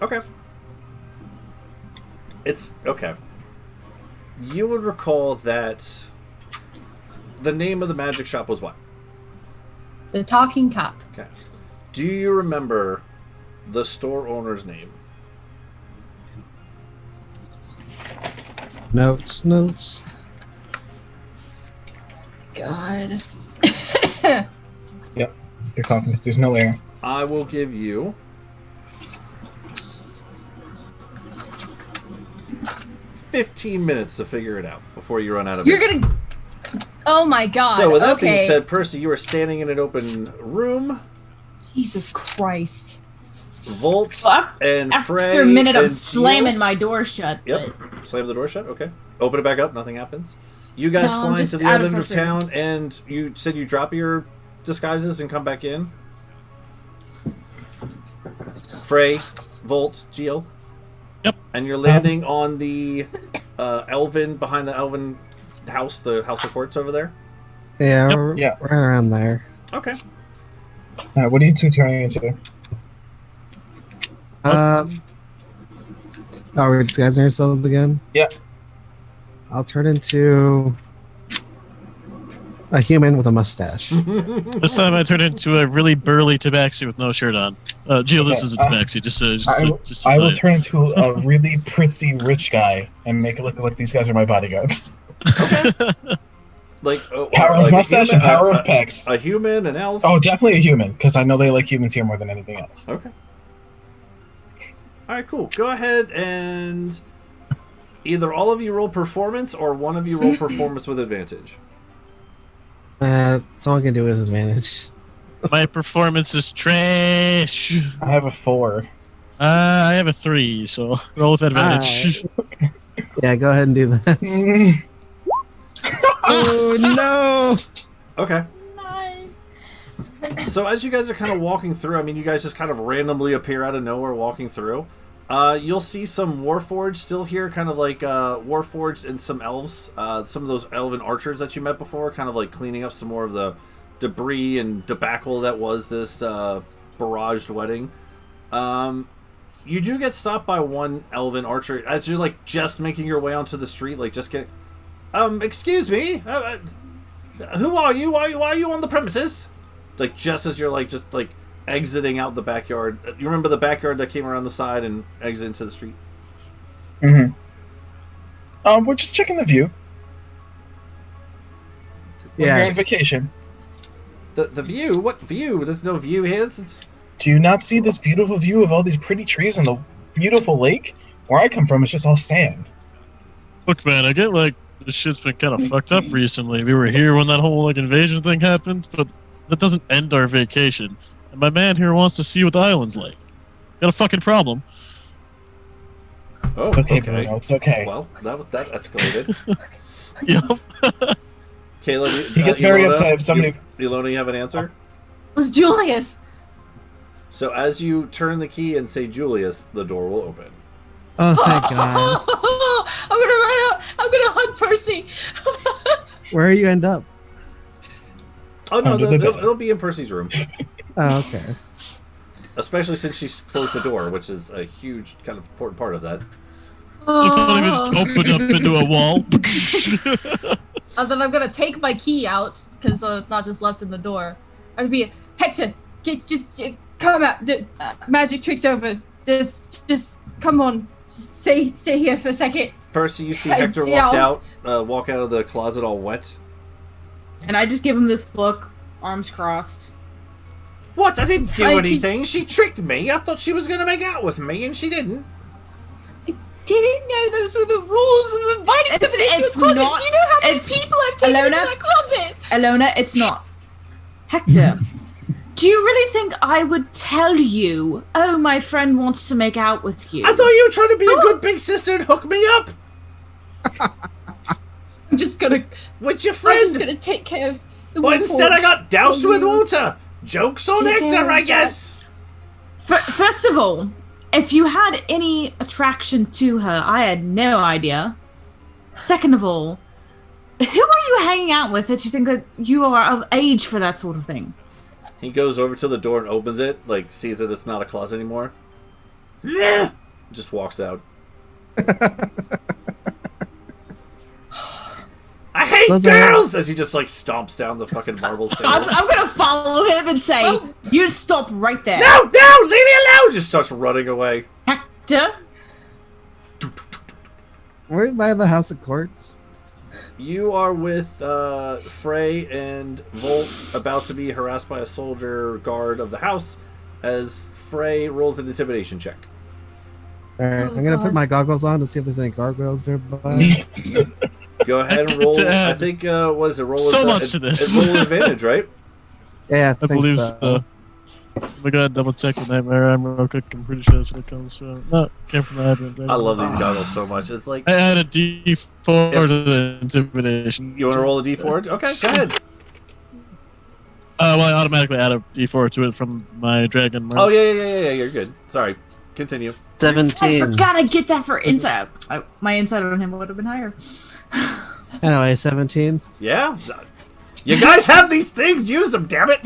Okay. It's okay. You would recall that the name of the magic shop was what? The Talking Cup. Okay. Do you remember the store owner's name? Notes. God. Yep. You're talking. There's no air. I will give you 15 minutes to figure it out before you run out of You're it. gonna. Oh my God. So with that okay. being said, Percy, you are standing in an open room. Jesus Christ. Volt Well, and Frey. After a minute, I'm and slamming Gio- my door shut. Yep. But Slam the door shut. Okay. Open it back up. Nothing happens. You guys No, fly just into the out other of end of frustration. town, and you said you drop your disguises and come back in. Frey, Volt, Gio. Yep. And you're landing on the Elven, behind the Elven house, the House of Courts over there. Yeah, Yep. we're Yeah. right around there. Okay. All right, what are you two turning into? Are we disguising ourselves again? Yeah. I'll turn into a human with a mustache. This time I turn into a really burly tabaxi with no shirt on. Gio, this Okay, is a tabaxi. Just to I tell will you. turn into a really prissy rich guy and make it look like these guys are my bodyguards. Like Power of like a mustache human- and power of pecs. A human, an elf. Oh, definitely a human, because I know they like humans here more than anything else. Okay. All right, cool. Go ahead and either all of you roll performance or one of you roll performance with advantage. Someone can do it with advantage. My performance is trash. I have a 4. I have a 3, so roll with advantage. Yeah, go ahead and do that. Mm, Oh no! Okay. Nice. So as you guys are kind of walking through, I mean, you guys just kind of randomly appear out of nowhere walking through. You'll see some Warforged still here, kind of like Warforged and some elves. Some of those elven archers that you met before, kind of like cleaning up some more of the debris and debacle that was this barraged wedding. You do get stopped by one elven archer as you're like just making your way onto the street, like just get. Excuse me. Who are you? Why are you on the premises? Like just as you're like just like exiting out the backyard. You remember the backyard that came around the side and exit into the street? Mm-hmm. We're just checking the view. We're here on Yes. vacation. The view? What view? There's no view here since. Do you not see this beautiful view of all these pretty trees and the beautiful lake? Where I come from, it's just all sand. Look, man, I get like this shit's been kind of fucked up recently. We were here when that whole like invasion thing happened, but that doesn't end our vacation. And my man here wants to see what the island's like. Got a fucking problem. Oh, Okay, okay. Bruno, it's okay. Well, that escalated. Yep. Caleb, He gets very upset if somebody- Ilona, you have an answer? It was Julius. So as you turn the key and say Julius, the door will open. Oh, thank God. I'm gonna run out. I'm gonna hug Percy. Where you end up? Oh no, Under the bed. it'll be in Percy's room. Oh, okay. Especially since she's closed the door, which is a huge kind of important part of that. You can't even just open up into a wall. And then I'm gonna take my key out because it's not just left in the door. I'd be Hector, come out. Magic tricks over. Just come on. Just stay here for a second. Percy, you see Hey, Hector Jill. walk out of the closet all wet. And I just give him this look, arms crossed. What? I didn't do I anything. She tricked me. I thought she was gonna make out with me, and she didn't. Didn't know those were the rules of inviting somebody into a It's closet. not- Do you know how many it's- people I've taken into Alona? that closet? Alona, it's not. Hector, do you really think I would tell you, oh, my friend wants to make out with you? I thought you were trying to be a good big sister and hook me up I'm just gonna with your I'm just friend. gonna take care of the But instead, I got doused with you. water. Jokes on Take care Hector, of I guess. First of all, if you had any attraction to her, I had no idea. Second of all, who are you hanging out with that you think that you are of age for that sort of thing? He goes over to the door and opens it, like sees that it's not a closet anymore. Nah. Just walks out. I hate girls! As he just like stomps down the fucking marble stairs. I'm gonna follow him and say, "You stop right there." No, leave me alone! Just starts running away. Hector. We're by the House of Courts. You are with Frey and Volt, about to be harassed by a soldier guard of the house, as Frey rolls an intimidation check. Alright, I'm gonna put my goggles on to see if there's any gargoyles nearby. Go ahead and roll. I think, what is it? Roll So much to this. It's roll advantage, right? Yeah, I believe so. We gotta double check the nightmare armor real quick. I'm pretty sure that's what it comes from. No, came from the advent. I love these goggles so much. It's like I add a D4 to the intimidation. You want to roll a D4? Okay, go ahead. Well, I automatically add a D4 to it from my dragon. Oh yeah. You're good. Sorry. Continue. 17. I forgot I get that for insight. My insight on him would have been higher. Anyway, 17. Yeah. You guys have these things. Use them, damn it.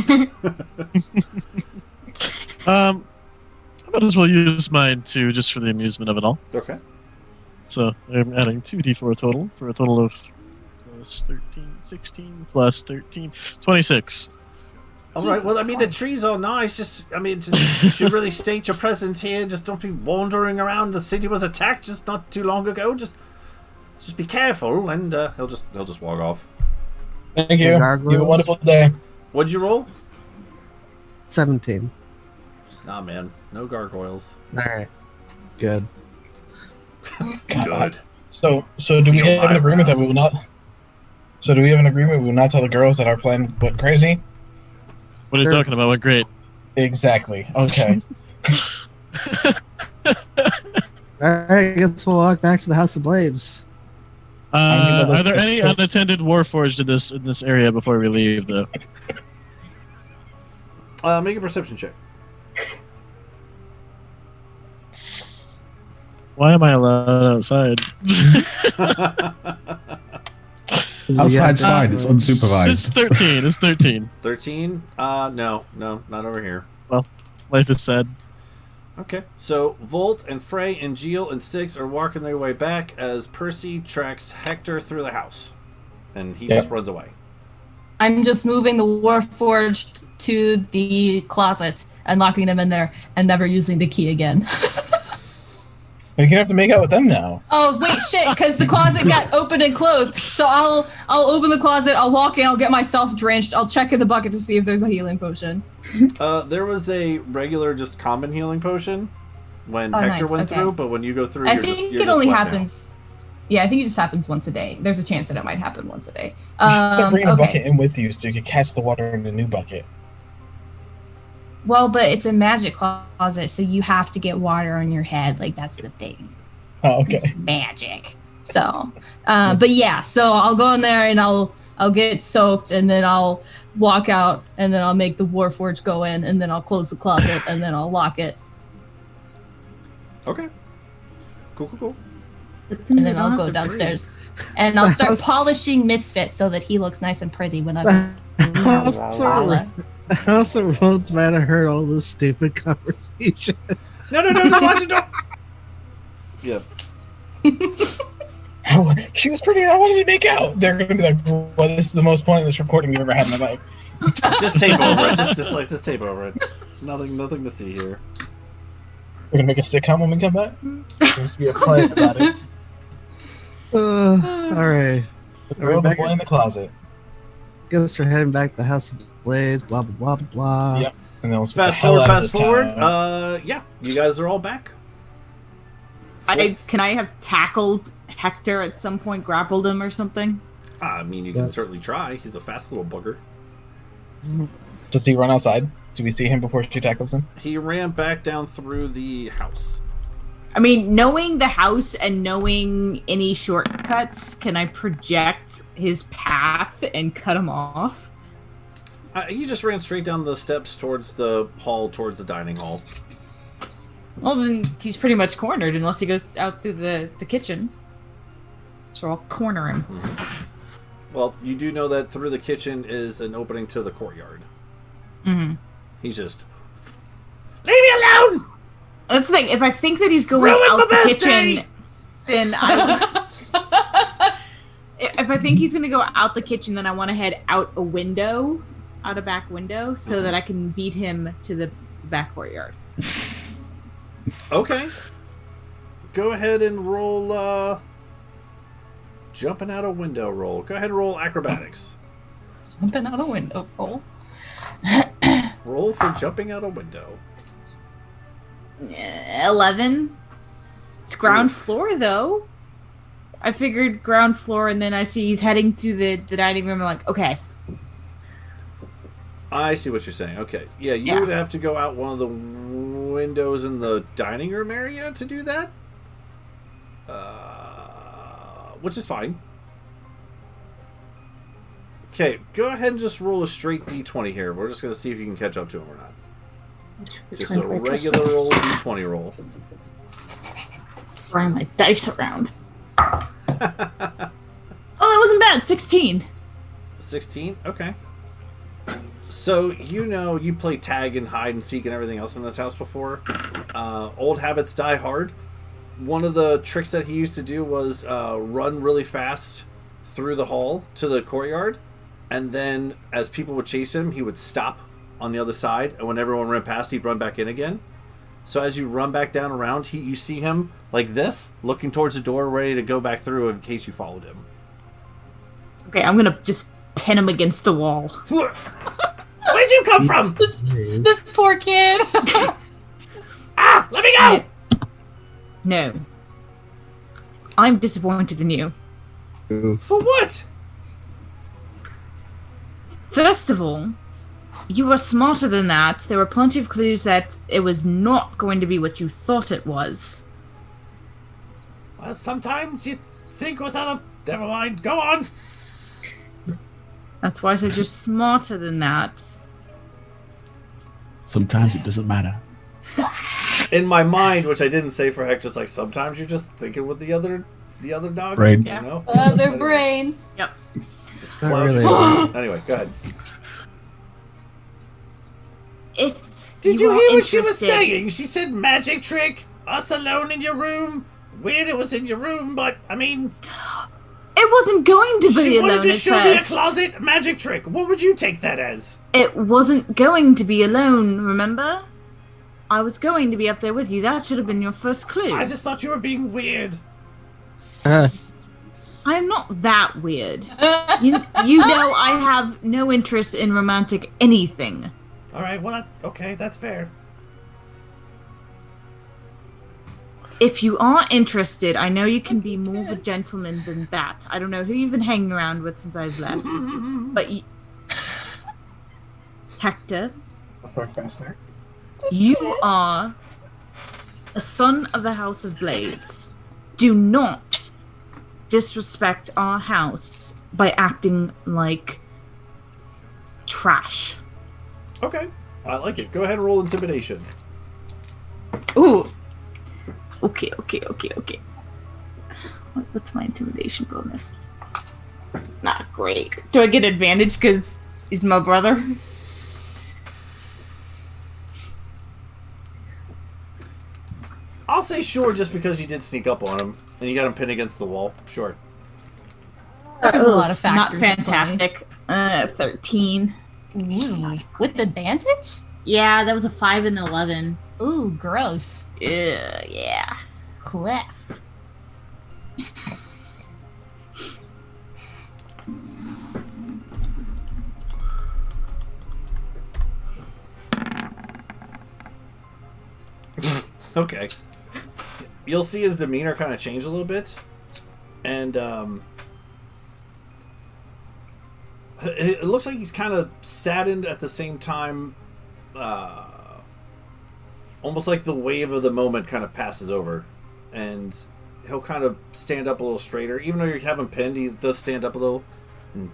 I might as well use mine too, just for the amusement of it all. Okay. So I'm adding 2d4 total for a total of plus 13, 16 plus 13, 26. All right. Well, I mean, the tree's all nice. Just you should really state your presence here. Just don't be wandering around. The city was attacked just not too long ago. Just be careful, and he'll just walk off. Thank you. You have a wonderful day. What'd you roll? 17. Nah, man. No gargoyles. Alright. Good. Good. So do we have an agreement that we will not? So do we have an agreement we will not tell the girls that our plan went crazy? What are you talking about? Went great. Exactly. Okay. Alright, I guess we'll walk back to the House of Blades. Are there any unattended warforged in this area before we leave, though? Make a perception check. Why am I allowed outside? Outside's fine. It's unsupervised. It's 13. It's 13. 13? No, not over here. Well, life is sad. Okay, so Volt and Frey and Geel and Styx are walking their way back as Percy tracks Hector through the house, and he just runs away. I'm just moving the Warforged to the closet and locking them in there and never using the key again. You're gonna have to make out with them now. Oh wait, shit! Because the closet got opened and closed. So I'll open the closet. I'll walk in. I'll get myself drenched. I'll check in the bucket to see if there's a healing potion. There was a regular, just common healing potion when Hector went through, but when you go through, I think it only happens. Yeah, I think it just happens once a day. There's a chance that it might happen once a day. You should bring a bucket in with you so you can catch the water in the new bucket. Well, but it's a magic closet, so you have to get water on your head. Like, that's the thing. Oh, okay. It's magic. So, but yeah, so I'll go in there and I'll get soaked, and then I'll walk out, and then I'll make the Warforged go in, and then I'll close the closet, and then I'll lock it. Okay. Cool. And then I'll go downstairs. And I'll start polishing Misfit so that he looks nice and pretty when I'm... I also Rhodes might have heard all this stupid conversation. No, Yeah. She was pretty. I wanted to make out. They're gonna be like, "Well, this is the most pointless recording you've ever had in my life." Just tape over it. Just tape over it. Nothing to see here. We're gonna make a sitcom when we come back. There's to be a play about it. All right. Throw the boy in the closet. Guess we're heading back to the House of Blaze. Blah blah blah blah. Yep. And then fast forward. Yeah, you guys are all back. Can I have tackled Hector at some point, grappled him or something? I mean, you can certainly try. He's a fast little bugger. Does he run outside? Do we see him before she tackles him? He ran back down through the house. I mean, knowing the house and knowing any shortcuts, can I project his path and cut him off? You just ran straight down the steps towards the hall, towards the dining hall. Well, then he's pretty much cornered unless he goes out through the kitchen. So I'll corner him. Well, you do know that through the kitchen is an opening to the courtyard. Mm-hmm. He's just... Leave me alone! That's the thing. If I think that he's going out the kitchen, then I... if if I think he's gonna go out the kitchen, then I want to head out a back window, so that I can beat him to the back courtyard. Okay. Go ahead and roll. Jumping out a window roll. Go ahead and roll acrobatics. Jumping out a window roll. Roll for jumping out a window. 11. It's ground floor, though. I figured ground floor, and then I see he's heading to the dining room. I'm like, okay. I see what you're saying. Okay. Yeah, you would have to go out one of the windows in the dining room area to do that. Which is fine. Okay, go ahead and just roll a straight d20 here. We're just going to see if you can catch up to him or not. Just a regular old d20 roll. Throwing my dice around. Oh, that wasn't bad. 16. 16? Okay. So, you play tag and hide and seek and everything else in this house before. Old habits die hard. One of the tricks that he used to do was run really fast through the hall to the courtyard, and then as people would chase him, he would stop on the other side, and when everyone ran past, he'd run back in again. So as you run back down around, you see him like this, looking towards the door, ready to go back through in case you followed him. Okay, I'm gonna just pin him against the wall. Where'd you come from? This poor kid. Ah! Let me go! No. I'm disappointed in you. For what? First of all, you were smarter than that. There were plenty of clues that it was not going to be what you thought it was. Well, sometimes you think with other... Never mind. Go on. That's why I said you're smarter than that. Sometimes it doesn't matter. In my mind, which I didn't say for Hector, it's like sometimes you're just thinking with the other dog. Brain. You know? Other brain. Yep. Just Not cloud really. your- Anyway, go ahead. If Did you are hear what she was interested- saying? She said magic trick, us alone in your room. Weird it was in your room, but I mean, It wasn't going to be she wanted alone to at show me a first. closet magic trick. What would you take that as? It wasn't going to be alone, remember? I was going to be up there with you. That should have been your first clue. I just thought you were being weird. I am not that weird. You know I have no interest in romantic anything. All right, well that's okay. That's fair. If you are interested, I know you can be more of a gentleman than that. I don't know who you've been hanging around with since I've left, but Hector, Professor. you are a son of the House of Blades. Do not disrespect our house by acting like trash. Okay, I like it. Go ahead and roll intimidation. Ooh. Okay. What's my intimidation bonus? Not great. Do I get advantage because he's my brother? I'll say sure, just because you did sneak up on him and you got him pinned against the wall. Sure. There's a lot of Not factors at play. fantastic. 13. Ooh, with advantage? Yeah, that was a 5 and 11. Ooh, gross. Yeah. Blech. Okay. You'll see his demeanor kind of change a little bit. And, it looks like he's kind of saddened at the same time. Almost like the wave of the moment kind of passes over. And he'll kind of stand up a little straighter. Even though you have him pinned, he does stand up a little. And,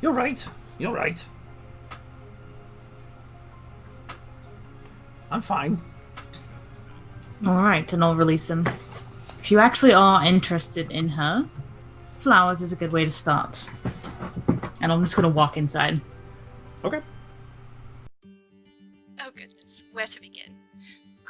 You're right. I'm fine. Alright, and I'll release him. If you actually are interested in her, flowers is a good way to start. And I'm just gonna walk inside. Okay. Oh goodness, where to begin?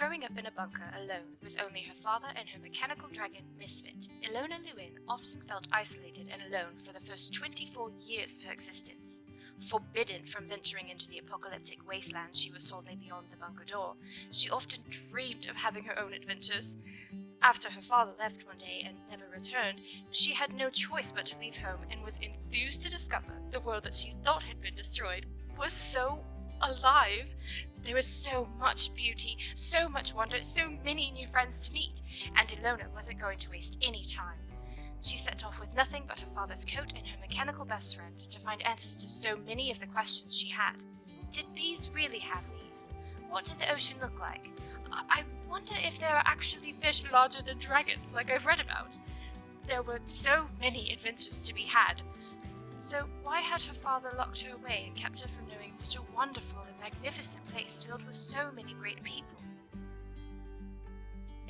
Growing up in a bunker alone with only her father and her mechanical dragon, Misfit, Ilona Lewin often felt isolated and alone for the first 24 years of her existence. Forbidden from venturing into the apocalyptic wasteland she was told lay beyond the bunker door, she often dreamed of having her own adventures. After her father left one day and never returned, she had no choice but to leave home and was enthused to discover the world that she thought had been destroyed was so alive. There was so much beauty, so much wonder, so many new friends to meet, and Ilona wasn't going to waste any time. She set off with nothing but her father's coat and her mechanical best friend to find answers to so many of the questions she had. Did bees really have leaves? What did the ocean look like? I wonder if there are actually fish larger than dragons, like I've read about. There were so many adventures to be had. So why had her father locked her away and kept her from knowing such a wonderful and magnificent place filled with so many great people?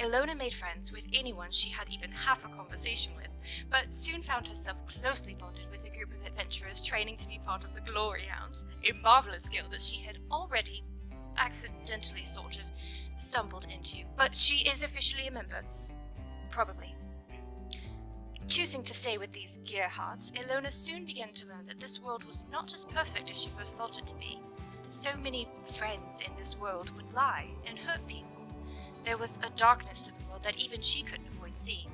Ilona made friends with anyone she had even half a conversation with, but soon found herself closely bonded with a group of adventurers training to be part of the Glory Hounds, a marvelous guild that she had already accidentally sort of stumbled into, but she is officially a member. Probably. Choosing to stay with these gearhearts, Ilona soon began to learn that this world was not as perfect as she first thought it to be. So many friends in this world would lie and hurt people. There was a darkness to the world that even she couldn't avoid seeing.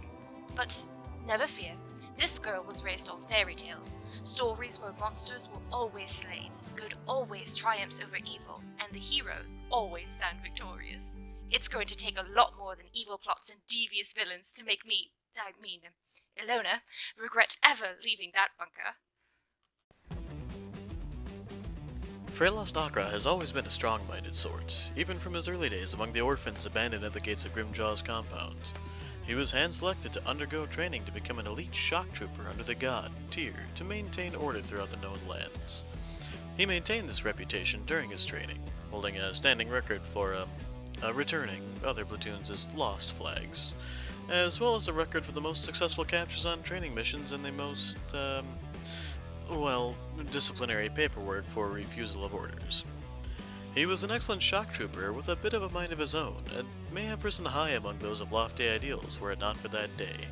But never fear, this girl was raised on fairy tales, stories where monsters were always slain, good always triumphs over evil, and the heroes always stand victorious. It's going to take a lot more than evil plots and devious villains to make Ilona, regret ever leaving that bunker. Freylost Akra has always been a strong-minded sort, even from his early days among the orphans abandoned at the gates of Grimjaw's compound. He was hand-selected to undergo training to become an elite shock trooper under the god, Tyr, to maintain order throughout the known lands. He maintained this reputation during his training, holding a standing record for returning other platoons as lost flags, as well as a record for the most successful captures on training missions and the most, disciplinary paperwork for refusal of orders. He was an excellent shock trooper with a bit of a mind of his own, and may have risen high among those of lofty ideals were it not for that day.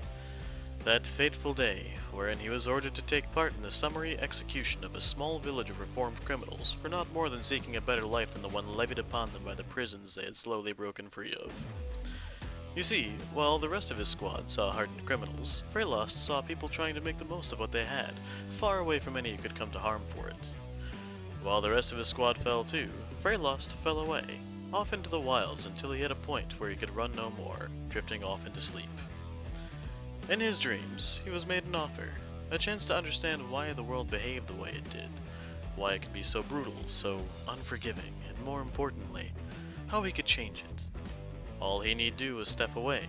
That fateful day, wherein he was ordered to take part in the summary execution of a small village of reformed criminals for not more than seeking a better life than the one levied upon them by the prisons they had slowly broken free of. You see, while the rest of his squad saw hardened criminals, Freylost saw people trying to make the most of what they had, far away from any who could come to harm for it. While the rest of his squad fell too, Freylost fell away, off into the wilds until he hit a point where he could run no more, drifting off into sleep. In his dreams, he was made an offer, a chance to understand why the world behaved the way it did, why it could be so brutal, so unforgiving, and more importantly, how he could change it. All he need do was step away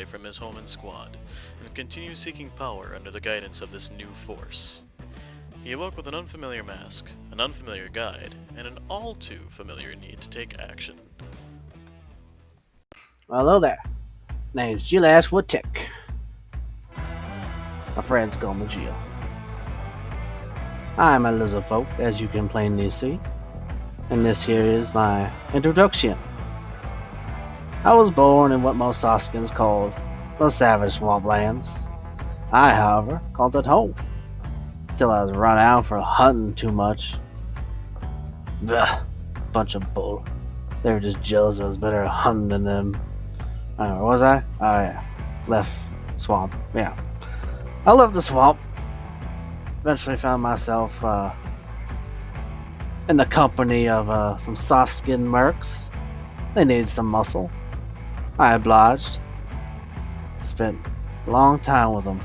from his home and squad, and continue seeking power under the guidance of this new force. He awoke with an unfamiliar mask, an unfamiliar guide, and an all too familiar need to take action. Well, hello there. Name's Jill Ashwood Tech. My friends call me Jill. I'm a lizard folk, as you can plainly see, and this here is my introduction. I was born in what most Saskans called the Savage Swamplands. I, however, called it home, till I was run out for hunting too much. Ugh, bunch of bull. They were just jealous I was better at hunting than them. Where was I? Oh yeah, left swamp, yeah. I left the swamp. Eventually found myself in the company of some soft-skinned mercs. They needed some muscle. I obliged. Spent a long time with them.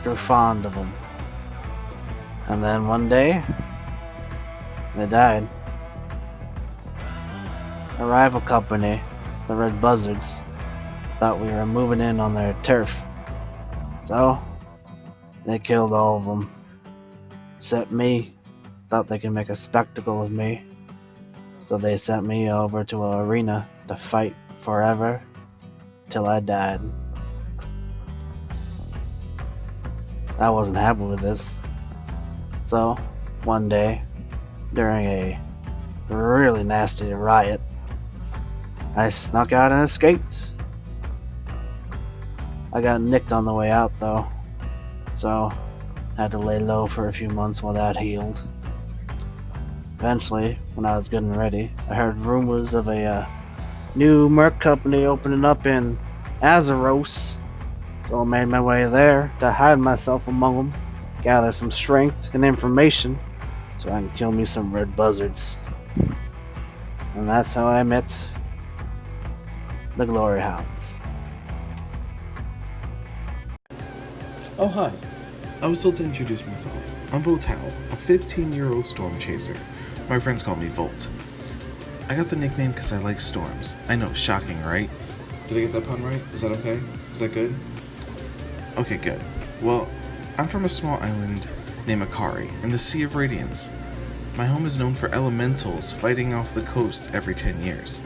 Grew fond of them. And then one day, they died. A rival company, the Red Buzzards, thought we were moving in on their turf. So, they killed all of them. Except me. Thought they could make a spectacle of me. So they sent me over to an arena to fight forever till I died. I wasn't happy with this. So, one day, during a really nasty riot, I snuck out and escaped. I got nicked on the way out, though, so had to lay low for a few months while that healed. Eventually, when I was good and ready, I heard rumors of a new merc company opening up in Azeros, so I made my way there to hide myself among them, gather some strength and information, so I can kill me some red buzzards. And that's how I met the Glory Hounds. Oh, hi. I was told to introduce myself. I'm Voltao, a 15-year-old storm chaser. My friends call me Volt. I got the nickname because I like storms. I know, shocking, right? Did I get that pun right? Is that okay? Is that good? Okay, good. Well, I'm from a small island named Akari in the Sea of Radiance. My home is known for elementals fighting off the coast every 10 years.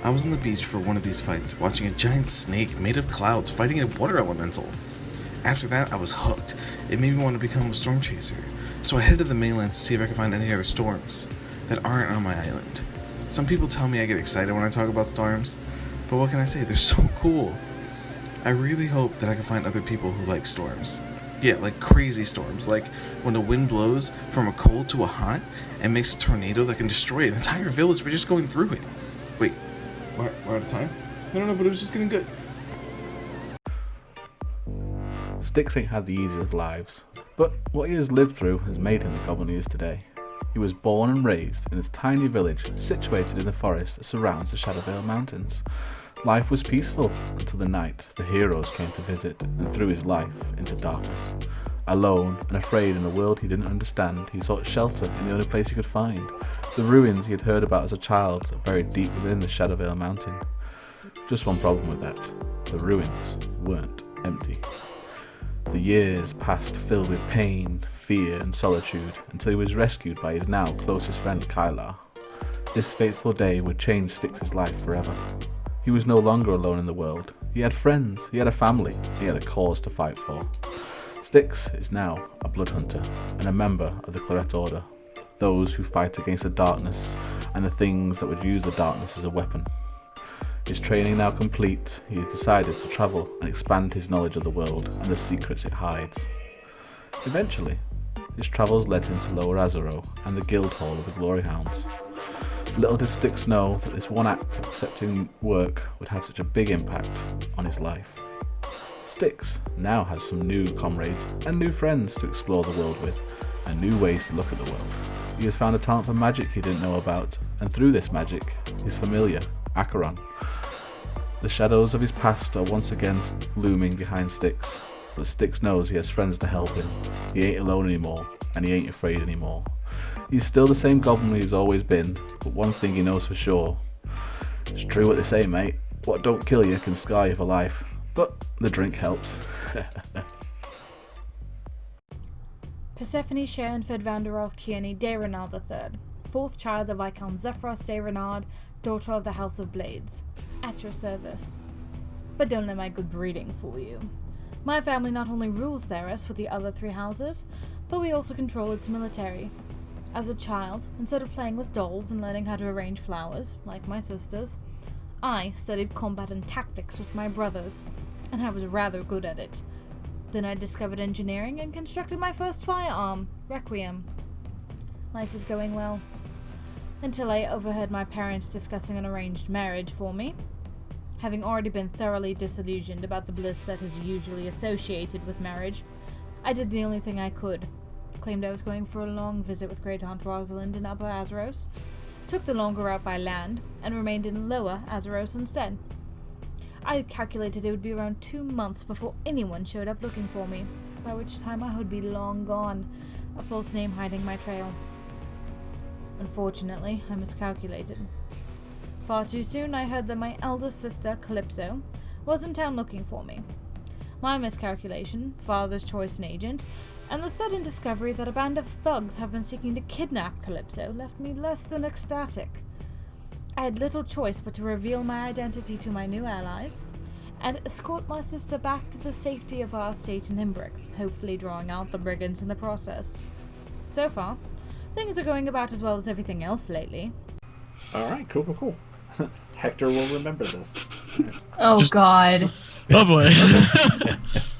I was on the beach for one of these fights, watching a giant snake made of clouds fighting a water elemental. After that, I was hooked. It made me want to become a storm chaser. So I headed to the mainland to see if I could find any other storms that aren't on my island. Some people tell me I get excited when I talk about storms, but what can I say? They're so cool. I really hope that I can find other people who like storms. Yeah, like crazy storms, like when the wind blows from a cold to a hot and makes a tornado that can destroy an entire village by just going through it. Wait, we're out of time? No, but it was just getting good. Styx ain't had the easiest of lives, but what he has lived through has made him the goblin he is today. He was born and raised in this tiny village situated in the forest that surrounds the Shadowvale Mountains. Life was peaceful until the night the heroes came to visit and threw his life into darkness. Alone and afraid in a world he didn't understand, he sought shelter in the only place he could find, the ruins he had heard about as a child buried deep within the Shadowvale Mountain. Just one problem with that: the ruins weren't empty. The years passed filled with pain, fear and solitude until he was rescued by his now closest friend Kylar. This fateful day would change Styx's life forever. He was no longer alone in the world. He had friends, he had a family, he had a cause to fight for. Styx is now a blood hunter and a member of the Claret Order, those who fight against the darkness and the things that would use the darkness as a weapon. His training now complete, he has decided to travel and expand his knowledge of the world and the secrets it hides. Eventually, his travels led him to Lower Azero and the Guild Hall of the Glory Hounds. Little did Styx know that this one act of accepting work would have such a big impact on his life. Styx now has some new comrades and new friends to explore the world with, and new ways to look at the world. He has found a talent for magic he didn't know about, and through this magic, his familiar, Acheron. The shadows of his past are once again looming behind Styx, but Styx knows he has friends to help him. He ain't alone anymore, and he ain't afraid anymore. He's still the same goblin he's always been, but one thing he knows for sure. It's true what they say, mate. What don't kill you can scar you for life. But the drink helps. Persephone Sharonford Vanderoth Kearney de Renard III, fourth child of Viscount Zephyros de Renard, daughter of the House of Blades. At your service. But don't let my good breeding fool you. My family not only rules Theros with the other three houses, but we also control its military. As a child, instead of playing with dolls and learning how to arrange flowers, like my sisters, I studied combat and tactics with my brothers, and I was rather good at it. Then I discovered engineering and constructed my first firearm, Requiem. Life was going well, until I overheard my parents discussing an arranged marriage for me. Having already been thoroughly disillusioned about the bliss that is usually associated with marriage, I did the only thing I could. Claimed I was going for a long visit with Great Aunt Rosalind in Upper Azeros, took the longer route by land, and remained in Lower Azeros instead. I calculated it would be around 2 months before anyone showed up looking for me, by which time I would be long gone, a false name hiding my trail. Unfortunately, I miscalculated. Far too soon I heard that my eldest sister, Calypso, was in town looking for me. My miscalculation, father's choice and agent, and the sudden discovery that a band of thugs have been seeking to kidnap Calypso left me less than ecstatic. I had little choice but to reveal my identity to my new allies, and escort my sister back to the safety of our estate in Imbric, hopefully drawing out the brigands in the process. So far, things are going about as well as everything else lately. Alright, cool. Hector will remember this. Oh God. Oh boy.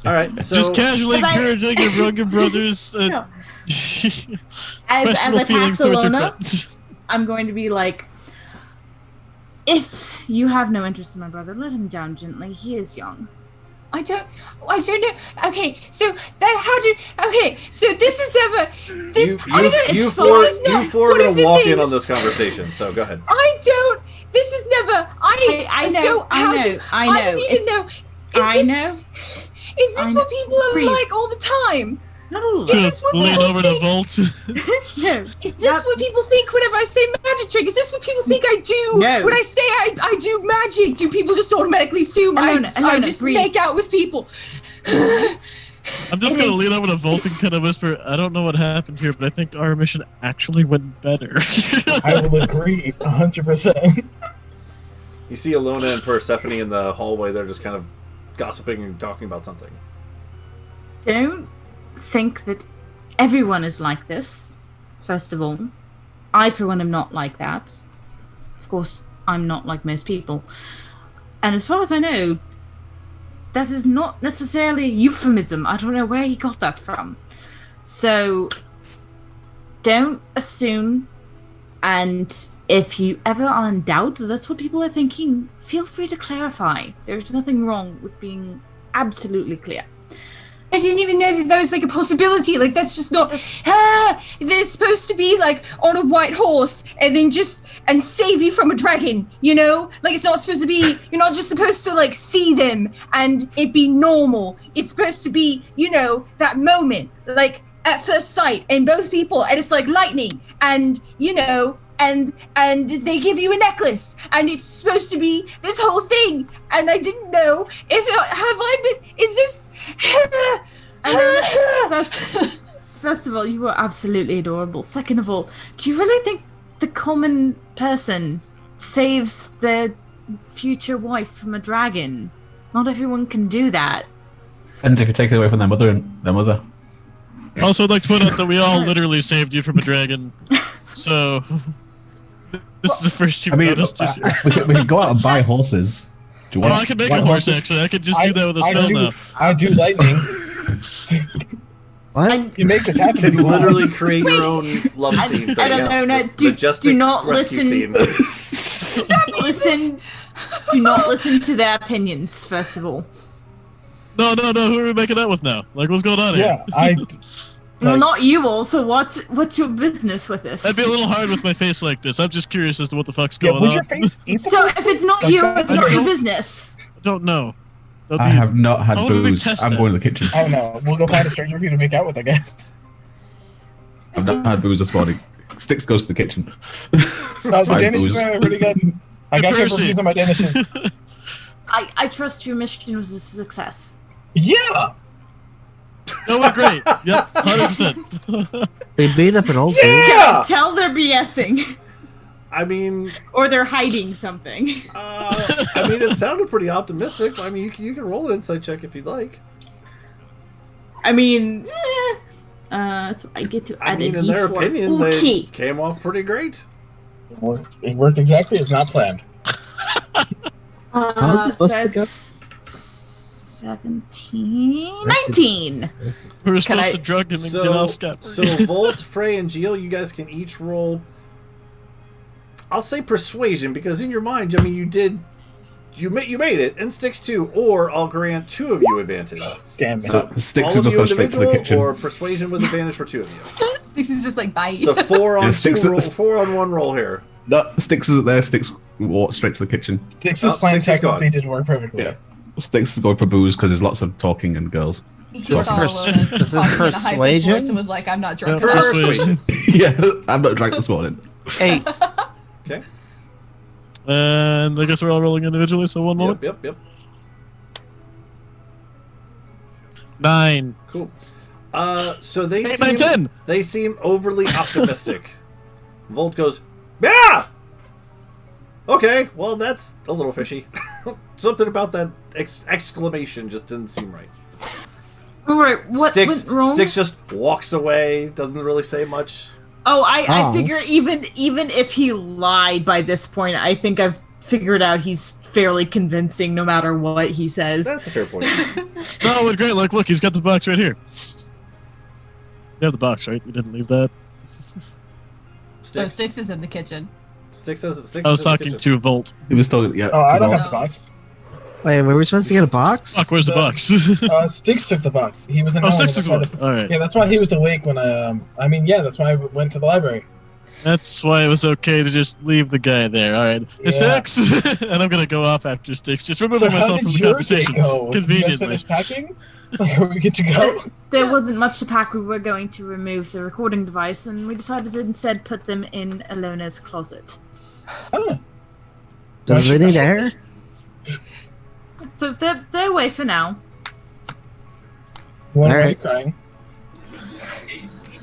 All right, so Just casually encouraging your younger brothers. As I Questionable pass feelings towards your Alona, friends. I'm going to be like, if you have no interest in my brother, let him down gently. He is young. I don't know. Okay, so this is never. This you four are gonna walk in on this conversation. So go ahead. I don't. This is never. I know. So I know. I don't even know. Is this what people are like all the time? No. Is this what Lean people over to think? Volt. No. Is this what people think whenever I say magic trick? Is this what people think I do? No. When I say I do magic, do people just automatically assume I just breathe. make out with people? I'm just gonna lean over to Volt and kind of whisper, I don't know what happened here, but I think our mission actually went better. I will agree 100%. You see Alona and Persephone in the hallway. They're just kind of gossiping and talking about something. Don't think that everyone is like this. First of all, I for one am not like that. Of course, I'm not like most people. And as far as I know, that is not necessarily a euphemism. I don't know where he got that from. So don't assume, and if you ever are in doubt that that's what people are thinking, feel free to clarify. There's nothing wrong with being absolutely clear. I didn't even know that was like a possibility. Like, that's just not. They're supposed to be like on a white horse and then and save you from a dragon, you know? Like, it's not supposed to be. You're not just supposed to like see them and it be normal. It's supposed to be, you know, that moment, like at first sight, and both people, and it's like lightning, and you know, and they give you a necklace, and it's supposed to be this whole thing, and I didn't know is this? First of all, you were absolutely adorable. Second of all, do you really think the common person saves their future wife from a dragon? Not everyone can do that. And if you take it away from their mother. Also, I'd like to point out that we all literally saved you from a dragon. So, this is the first you've noticed this year. We can go out and buy horses. Do you want I can make a horse, actually. I could just do that with a spell now. I do lightning. What? You make this happen. You can literally create your own love scene. I don't know. No, do not listen. Do not listen to their opinions. First of all. No. Who are we making out with now? Like, what's going on here? Yeah, well, not you all. So what's your business with this? That'd be a little hard with my face like this. I'm just curious as to what the fuck's going was on. your face? So if it's not you, it's not your business. I don't know. I have not had How would we booze. test I'm it? going to the kitchen. I don't know. We'll go find a stranger for you to make out with, I guess. I've not had booze this morning. Sticks goes to the kitchen. The Danish is really good. I got your reviews on my Danish. I trust your mission was a success. Yeah. That went great. Yep, 100%. They beat up an old dude. Yeah! Tell they're BSing. I mean, or they're hiding something. I mean, it sounded pretty optimistic. I mean, you can roll an insight check if you'd like. I mean, so I get to add a in their D4. opinion, they Okay. came off pretty great. It worked exactly as not planned. How is this supposed to go? 17, 19. We were supposed to drug him and get off scot So Volt, Frey, and Geo, you guys can each roll. I'll say persuasion because in your mind, I mean, you made it, and Sticks too, or I'll grant two of you advantage. Damn it! So Sticks all is of just you going straight to the individual, kitchen. or persuasion with advantage for two of you. Six is just like bite. So 4 on Yeah, two Sticks roll, is- 4 on 1 roll here. No, Sticks isn't there. Sticks walked straight to the kitchen. Sticks' plan Sticks is gone. technically did work perfectly. Yeah. Sticks is going for booze because there's lots of talking and girls. He saw Alona This is talking in a high-pitched persuasion? voice and was like, "I'm not drunk Yeah, enough." persuasion. Yeah, I've not drank this morning. 8. Okay. And I guess we're all rolling individually, so one moment. Yep. 9. Cool. So they 8, 9, 10. they seem overly optimistic. Volt goes, yeah. Okay, well that's a little fishy. Something about that exclamation just didn't seem right. All right, what Sticks, went wrong? Sticks just walks away, doesn't really say much. I figure even if he lied by this point, I think I've figured out he's fairly convincing no matter what he says. That's a fair point. No, with great luck. Look, he's got the box right here. You have the box, right? You didn't leave that. So Six is in the kitchen. Sticks says I was talking to Volt. He was talking. Yeah. Oh, I don't Volt. have the box. Wait, were we supposed to get a box? Fuck, where's the box? Sticks took the box. He was in. Oh, home, Sticks that's took why the box. All right. Yeah, that's why he was awake when. That's why I went to the library. That's why it was okay to just leave the guy there. All right, Yeah. Sticks, and I'm gonna go off after Sticks, just removing So how myself did from the your conversation day go? Did you guys conveniently. finish packing? Like, are we good to go? There wasn't much to pack. We were going to remove the recording device, and we decided to instead put them in Alona's closet. Oh. Does it need air? So they're away for now. Why are you Alright. crying?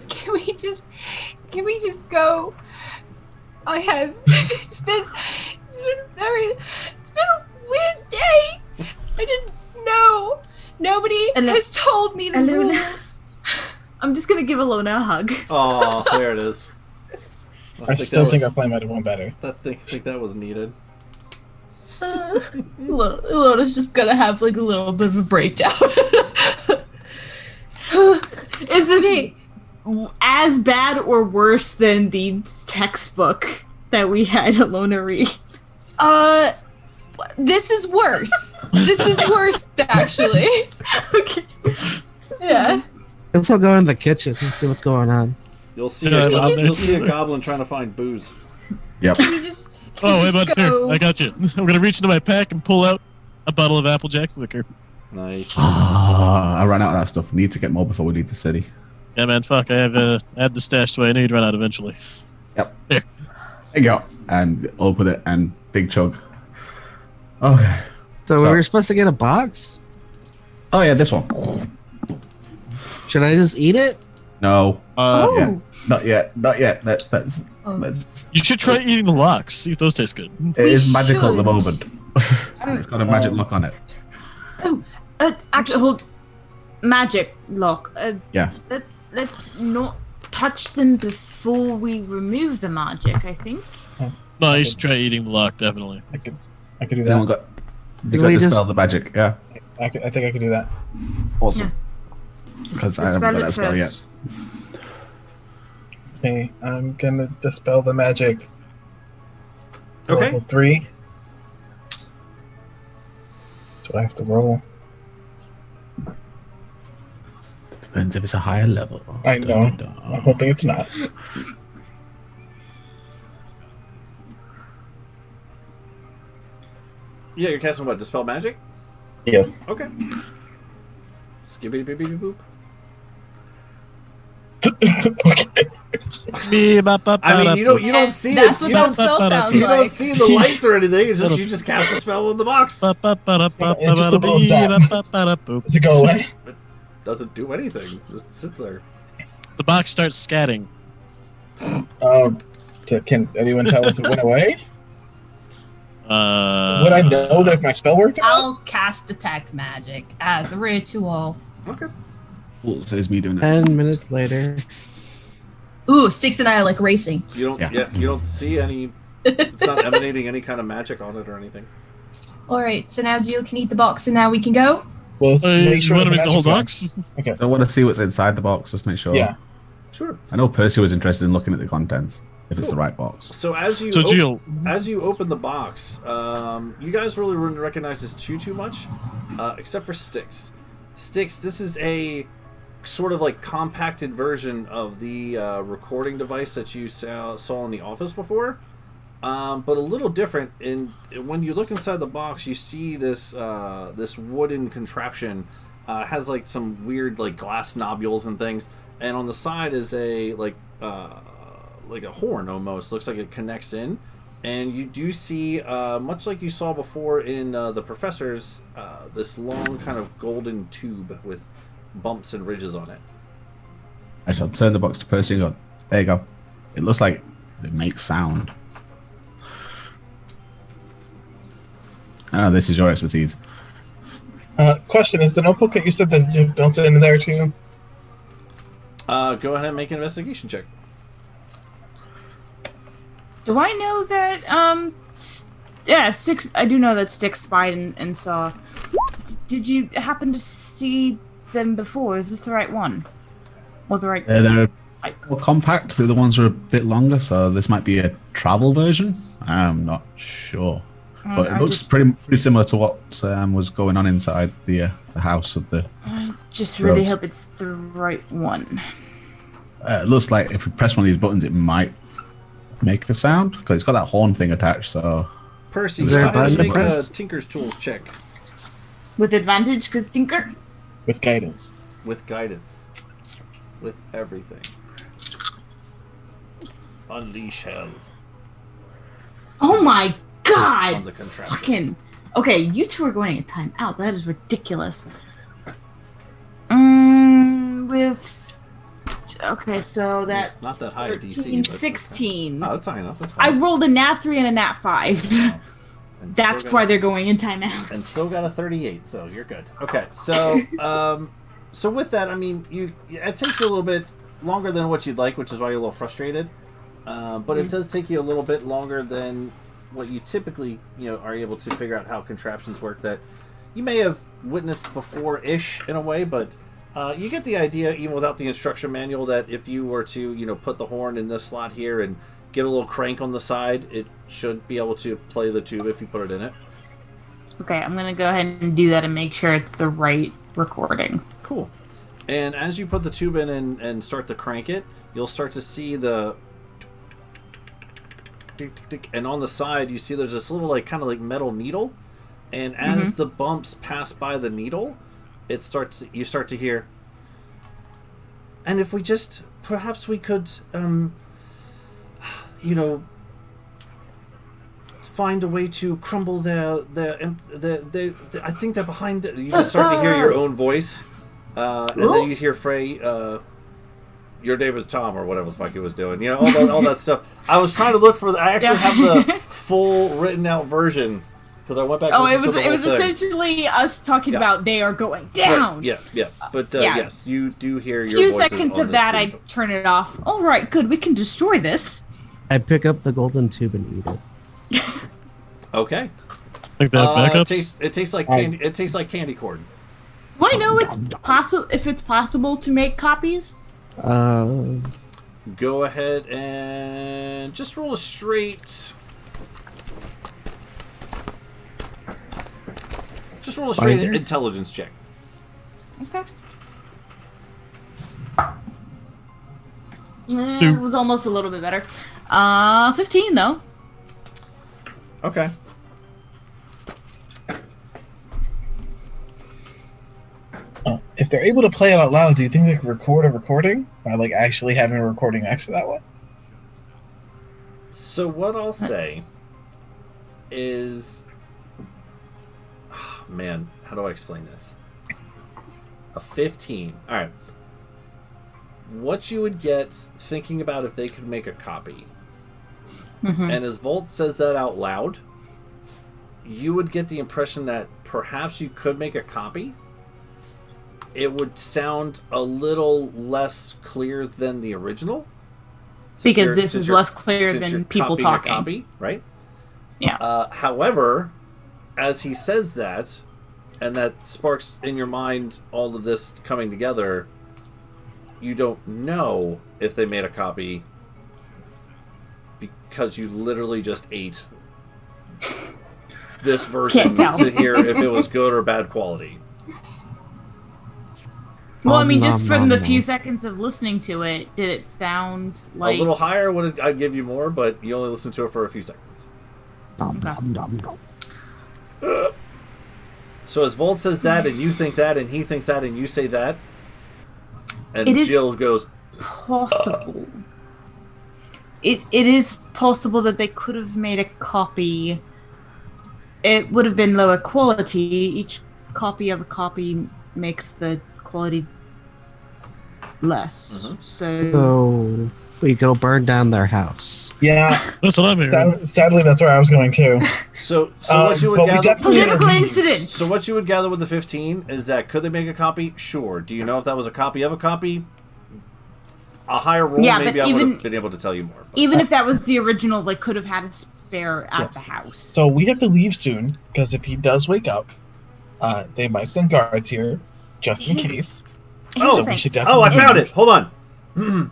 Can we just go? It's been a weird day. I didn't know. Nobody has told me the Alona. rules. I'm just gonna give Alona a hug. Oh, there it is. I still think our plan might have went better. I think that was needed. Alona's just gonna have like a little bit of a breakdown. Is this as bad or worse than the textbook that we had Alona read? This is worse. This is worse, actually. Okay. Yeah. Let's all go in the kitchen and see what's going on. You'll see. Yeah, You'll see a goblin trying to find booze. Yep. Can we just Oh, wait, but here, go? I got you. I'm gonna reach into my pack and pull out a bottle of Applejack liquor. Nice. I ran out of that stuff. Need to get more before we leave the city. Yeah, man, fuck. I had the stash away. I knew you'd run out eventually. Yep. Here. There you go. And open it and big chug. Okay. So we were supposed to get a box? Oh yeah, this one. Should I just eat it? No. Oh. Yeah. Not yet. Not yet. That's. Oh. You should try eating the locks. See if those taste good. It is magical at the should. moment. It's got a magic lock on it. Actually, magic lock. Yeah. Let's not touch them before we remove the magic. I think. No, you should try eating the lock, definitely. I could do Anyone that. got? They got to dispel the magic. Yeah. I think I could do that. Awesome. Yes. Because I haven't got that spell yet. Okay, I'm gonna dispel the magic. Okay. Level 3. Do I have to roll? Depends if it's a higher level. I know. I'm hoping it's not. Yeah, you're casting what? Dispel magic? Yes. Okay. Skibbity bibbity boop. Okay. I mean, you don't see That's it. what You that don't, spell sounds you like. don't see the lights or anything. It's just you just cast a spell in the box. Does it go away? It doesn't do anything. It just sits there. The box starts scatting. Can anyone tell if it went away? Would Would I know that if my spell worked? I'll cast detect magic as a ritual. Okay. Well, it says me doing it. 10 minutes later. Ooh, Six and I are like racing. You don't. Yeah. Yeah. You don't see any. It's not emanating any kind of magic on it or anything. All right, so now Gio can eat the box, and now we can go. Well, make you sure want to the make the whole magic's on. box? Okay. I want to see what's inside the box. Just make sure. Yeah. Sure. I know Percy was interested in looking at the contents. If it's the right box. So as you So, Jill. as you open the box, you guys really wouldn't recognize this too much, except for Styx. Styx, this is a sort of like compacted version of the recording device that you saw in the office before, but a little different. When you look inside the box, you see this this wooden contraption has like some weird like glass nobules and things, and on the side is a like a horn almost. Looks like it connects in, and you do see much like you saw before in the professor's this long kind of golden tube with bumps and ridges on it. I shall turn the box to Percy and go, there you go. It looks like it makes sound. Ah, this is your expertise. Question, is the notebook that you said that you don't sit in there too? Go ahead and make an investigation check. Do I know that Yeah, Styx. I do know that Styx spied and saw. Did you happen to see them before? Is this the right one? Or the right? They're more compact. The other ones are a bit longer, so this might be a travel version. I'm not sure, but it looks pretty similar to what was going on inside the house of the. I just really hope it's the right one. It looks like if we press one of these buttons, it might make a sound because it's got that horn thing attached. So. Percy, go ahead and make a Tinker's Tools check. With advantage, because Tinker? With guidance. With guidance. With everything. Unleash hell. Oh my god! On the contraption. Fucking. Okay, you two are going to time out. That is ridiculous. Okay, so that's. It's not that high 13, DC. 16. Oh, that's high enough. That's fine. I rolled a nat 3 and a nat 5. That's why they're going in timeout. And still got a 38, so you're good. Okay, so so with that, I mean, it takes you a little bit longer than what you'd like, which is why you're a little frustrated. But it does take you a little bit longer than what you typically, are able to figure out how contraptions work that you may have witnessed before-ish in a way, but you get the idea, even without the instruction manual, that if you were to, put the horn in this slot here and give a little crank on the side, it should be able to play the tube if you put it in it. Okay, I'm going to go ahead and do that and make sure it's the right recording. Cool. And as you put the tube in and start to crank it, you'll start to see the... And on the side, you see there's this little, kind of metal needle. And as the bumps pass by the needle, you start to hear... And if we just... Perhaps we could... find a way to crumble their I think they're behind it. You just start to hear your own voice, and then you hear Frey, your name is Tom, or whatever the fuck he was doing. All that stuff. I was trying to look for I actually have the full written out version because I went back. Oh, it was essentially us talking about they are going down. Right. Yeah. But yes, you do hear your few voices seconds on of that. tube. I turn it off. All right, good. We can destroy this. I pick up the golden tube and eat it. Okay. Like that backups? It tastes like candy. It tastes like candy corn. Do I know if it's possible to make copies? Go ahead and just roll a straight. Just roll a straight intelligence check. Okay. It was almost a little bit better. 15 though. Okay. If they're able to play it out loud, do you think they could record a recording by actually having a recording next to that one? So what I'll say is, man, how do I explain this? A 15. All right. What you would get thinking about if they could make a copy. And as Volt says that out loud, you would get the impression that perhaps you could make a copy. It would sound a little less clear than the original. Because this is less clear than people talking. Copy, right? Yeah. However, as he says that, and that sparks in your mind all of this coming together, you don't know if they made a copy because you literally just ate this version to hear if it was good or bad quality. Well, I mean, just from the few seconds of listening to it, did it sound like... A little higher, I'd give you more, but you only listen to it for a few seconds. So as Volt says that, and you think that, and he thinks that, and you say that, and Jill goes... Possible. It is possible that they could have made a copy. It would have been lower quality. Each copy of a copy makes the quality less. So we go burn down their house. Yeah, that's what I'm hearing. Sadly, that's where I was going too. So what you would gather? Political incident. So what you would gather with the 15 is that could they make a copy? Sure. Do you know if that was a copy of a copy? A higher roll, maybe I would have been able to tell you more. Even if that was the original, they could have had they're at the house. So we have to leave soon, because if he does wake up, they might send guards here, just in case. Oh, we should I definitely found leave. it. Hold on.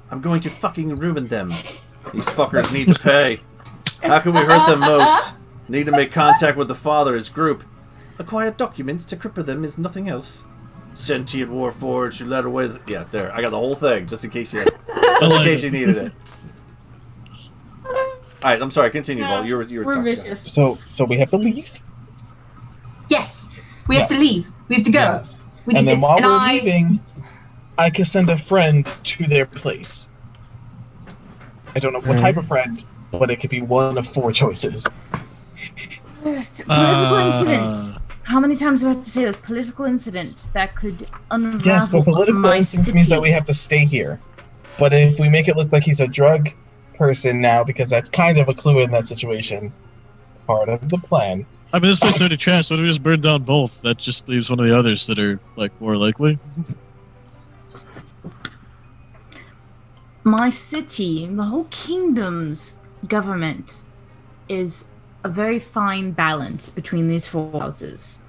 I'm going to fucking ruin them. These fuckers need to pay. How can we hurt them most? Need to make contact with the father, his group. Acquire documents to cripple them is nothing else. Sentient warforged who led away. Yeah, there. I got the whole thing, just in case you needed it. All right, I'm sorry. Continue, Vol. You were talking. vicious. So we have to leave. Yes, we have to leave. We have to go. Yes. We need And then to, while and we're leaving, I can send a friend to their place. I don't know what type of friend, but it could be one of 4 choices. Political incident. How many times do I have to say this? Political incident that could unravel Yes, but political my instance city. means that we have to stay here. But if we make it look like he's a drug person now, because that's kind of a clue in that situation, part of the plan. I mean, this place is already trashed. Why don't we just burn down both? That just leaves one of the others that are, like, more likely. My city, the whole kingdom's government is a very fine balance between these 4 houses.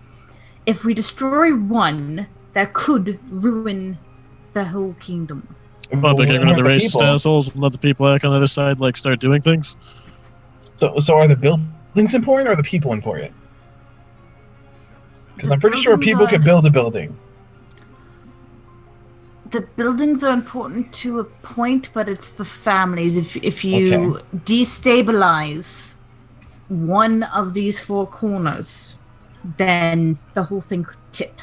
If we destroy one, that could ruin the whole kingdom. Well, but get rid of the People. racist assholes and let the people back on the other side, like, start doing things. So are the buildings important or are the people important? Because I'm pretty sure people could build a building. The buildings are important to a point, but it's the families. If you destabilize one of these 4 corners, then the whole thing could tip.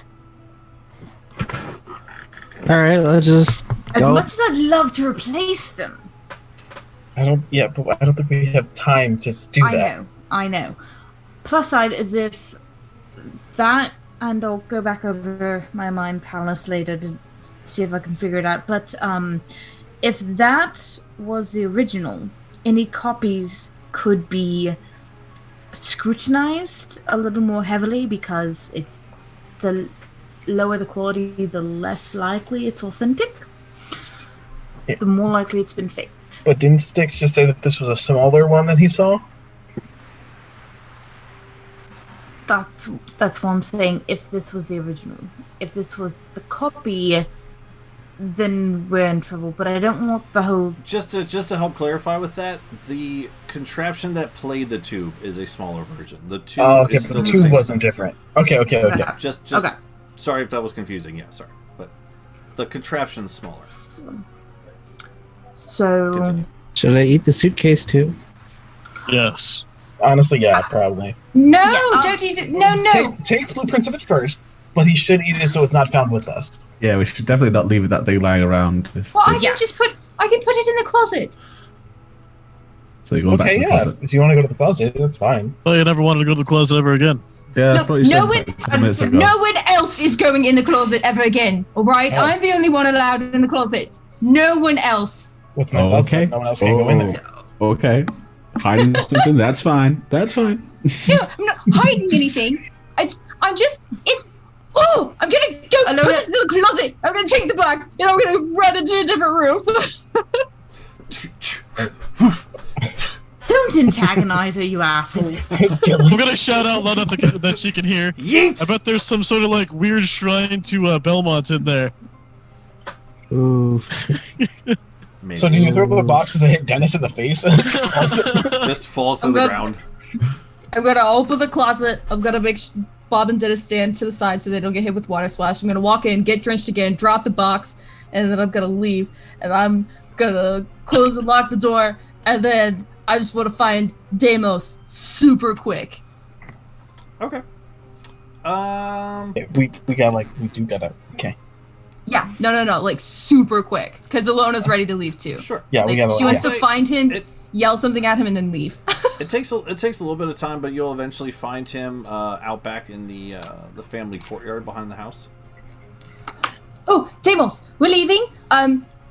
All right, let's just As go. much as I'd love to replace them, But I don't think we have time to do that. I know. Plus side is if that, and I'll go back over my mind palace later to see if I can figure it out. But if that was the original, any copies could be scrutinized a little more heavily because the lower the quality, the less likely it's authentic. Yeah. The more likely it's been faked. But didn't Styx just say that this was a smaller one that he saw? That's what I'm saying. If this was the original, if this was the copy, then we're in trouble. But I don't want the whole. Just to help clarify with that, the contraption that played the tube is a smaller version. The tube Okay, is but still the the tube same wasn't size. different. Okay. Just Okay. sorry if that was confusing. Yeah, sorry, but the contraption's smaller. So Continue. Should I eat the suitcase too? Yes. Honestly, yeah, probably. No, Yeah, don't eat it. No. Take blueprints of it first, but he should eat it so it's not found with us. Yeah, we should definitely not leave that thing lying around. Well, I can just put. I can put it in the closet. So you're going back Okay, to the yeah. closet. If you want to go to the closet, that's fine. Well, you never wanted to go to the closet ever again. Yeah, that's what you said No like 10 minutes ago. one else is going in the closet ever again. All right, Oh. I'm the only one allowed in the closet. No one else. What's in the Oh, closet? okay. No one else can go in there. Okay. Hiding something, that's fine. That's fine. No, I'm not hiding anything. I'm just. I'm gonna go Alona- put this in the closet. I'm gonna take the box and I'm gonna run into a different room. don't antagonize her, you assholes. I'm gonna shout out loud that she can hear. Yeet! I bet there's some sort of like weird shrine to Belmont in there. Ooh. Maybe. So do you throw the boxes and hit Dennis in the face? Just falls to I'm the gonna- ground. I'm gonna open the closet. I'm gonna make Bob and Dennis stand to the side so they don't get hit with water splash. I'm gonna walk in, get drenched again, drop the box, and then I'm gonna leave. And I'm gonna close and lock the door. And then I just want to find Deimos super quick. Okay. we do gotta. Okay. Yeah, no, like super quick, because Alona's ready to leave too. Sure. Yeah, we Like, gotta. she wants to Yeah. find him, It- yell something at him, and then leave. It takes a little bit of time, but you'll eventually find him out back in the family courtyard behind the house. Oh, Deimos, we're leaving.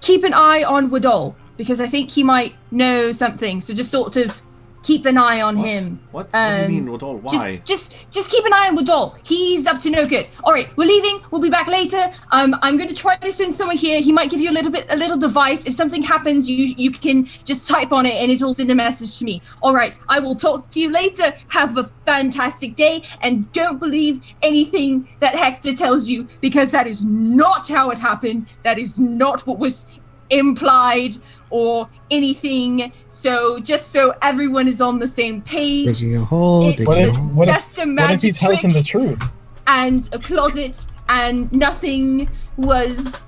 Keep an eye on Wadol, because I think he might know something. So just sort of keep an eye on What? him. What do you mean, Woodall? Why? Just keep an eye on Woodall. He's up to no good. All right, we're leaving. We'll be back later. I'm going to try to send someone here. He might give you a little device. If something happens, you can just type on it and it'll send a message to me. All right, I will talk to you later. Have a fantastic day, and don't believe anything that Hector tells you, because that is not how it happened. That is not what was implied or anything. So just so everyone is on the same page, Digging a hole. it Digging a was hole. What if- just a What if he magic tells him trick the truth? and a closet, and nothing was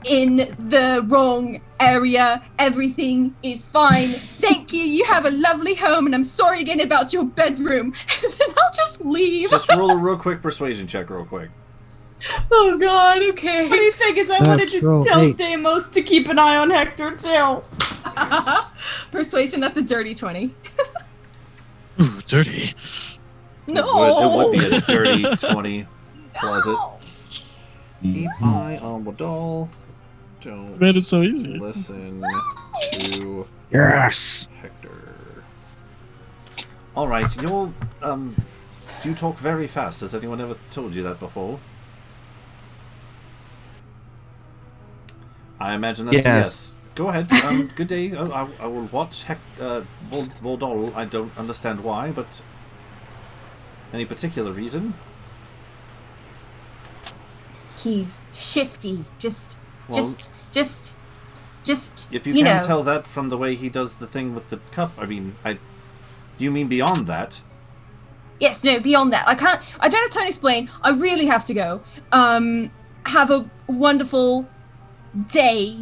in the wrong area. Everything is fine. Thank you. You have a lovely home, and I'm sorry again about your bedroom. And then I'll just leave. Just roll a real quick persuasion check, real quick. Oh God. Okay. Funny thing is, I wanted to roll tell 8. Deimos to keep an eye on Hector too. Persuasion. That's a dirty 20. Ooh, dirty. No. It would be a dirty 20 closet. Keep eye on Woodall. Don't Made it so easy. listen to Yes. Hector. All right, you'll you talk very fast. Has anyone ever told you that before? I imagine that's a yes. Go ahead. Good day. I will watch Woodall. I don't understand why, but any particular reason? He's shifty. Just. If you can't tell that from the way he does the thing with the cup, I mean, you mean beyond that? Yes, no, beyond that. I don't have time to explain. I really have to go. Have a wonderful day.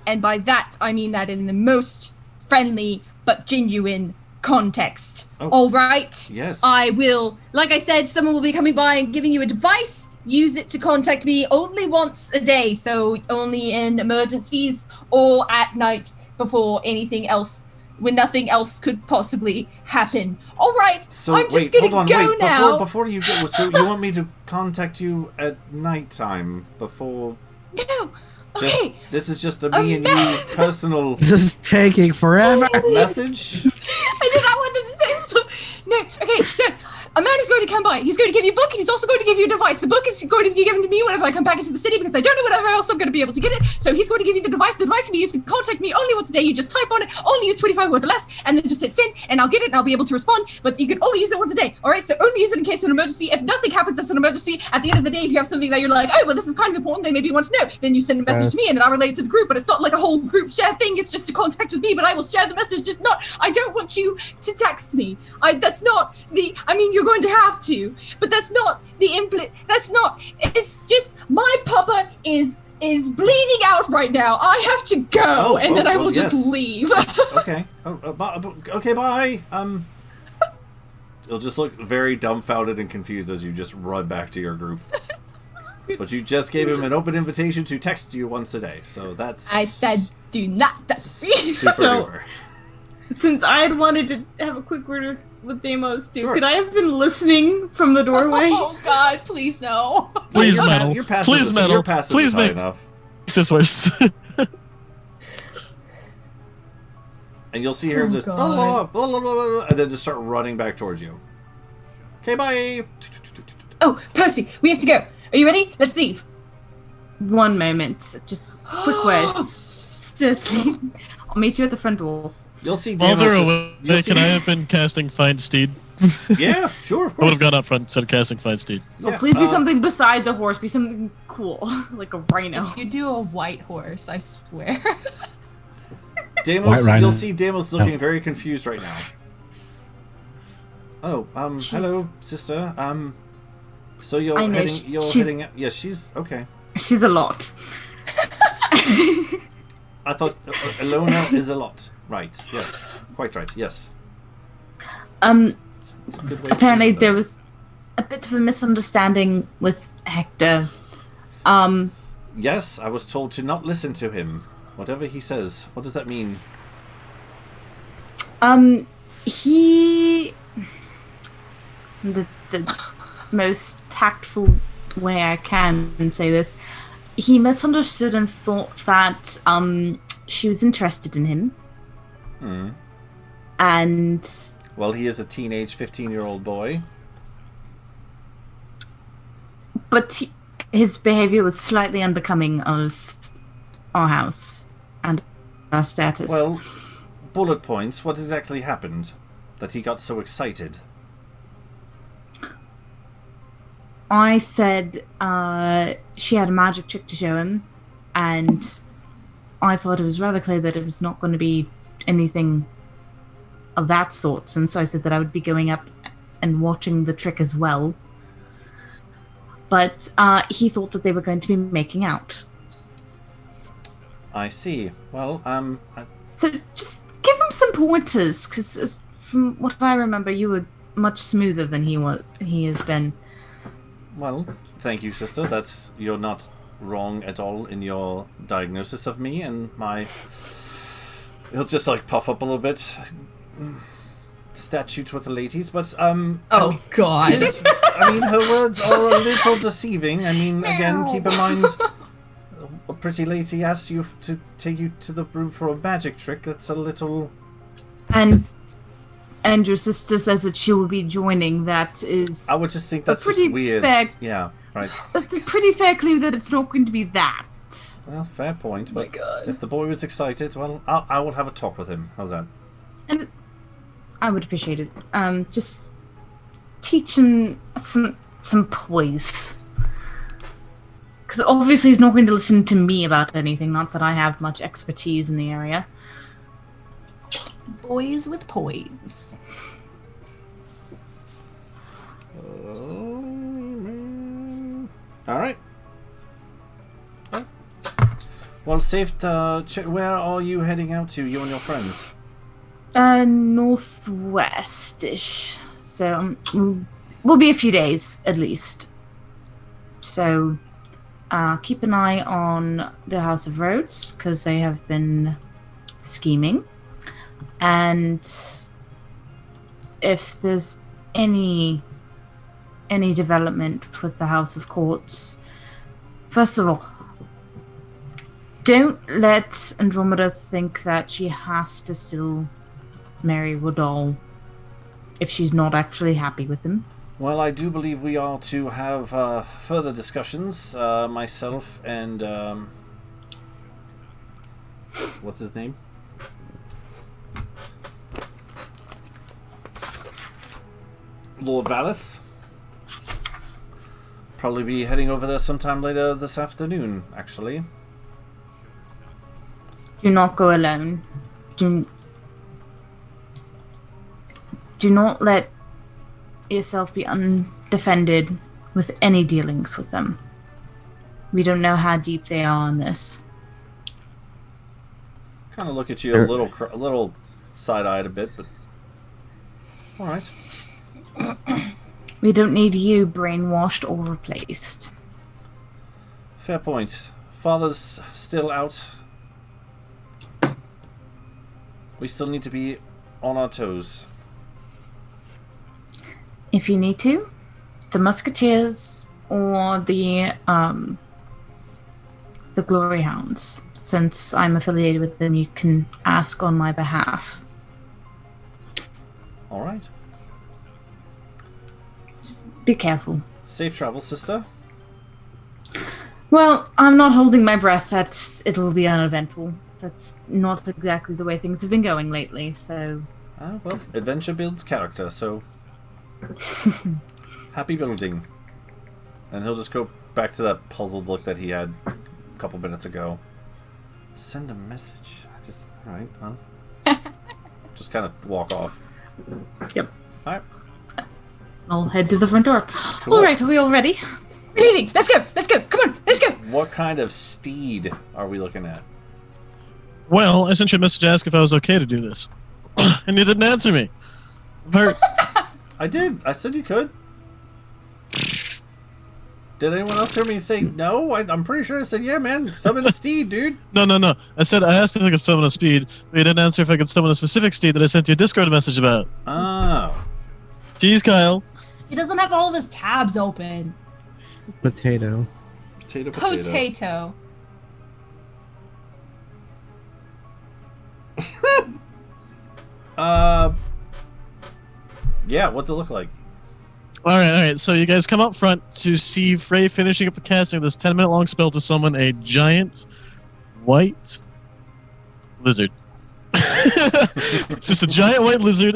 And by that, I mean that in the most friendly but genuine context. Oh. All right? Yes. I will, like I said, someone will be coming by and giving you a device. Use it to contact me only once a day. So only in emergencies or at night before anything else, when nothing else could possibly happen. All right, So I'm just wait, hold gonna on, go wait. now. Before you go, so you want me to contact you at nighttime before? No, Just, okay. this is just a me and you personal This is taking forever. message. I did not want this to say so. No, okay, look. A man is going to come by. He's going to give you a book, and he's also going to give you a device. The book is going to be given to me whenever I come back into the city, because I don't know whatever else I'm going to be able to get it. So he's going to give you the device. The device can be used to contact me only once a day. You just type on it, only use 25 words or less, and then just hit send, and I'll get it, and I'll be able to respond. But you can only use it once a day, all right? So only use it in case of an emergency. If nothing happens, that's an emergency. At the end of the day, if you have something that you're like, oh, well, this is kind of important, they maybe want to know, then you send a message to me, and then I'll relate it to the group. But it's not like a whole group share thing. It's just a contact with me, but I will share the message. Just not, I don't want you to text me. That's not the, I mean, you're going to have to. But that's not the that's not, it's just my papa is bleeding out right now. I have to go, and then I will just leave. Okay. Okay, bye. You'll just look very dumbfounded and confused as you just run back to your group. But you just gave him an open invitation to text you once a day, so that's... I said do not text me. Super duper. Since I had wanted to have a quick word with Deimos too, Sure. could I have been listening from the doorway? Oh God, please no. Please You're metal. You're passive. Please metal. You're passive Please high make enough. this worse. And you'll see her just God. blah, blah, blah, blah, blah, and then just start running back towards you. Okay, bye. Oh, Percy, we have to go. Are you ready? Let's leave. One moment, just quick word. Seriously, I'll meet you at the front door. You'll see. While they're Deimos away, you'll see- can I have been casting Find Steed? Yeah, sure, of I would course. have gone up front instead of casting Find Steed. Oh, Yeah, please be something besides a horse. Be something cool, like a rhino. You do a white horse, I swear. Deimos, White Rhino. you'll see Deimos looking very confused right now. Oh, hello, sister. So you're I know, heading. You're she's- heading. Yeah, she's okay. She's a lot. I thought Ilona is a lot. Right. Yes. Quite right. Yes. It's a good way Apparently to there was a bit of a misunderstanding with Hector. Yes, I was told to not listen to him. Whatever he says. What does that mean? He... The most tactful way I can say this, he misunderstood and thought that, she was interested in him. Hmm. And Well, he is a teenage 15-year-old boy. but his behavior was slightly unbecoming of our house and our status. Well, bullet points. What exactly happened that he got so excited? I said she had a magic trick to show him, and I thought it was rather clear that it was not going to be anything of that sort, and so I said that I would be going up and watching the trick as well. But he thought that they were going to be making out. I see. Well, So just give him some pointers, because from what I remember, you were much smoother than he has been. Well, thank you, sister. You're not wrong at all in your diagnosis of me and my... He'll just, like, puff up a little bit. Statutes with the ladies, but, Oh, God. her words are a little deceiving. I mean, again, keep in mind... A pretty lady asks you to take you to the room for a magic trick. That's a little... And your sister says that she will be joining. That is... I would just think that's just pretty weird. fair- Yeah, right. That's a pretty fair clue that it's not going to be that. Well, fair point. But my God. if the boy was excited, well, I will have a talk with him. How's that? And I would appreciate it. Just teach him some poise. Because obviously he's not going to listen to me about anything, not that I have much expertise in the area. Boys with poise. Alright. Well, safe to... Where are you heading out to, you and your friends? Northwest-ish. So, we'll be a few days, at least. So... keep an eye on the House of Rhodes, because they have been scheming. And if there's any development with the House of Courts, first of all, don't let Andromeda think that she has to still marry Rodol if she's not actually happy with him. Well, I do believe we are to have further discussions, myself and, what's his name? Lord Valis. Probably be heading over there sometime later this afternoon, actually. Do not go alone. Do not let yourself be undefended with any dealings with them. We don't know how deep they are on this. Kind of look at you a little side-eyed a bit, but all right. We don't need you brainwashed or replaced. Fair point. Father's still out. We still need to be on our toes. If you need to, the Musketeers or the Glory Hounds. Since I'm affiliated with them, you can ask on my behalf. All right. Just be careful. Safe travel, sister. Well, I'm not holding my breath. It'll be uneventful. That's not exactly the way things have been going lately, so... Well, adventure builds character, so... Happy building. And he'll just go back to that puzzled look that he had a couple minutes ago. Send a message. Alright, huh? Just kind of walk off. Yep. Alright. I'll head to the front door. Cool. Alright, are we all ready? We're leaving! Let's go! Let's go! Come on! Let's go! What kind of steed are we looking at? Well, I sent you a message to ask if I was okay to do this. And you didn't answer me. I'm hurt. I did. I said you could. Did anyone else hear me say no? I'm pretty sure I said, yeah, man, summon a steed, dude. No. I asked if I could summon a speed, but you didn't answer if I could summon a specific steed that I sent you a Discord message about. Oh. Jeez, Kyle. He doesn't have all of his tabs open. Potato. Potato. Yeah, what's it look like? All right. So you guys come up front to see Frey finishing up the casting of this 10-minute long spell to summon a giant white lizard. It's just a giant white lizard.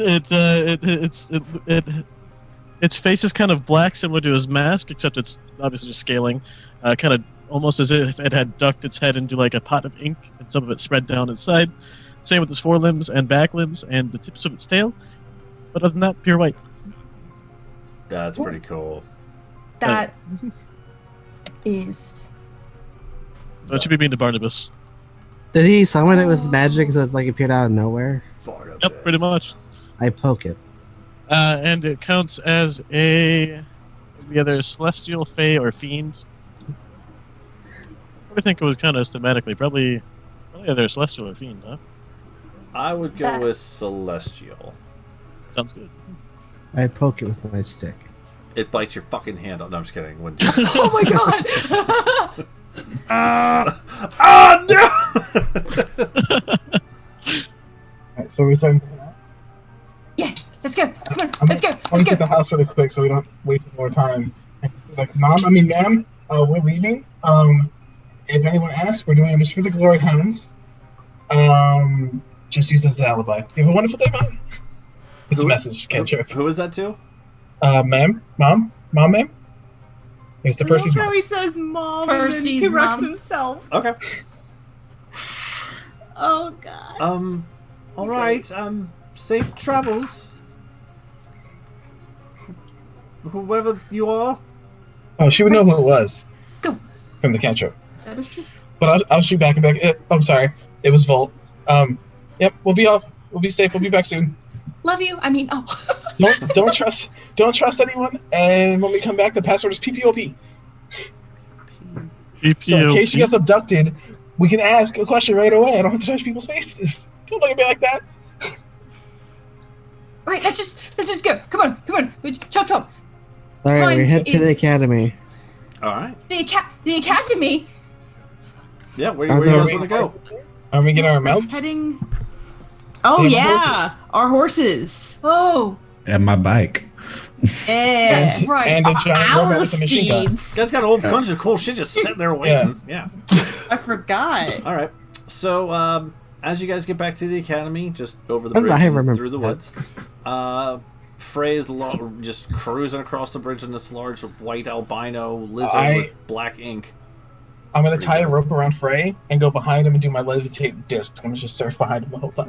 Its face is kind of black, similar to his mask, except it's obviously just scaling, kind of almost as if it had ducked its head into like a pot of ink, and some of it spread down its side. Same with its forelimbs and back limbs and the tips of its tail. But other than that, pure white. That's pretty cool. That is. Don't you be mean to Barnabas. Did he summon it with magic so it's like it appeared out of nowhere? Barnabas. Yep, pretty much. I poke it. And it counts as a either celestial, fey, or fiend. I think it was kind of thematically probably either celestial or fiend, huh? I would go with celestial. Sounds good. I poke it with my stick. It bites your fucking hand off. No, I'm just kidding. Wouldn't Oh my god! Oh no! Alright, so we're starting to head out. Yeah, let's go. Come on, I'm let's go. gonna Let's get go. the house really quick so we don't waste more time. Like, ma'am, we're leaving. If anyone asks, we're doing a mission for the Glory Hounds. Just use this as an alibi. You have a wonderful day, Mom. It's a message, cantrip. Who is that to? Ma'am? Mom, ma'am? It's to Percy's How mom. he says mom and then Percy's he corrects mom. himself. Okay. Oh god. All right. Safe travels. Whoever you are. Oh, she would know who it was. Go. From the cantrip. That is true. But I'll shoot back and back. I'm sorry. It was Volt. Yep, we'll be off. We'll be safe. We'll be back soon. Love you. I mean, oh. Don't trust anyone. And when we come back, the password is PPOP. So in case she gets abducted, we can ask a question right away. I don't have to touch people's faces. Don't look at me like that. Right, let's just go. Come on. Chop. All right, Time we head to is- the academy. All right. The academy. Yeah. Where you guys want to go? Are we getting our mounts? Heading. Oh We yeah, have horses. our horses. Oh, And my bike. Yeah. that's right. And a giant robot Our with a machine gun. You steeds. guys got a whole bunch of cool shit just sitting there waiting. Yeah. I forgot. All right. So, as you guys get back to the academy, just over the I bridge remember and through the that. woods, Frey is just cruising across the bridge in this large white albino lizard with black ink. I'm gonna tie a rope around Frey and go behind him and do my levitate disc. I'm gonna just surf behind him the whole time.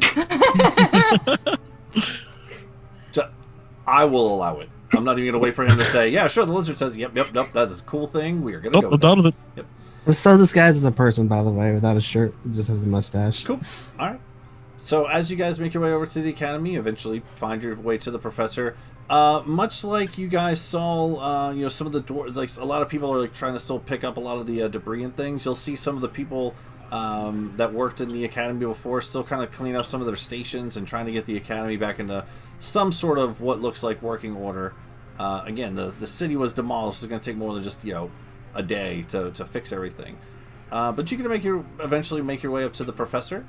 I will allow it. I'm not even gonna wait for him to say, "Yeah, sure." The lizard says, "Yep, that's a cool thing. We are gonna go." I'm done with it. Yep. I'm still disguised as a person, by the way, without a shirt. It just has a mustache. Cool. All right. So as you guys make your way over to the academy, eventually find your way to the professor. Much like you guys saw, some of the doors, like a lot of people are like trying to still pick up a lot of the debris and things. You'll see some of the people that worked in the academy before still kind of clean up some of their stations and trying to get the academy back into some sort of what looks like working order. Again, the city was demolished. It's going to take more than just a day to fix everything. But you can eventually make your way up to the professor.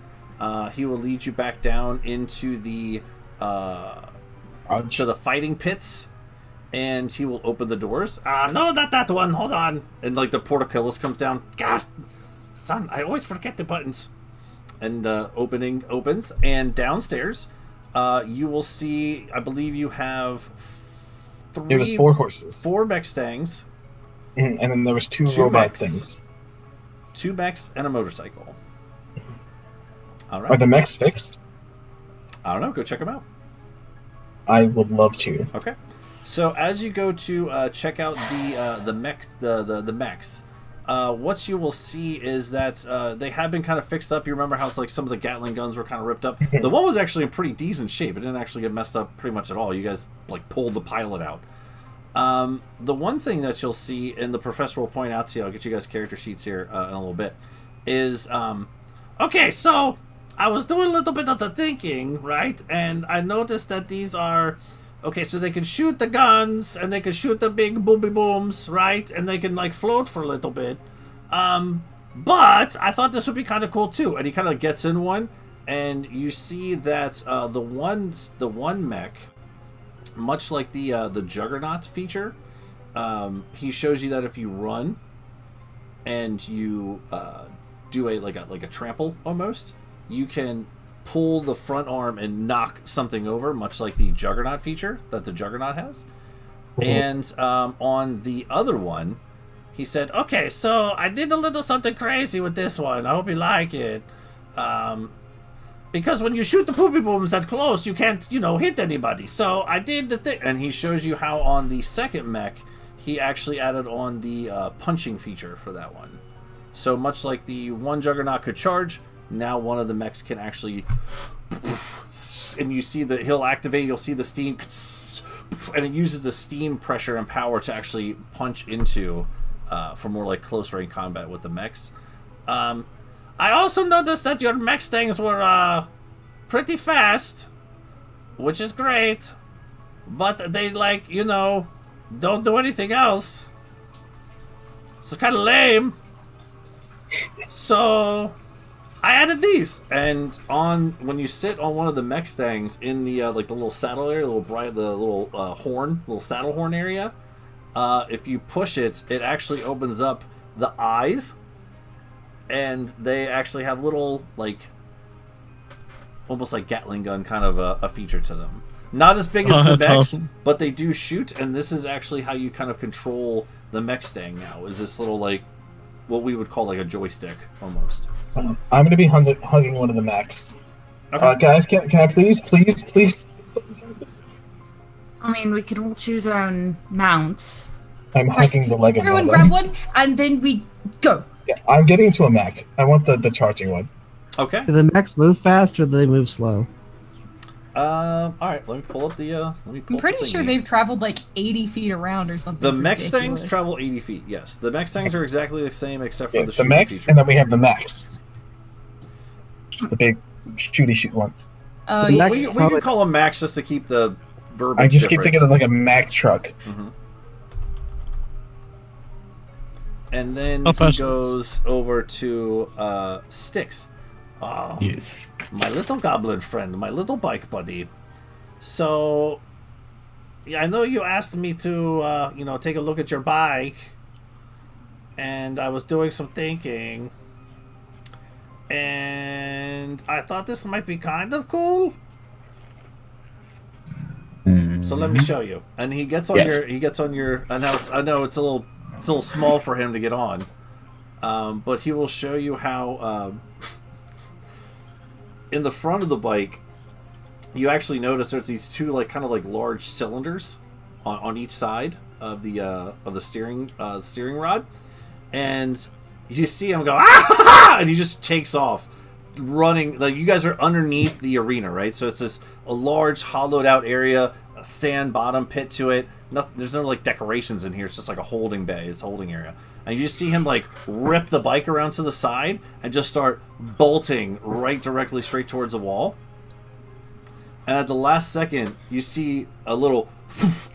He will lead you back down into the fighting pits, and he will open the doors. No, not that one. Hold on. And like the portcullis comes down. Gosh, son, I always forget the buttons. And the opening opens, and downstairs, you will see. I believe you have It was 4 horses. 4 Mechstangs. And then there was 2 2 robot mechs. things. 2 mechs and a motorcycle. All right. Are the mechs fixed? I don't know. Go check them out. I would love to. Okay. So as you go to check out the mechs, what you will see is that they have been kind of fixed up. You remember how it's like some of the Gatling guns were kind of ripped up. The one was actually in pretty decent shape. It didn't actually get messed up pretty much at all. You guys like pulled the pilot out. The one thing that you'll see, and the professor will point out to you, I'll get you guys character sheets here in a little bit, is okay. So I was doing a little bit of the thinking, right? And I noticed that these are okay. So they can shoot the guns, and they can shoot the big booby booms, right? And they can like float for a little bit. But I thought this would be kind of cool too. And he kind of gets in one, and you see that the one mech, much like the Juggernaut feature, he shows you that if you run and you do a trample almost, you can pull the front arm and knock something over, much like the Juggernaut feature that the Juggernaut has. And on the other one, he said, okay, so I did a little something crazy with this one. I hope you like it. Because when you shoot the poopy booms that close, you can't, hit anybody. So I did the thing. And he shows you how on the second mech, he actually added on the punching feature for that one. So much like the one Juggernaut could charge, now one of the mechs can actually... And you see that he'll activate, you'll see the steam... And it uses the steam pressure and power to actually punch into... for more like close range combat with the mechs. I also noticed that your mech things were pretty fast, which is great, but they don't do anything else. It's kind of lame. So I added these, and when you sit on one of the mech things in the the little saddle area, the little horn, little saddle horn area. If you push it, it actually opens up the eyes, and they actually have little, almost like Gatling gun kind of a feature to them. Not as big as the mechs, awesome. But they do shoot, and this is actually how you kind of control the mech stang now, is this little, what we would call a joystick, almost. I'm going to be hugging one of the mechs. Okay. Guys, can I please? I mean, we could all choose our own mounts. I'm hugging the leg of everyone grab one, and then we go. Yeah, I'm getting into a mech. I want the charging one. Okay. Do the mechs move fast or do they move slow? All right. Let me pull up the. I'm pretty sure they've traveled 80 feet around or something. The mech things travel 80 feet. Yes, the mech things are exactly the same except for the mechs, feature. and then we have the mechs. It's the big shooty ones. Oh, yeah. We can call them mechs just to keep the verbiage. I just keep thinking of a Mack truck. Mm-hmm. And then he goes over to Styx. Oh, yes. My little goblin friend, my little bike buddy. So, yeah, I know you asked me to, take a look at your bike. And I was doing some thinking. And I thought this might be kind of cool. So let me show you. And he gets on your. I know it's a little small for him to get on, but he will show you how. In the front of the bike, you actually notice there's these two large cylinders on each side of the steering rod, and you see him go and he just takes off, running. You guys are underneath the arena, right? So it's a large hollowed out area. A sand bottom pit to it. There's no decorations in here. It's just a holding bay. It's a holding area. And you just see him rip the bike around to the side and just start bolting directly straight towards the wall. And at the last second, you see a little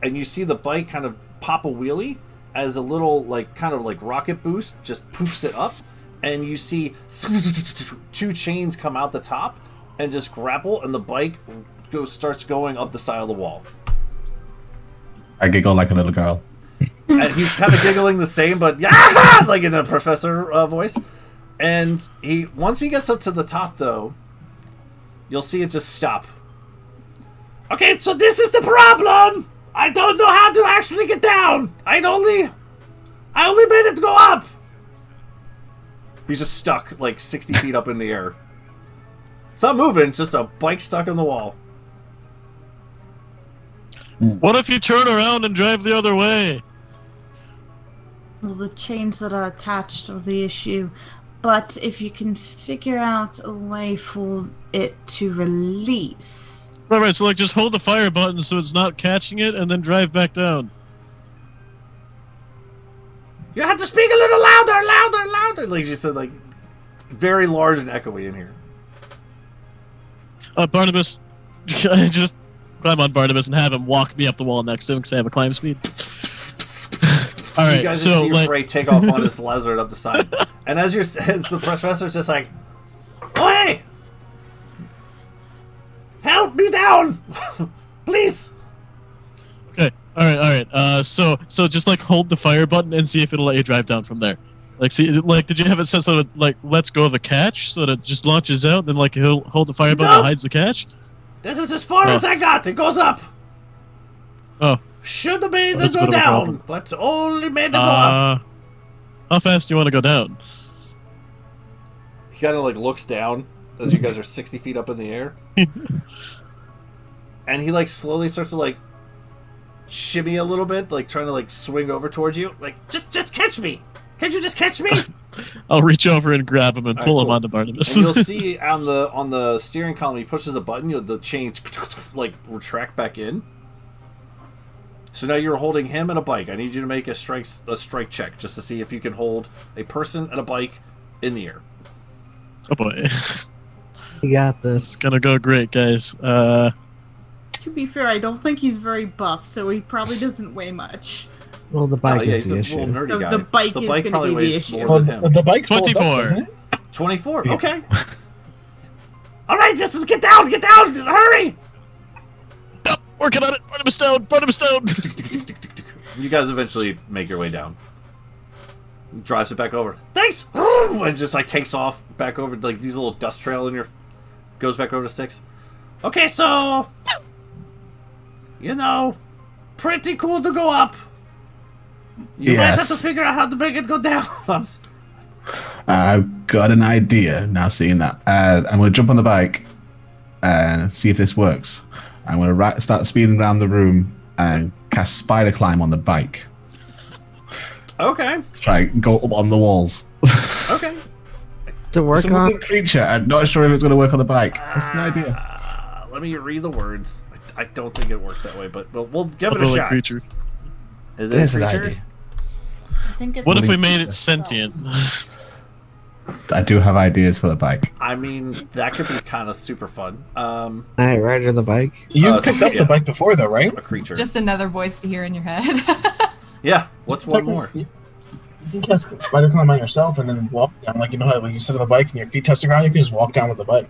and you see the bike kind of pop a wheelie as a little rocket boost just poofs it up, and you see two chains come out the top and just grapple, and the bike starts going up the side of the wall. I giggle like a little girl. And he's kind of giggling the same, but in a professor voice. And once he gets up to the top, though, you'll see it just stop. Okay, so this is the problem. I don't know how to actually get down. I only made it go up. He's just stuck 60 feet up in the air. It's not moving, just a bike stuck in the wall. What if you turn around and drive the other way? Well, the chains that are attached are the issue. But if you can figure out a way for it to release... Right, so just hold the fire button so it's not catching it and then drive back down. You have to speak a little louder! Like you said, very large and echoey in here. Barnabas, I just climb on Barnabas and have him walk me up the wall next to him because I have a climb speed. All right, you guys see your freight take off on his lizard up the side, and as the professor's just oh hey, Help me down! Please! Okay. All right. So just like hold the fire button and see if it'll let you drive down from there. Like, see, like, did you have it set so that like lets go of the catch so that it just launches out? Then like he'll hold the fire button and hides the catch. This is as far as I got. It goes up. Oh. Should have made it go down, but only made it go up. How fast do you want to go down? He kind of like looks down as you guys are 60 feet up in the air, and he like slowly starts to like shimmy a little bit, like trying to like swing over towards you. Like, just catch me! Can't you just catch me? I'll reach over and grab him and pull him cool. onto Barnabas. And you'll see on the steering column, he pushes a button. The chain like retract back in. So now you're holding him and a bike. I need you to make a strike check just to see if you can hold a person and a bike in the air. Oh boy. You got this. It's gonna go great, guys. To be fair, I don't think he's very buff, so he probably doesn't weigh much. Well, the bike is he's the a issue. little nerdy guy. The bike is going to probably be the weighs issue. more than him. The bike 24. 24. Okay. All right, just get down! Hurry! Yep, working on it. Barnabas down. You guys eventually make your way down. He drives it back over. Thanks! And just like takes off back over, like these little dust trail in your... Goes back over to Sticks. Okay, so... pretty cool to go up. You might have to figure out how to make it go down. I've got an idea now. Seeing that, I'm going to jump on the bike and see if this works. I'm going to start speeding around the room and cast spider climb on the bike. Okay. Let's try and go up on the walls. Okay. To work Some on. little creature. I'm not sure if it's going to work on the bike. That's an idea. Let me read the words. I don't think it works that way, but we'll give it a shot. Creature. Is it It's a an creature? idea. I think it's What if we made it sentient? I do have ideas for the bike. I mean, that could be kind of super fun. Alright, ride on the bike. You picked up the bike before, though, right? A creature. Just another voice to hear in your head. Yeah. What's one more? You can cast spider climb on yourself and then walk down. Like, how when you sit on the bike and your feet touch the ground, you can just walk down with the bike.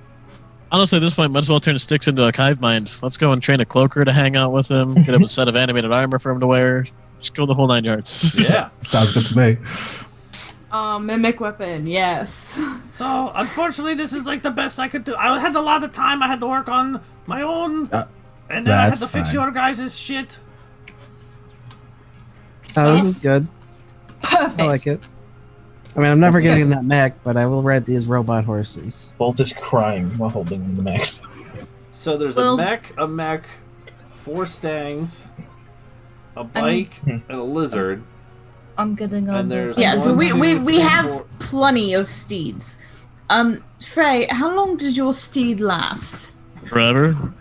Honestly, at this point, might as well turn Sticks into a hive mind. Let's go and train a cloaker to hang out with him. Get him a set of animated armor for him to wear. Just go the whole 9 yards. Yeah. Sounds good to me. Mimic weapon, yes. So, unfortunately, this is like the best I could do. I had a lot of time. I had to work on my own. And then I had to fix fine. your guys' shit. Oh, this is good. Perfect. I like it. I mean, I'm never getting that mech, but I will ride these robot horses. Bolt is crying while holding the max. So there's Well- a mech, 4 stangs, a bike, and a lizard. I'm getting on. And there's Yeah, so one, we two, three, have 4. plenty of steeds. Frey, how long does your steed last? Forever.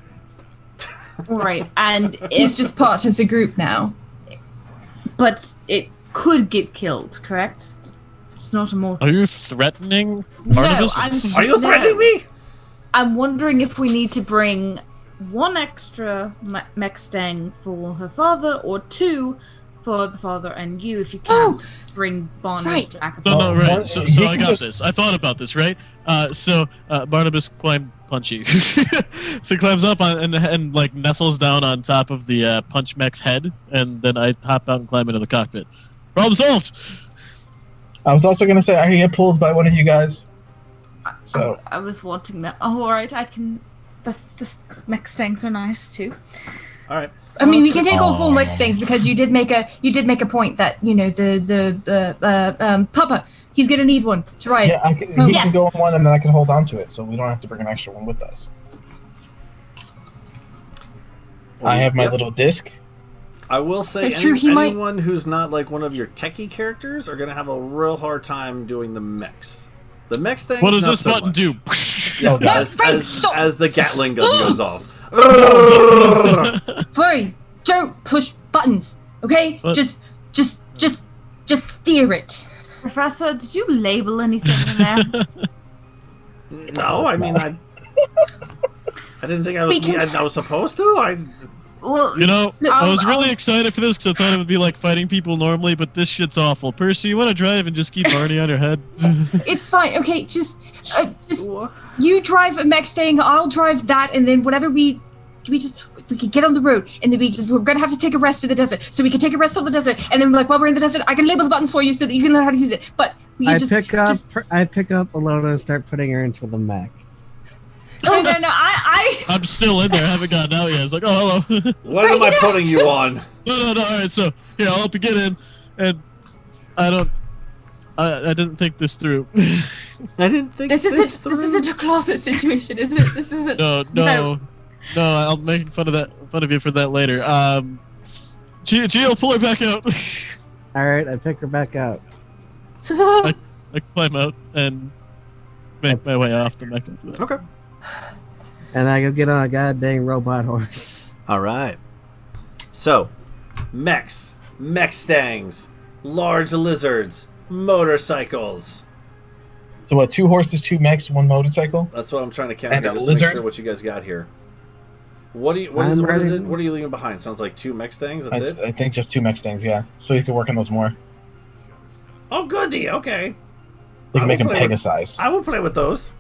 Right, and It's just part of the group now. but it could get killed, correct? It's not immortal. Are you threatening No, Barnabas? Are you threatening me? I'm wondering if we need to bring 1 extra mech stang for her father, or 2 for the father and you, if you can't bring Barnabas right. back. No, right. So He I can got just- this. I thought about this, right? So Barnabas climbed Punchy. So he climbs up on and like nestles down on top of the Punch Mech's head, and then I hop out and climb into the cockpit. Problem solved. I was also going to say, I can get pulled by one of you guys. So, I was wanting that. Oh, alright, I can... The mech stangs are nice, too. Alright. I mean, we can take all 4 mech things because you did make a point that the Papa, he's gonna need one to ride. yeah, he can go on one and then I can hold on to it, so we don't have to bring an extra one with us. I have my little disc. I will say, That's true, he might- anyone who's not like one of your techie characters are going to have a real hard time doing the mechs. The mechs thing. What does not this so button much. do? Yeah, No, as, Frank, as, stop. as the Gatling gun goes off. Flurry, don't push buttons, okay? What? Just steer it. Professor, did you label anything in there? No, I mean, I didn't think I was supposed to. Well, You know, I was really I'll- excited for this because I thought it would be like fighting people normally, but this shit's awful. Percy, you want to drive and just keep Barney on your head? It's fine. Okay, just you drive a Mustang, I'll drive that, and then whatever we can get on the road, and then we're gonna have to take a rest in the desert, so we can take a rest on the desert, and then like while we're in the desert, I can label the buttons for you so that you can learn how to use it. But I pick up Alona and start putting her into the mech. No, I'm still in there. I haven't gotten out yet. It's like, oh, hello. What am I putting you on? No. All right, so here I'll help you get in, and I didn't think this through. I didn't think this isn't a closet situation, is it? This isn't. No. I'll make fun of you for that later. Gio, pull her back out. All right, I pick her back out. I climb out and make my way off the mech. Okay. And I go get on a goddamn robot horse. All right. So, mechs, mech stangs, large lizards, motorcycles. So what? 2 horses, 2 mechs, 1 motorcycle. That's what I'm trying to count And here, a just to make lizard? sure what you guys got here. What is it? What are you leaving behind? Sounds like 2 mech stangs. That's it. I think just 2 mech stangs. Yeah, so you can work on those more. Oh, goody. Okay. You can make them Pegasize. I will play with those.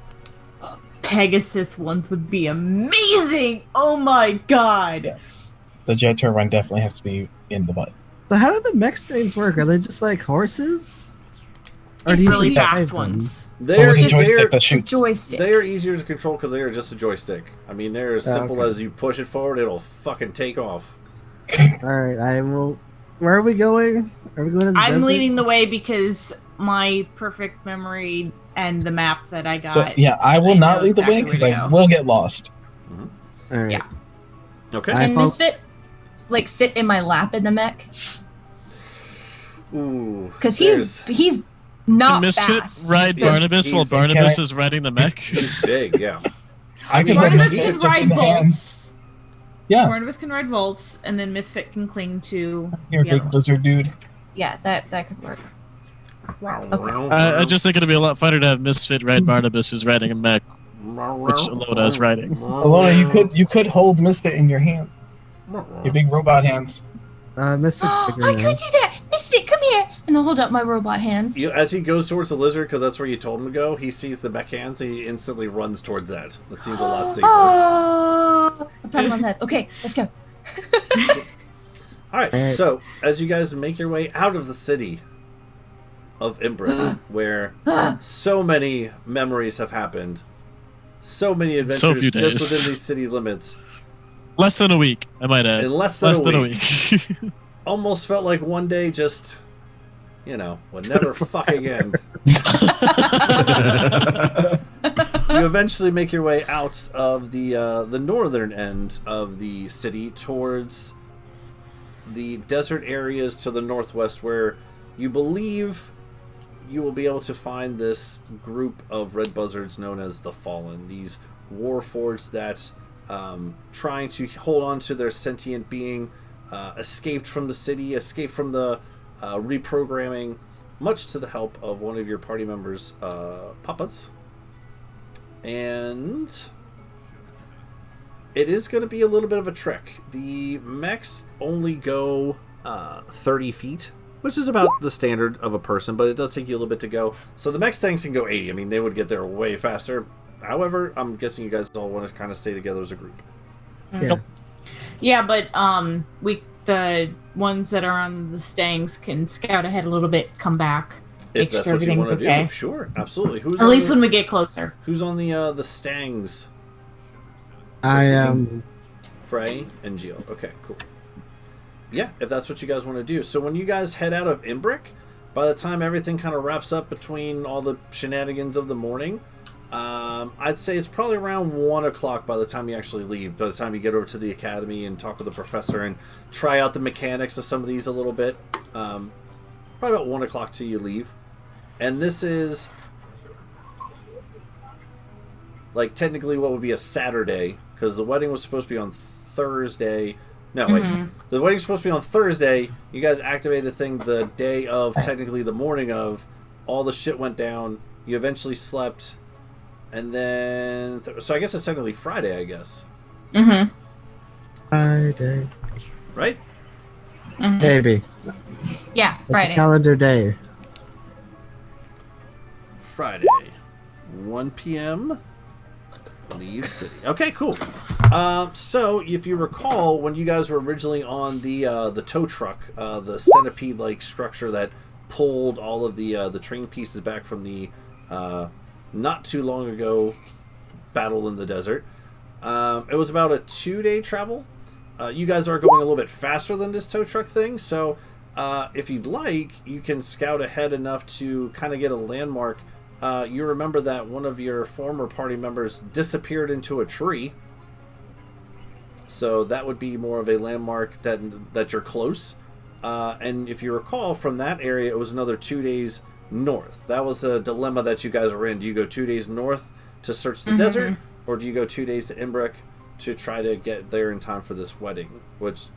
Pegasus ones would be amazing. Oh my god. The jet turbine definitely has to be in the butt. So how do the mech things work? Are they just like horses? Or It's do you really drive fast them? ones. They're joystick. They are easier to control because they are just a joystick. I mean, they're as simple as you push it forward, it'll fucking take off. All right, I will. Where are we going? Are we going to the I'm desert? leading the way because my perfect memory and the map that I got. So yeah, I will not lead the way exactly because where to I go. will get lost. All right. Yeah. Okay. Can Misfit like sit in my lap in the mech? Ooh. Because he's not Can Misfit fast. ride so- Barnabas while Easy. Barnabas is riding the mech? He's big, yeah. I can Barnabas Misfit can just in ride the hands. volts. Yeah. Barnabas can ride volts, and then Misfit can cling to. Here, the other big lizard dude. Yeah, that could work. I just think it'd be a lot funner to have Misfit ride Barnabas who's riding a mech, which Alona is riding. Alona, you could hold Misfit in your hands. Your big robot hands. Misfit's Oh, bigger I now. could do that. Misfit, come here, and I'll hold up my robot hands. As he goes towards the lizard, because that's where you told him to go, he sees the mech hands, he instantly runs towards that. That seems a lot safer. Oh, I'll pat him on the head. Okay, let's go. Alright, so as you guys make your way out of the city of Imbric, where so many memories have happened, so many adventures So few just days. within these city limits, Less than a week, I might add. in less than a week. week. Almost felt like one day just, would never fucking end. You eventually make your way out of the northern end of the city towards the desert areas to the northwest, where you believe you will be able to find this group of red buzzards known as the Fallen. These warforged that, trying to hold on to their sentient being, escaped from the city, escaped from the reprogramming, much to the help of one of your party members, Papas. And it is going to be a little bit of a trek. The mechs only go 30 feet, which is about the standard of a person, but it does take you a little bit to go. So the mech tanks can go 80. I mean, they would get there way faster. However, I'm guessing you guys all want to kind of stay together as a group. Yeah. Yeah, but the ones that are on the stangs can scout ahead a little bit, come back, If make that's sure what you everything's want to okay. do. Sure, absolutely. Who's At least when we get closer. Who's on the stangs? I am. Frey and Gio. Okay, cool. Yeah, if that's what you guys want to do. So when you guys head out of Imbric, by the time everything kind of wraps up between all the shenanigans of the morning, I'd say it's probably around 1 o'clock by the time you actually leave. By the time you get over to the academy and talk with the professor and try out the mechanics of some of these a little bit. Probably about 1 o'clock till you leave. And this is like technically what would be a Saturday, because the wedding was supposed to be on Thursday. No, wait. The wedding's supposed to be on Thursday. You guys activated the thing the day of, technically the morning of. All the shit went down. You eventually slept. And then... so I guess it's technically Friday, I guess. Friday. Right? Maybe. Yeah, It's Friday. a calendar day. Friday, 1 p.m. Leave City. Okay, cool. So if you recall, when you guys were originally on the tow truck, the centipede-like structure that pulled all of the train pieces back from the not too long ago battle in the desert, it was about a 2-day travel. You guys are going a little bit faster than this tow truck thing, so if you'd like, you can scout ahead enough to kind of get a landmark. You remember that one of your former party members disappeared into a tree. So that would be more of a landmark that you're close. And if you recall, from that area, it was another 2 days north. That was the dilemma that you guys were in. Do you go 2 days north to search the desert? Or do you go 2 days to Imbrick to try to get there in time for this wedding? Which,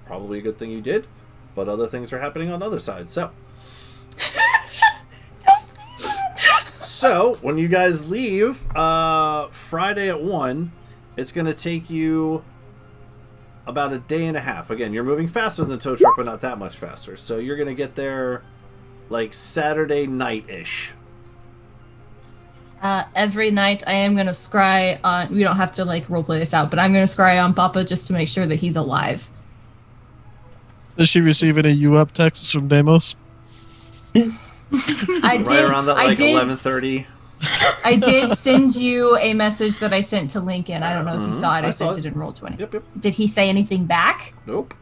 probably a good thing you did. But other things are happening on the other side, so... So, when you guys leave, Friday at 1, it's going to take you about a day and a half. Again, you're moving faster than tow truck, but not that much faster. So you're going to get there, like, Saturday night-ish. Every night I am going to scry on... We don't have to, like, roleplay this out, but I'm going to scry on Papa just to make sure that he's alive. Does she receive any U-up texts from Deimos? I Right did, around that, like, 11:30. I did send you a message that I sent to Lincoln. I don't know if you saw it. I saw sent it. it in Roll20. Yep. Did he say anything back? Nope.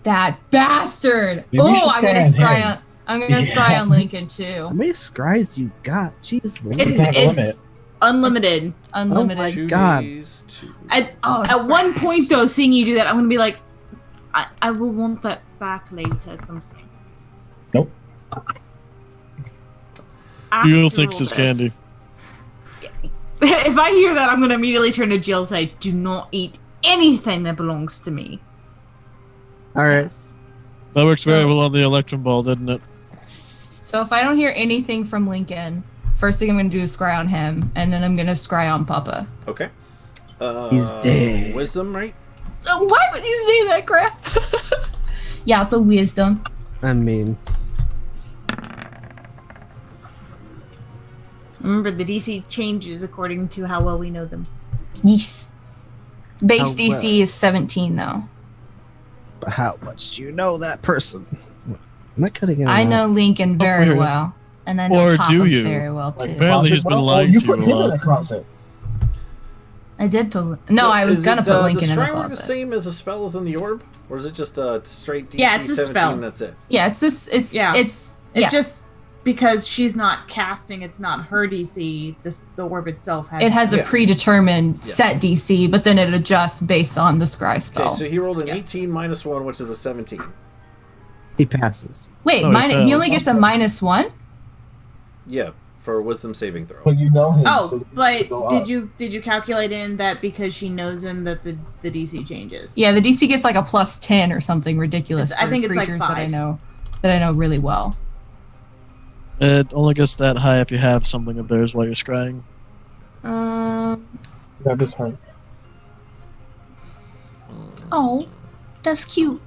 That bastard! Maybe you should I'm gonna scry on scry him. on. I'm gonna scry on Lincoln too. How many scries you got? Jeez, It's, have a limit. it's unlimited. Unlimited. Oh my 2 God. days to... At it's one great. point, though, seeing you do that, I'm going to be like, I will want that back later at some point. Nope. Jill After thinks all it's this. candy. If I hear that, I'm going to immediately turn to Jill and say, do not eat anything that belongs to me. All right. Yes. That worked very So- well on the Electrum Ball, didn't it? So if I don't hear anything from Lincoln, first thing I'm gonna do is scry on him, and then I'm gonna scry on Papa. Okay. He's dead. Wisdom, right? Why would you say that crap? Yeah, it's a wisdom. I mean, Remember, the DC changes according to how well we know them. Yes. Base How DC well? is 17 though. but how much do you know that person? Am I cutting it? I know Lincoln very Or- well, and I know or Papa do you? very well too. Apparently he's been lying you to put you a him in lot. a closet. I did put. No, I was Is gonna it, put Lincoln does in the scrying work the closet. same as a spell as in the orb? Or is it just a straight DC Yeah, it's a 17, spell. that's it? Yeah, it's this. It's Yeah. It's It's yeah. just because she's not casting, it's not her DC. The orb itself has. It has Yeah. a predetermined Yeah. set DC, but then it adjusts based on the scry spell. Okay, so he rolled an Yeah. 18 minus 1, which is a 17. He passes. Wait, Oh, he he only fails. gets a -1? Yeah, for a wisdom saving throw. But you know him. so Oh, you but go up. did you calculate in that because she knows him that the DC changes? Yeah, the DC gets like a +10 or something ridiculous. I for think it's like creatures that I 5. know really well. It only gets that high if you have something of theirs while you're scrying. That is hard. Oh, that's cute.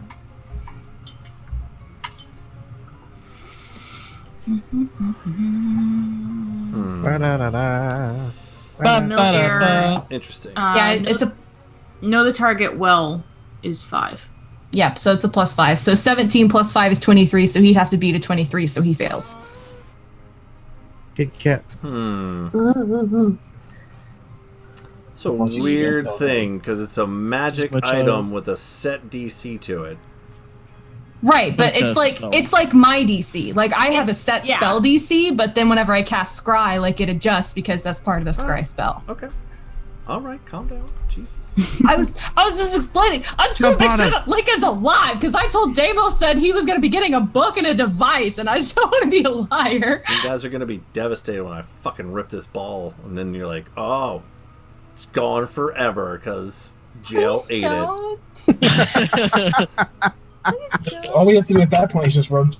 Ba-da-da-da. Ba-ba-da-ba. Interesting. Yeah, it's a know the target well is 5. yeah. So it's a +5. So 17 + 5 is 23. So he'd have to beat a 23. So he fails. Good cat. It's a Once you weird get thing, because it's a magic my child. item with a set DC to it. Right, but It it's does like spell. it's like my DC. Like I have a set Yeah. spell DC, but then whenever I cast Scry, like it adjusts because that's part of the Scry spell. Okay. All right, calm down. Jesus. I was just explaining. I just want to make sure that Lincoln's alive because I told Deimos that he was going to be getting a book and a device, and I just don't want to be a liar. You guys are going to be devastated when I fucking rip this ball, and then you're like, oh, it's gone forever, because Jill ate it. All we have to do at that point is just rub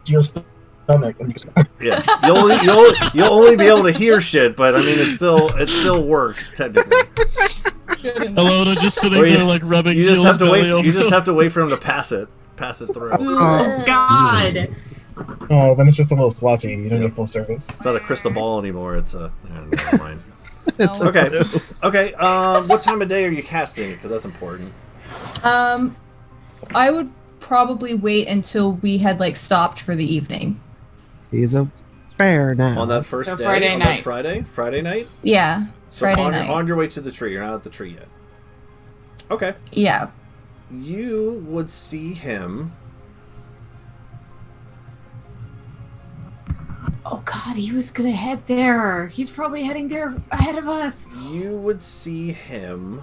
your stomach. And you just, Yeah, you'll only be able to hear shit, but I mean, it still works technically. Alona just sitting Or you- there like rubbing You just Jill's have to wait. belly over. You just have to wait for him to pass it through. Oh God. Oh, then it's just a little splotchy. You don't Yep. get full service. It's not a crystal ball anymore. It's a. Never mind. It's No. Okay. Okay. What time of day are you casting it? Because that's important. I would probably wait until we had like stopped for the evening. He's a bear now. On that first So day, Friday on night. that Friday night. Yeah. So Friday on, night. on your way to the tree. You're not at the tree yet. Okay. Yeah. You would see him. Oh God, he was gonna head there. He's probably heading there ahead of us. You would see him.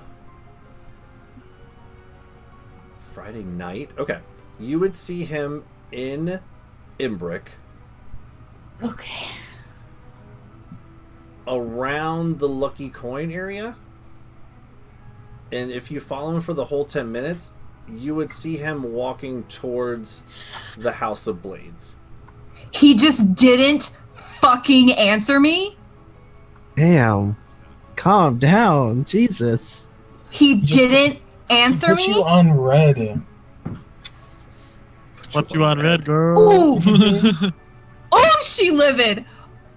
Friday night. Okay. You would see him in Imbrick. Okay. Around the Lucky Coin area. And if you follow him for the whole 10 minutes, you would see him walking towards the House of Blades. He just didn't fucking answer me. Damn. Calm down. Jesus. He didn't answer Put you me. on red. Left you on red, girl. Ooh. Oh, she livid.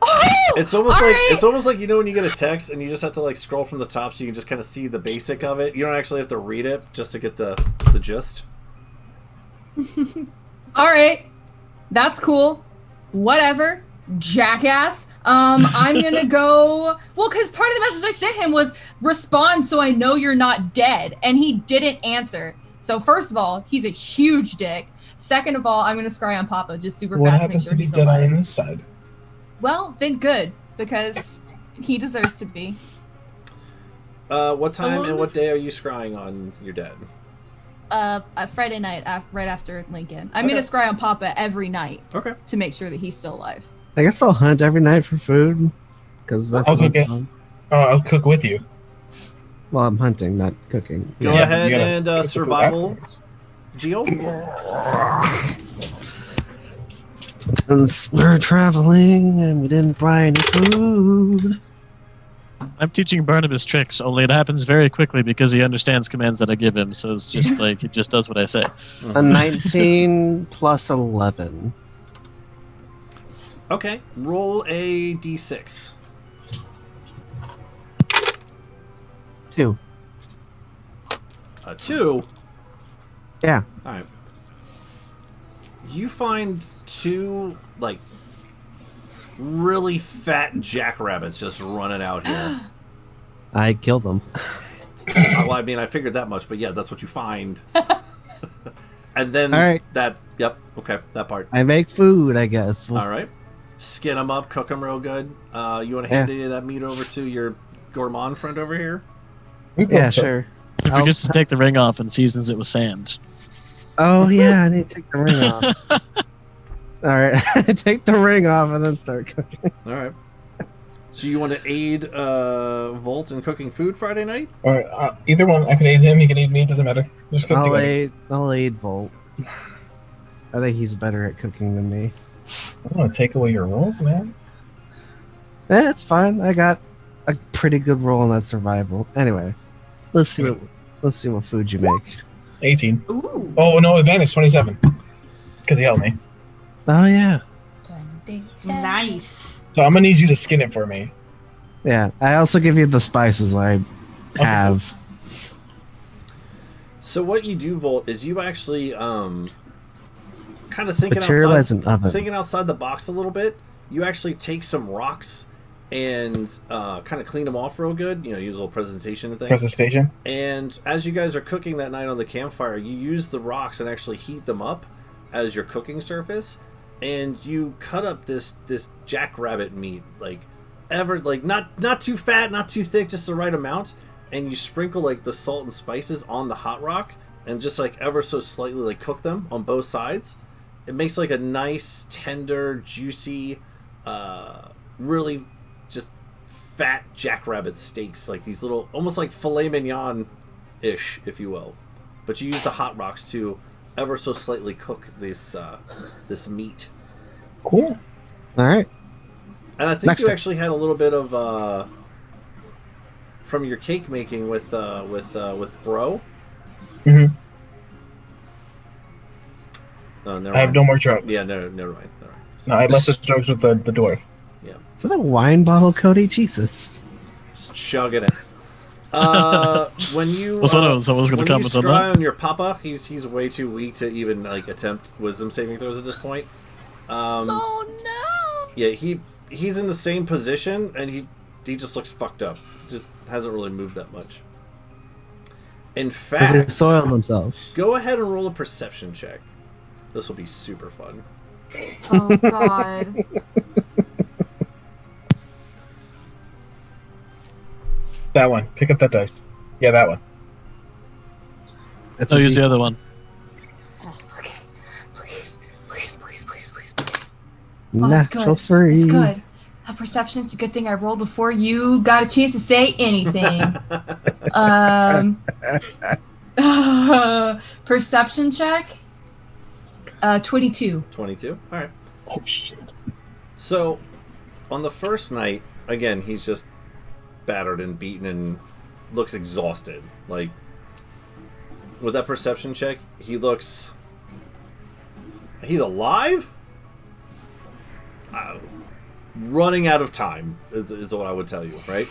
Oh, It's almost all like right. it's almost like, you know, when you get a text and you just have to like scroll from the top so you can just kind of see the basic of it. You don't actually have to read it just to get the gist. All right, that's cool. Whatever, jackass. I'm gonna go. Well, because part of the message I sent him was respond so I know you're not dead, and he didn't answer. So first of all, he's a huge dick. Second of all, I'm gonna scry on Papa just super What fast to make happens sure if he's he's dead on alive. this side? Well, then good because he deserves to be. What time long and what as- day are you scrying on your dead? Friday night, right after Lincoln. I'm Okay. gonna scry on Papa every night Okay. to make sure that he's still alive. I guess I'll hunt every night for food. Because that's I'll no cook it. fun. I'll cook with you. Well, I'm hunting, not cooking. Go Yeah, ahead you gotta and cook the food survival, afterwards. Geo. Since we're traveling and we didn't buy any food. I'm teaching Barnabas tricks, only it happens very quickly because he understands commands that I give him. So it's just like he just does what I say. A 19 plus 11. Okay, roll a d6. 2. A 2. Yeah. All right. You find 2 like really fat jackrabbits just running out here. I killed them. Well, I mean, I figured that much, but yeah, that's what you find. And then All right. Yep. Okay, that part. I make food, I guess. All right. Skin them up, cook them real good. You want to hand any of that meat over to your gourmand friend over here? Yeah, sure. He forgets to take the ring off and seasons it with sand. Oh, yeah, I need to take the ring off. All right. Take the ring off and then start cooking. All right. So you want to aid Volt in cooking food Friday night? Or either one. I can aid him. He can aid me. Doesn't matter. Just cook together. I'll aid Volt. I think he's better at cooking than me. I don't want to take away your rolls, man. It's fine. I got a pretty good roll on that survival. Anyway, let's see what food you make. 18. Ooh. Oh no, advantage 27. Because he helped me. Oh yeah, Nice. So I'm gonna need you to skin it for me. yeah. I also give you the spices I have. So what you do, Volt, is you actually kind of thinking Materialize an oven. thinking outside the box a little bit. You actually take some rocks and kind of clean them off real good. You know, use a little presentation and things. Presentation. And as you guys are cooking that night on the campfire, you use the rocks and actually heat them up as your cooking surface. And you cut up this jackrabbit meat, like not too fat, not too thick, just the right amount. And you sprinkle like the salt and spices on the hot rock, and just like ever so slightly like cook them on both sides. It makes like a nice, tender, juicy, really just fat jackrabbit steaks, like these little, almost like filet mignon-ish, if you will. But you use the hot rocks to ever so slightly cook this meat. Cool. All right. And I think Next you time. actually had a little bit of from your cake making with Bro. Mm-hmm. Oh, never I have mind. no more drugs. Yeah, never mind. No, I left the drugs with the dwarf. Yeah. Is that a wine bottle, Cody? Jesus. Just chugging it. When you Someone's going to when you comment on scry that. on your papa, he's way too weak to even like attempt wisdom saving throws at this point. Oh no! Yeah, he's in the same position, and he just looks fucked up. Just hasn't really moved that much. In Because he fact, soiled himself. go ahead and roll a perception check. This will be super fun. Oh god. That one. Pick up that dice. Yeah, that one. That's I'll a use the D- other one. Okay. Please. Natural That's good. free. It's good. A perception. It's a good thing I rolled before you got a chance to say anything. Perception check. 22. 22. All right. Oh shit. So, on the first night, again, he's just battered and beaten and looks exhausted. Like, with that perception check, he looks... He's alive? Running out of time is what I would tell you, right?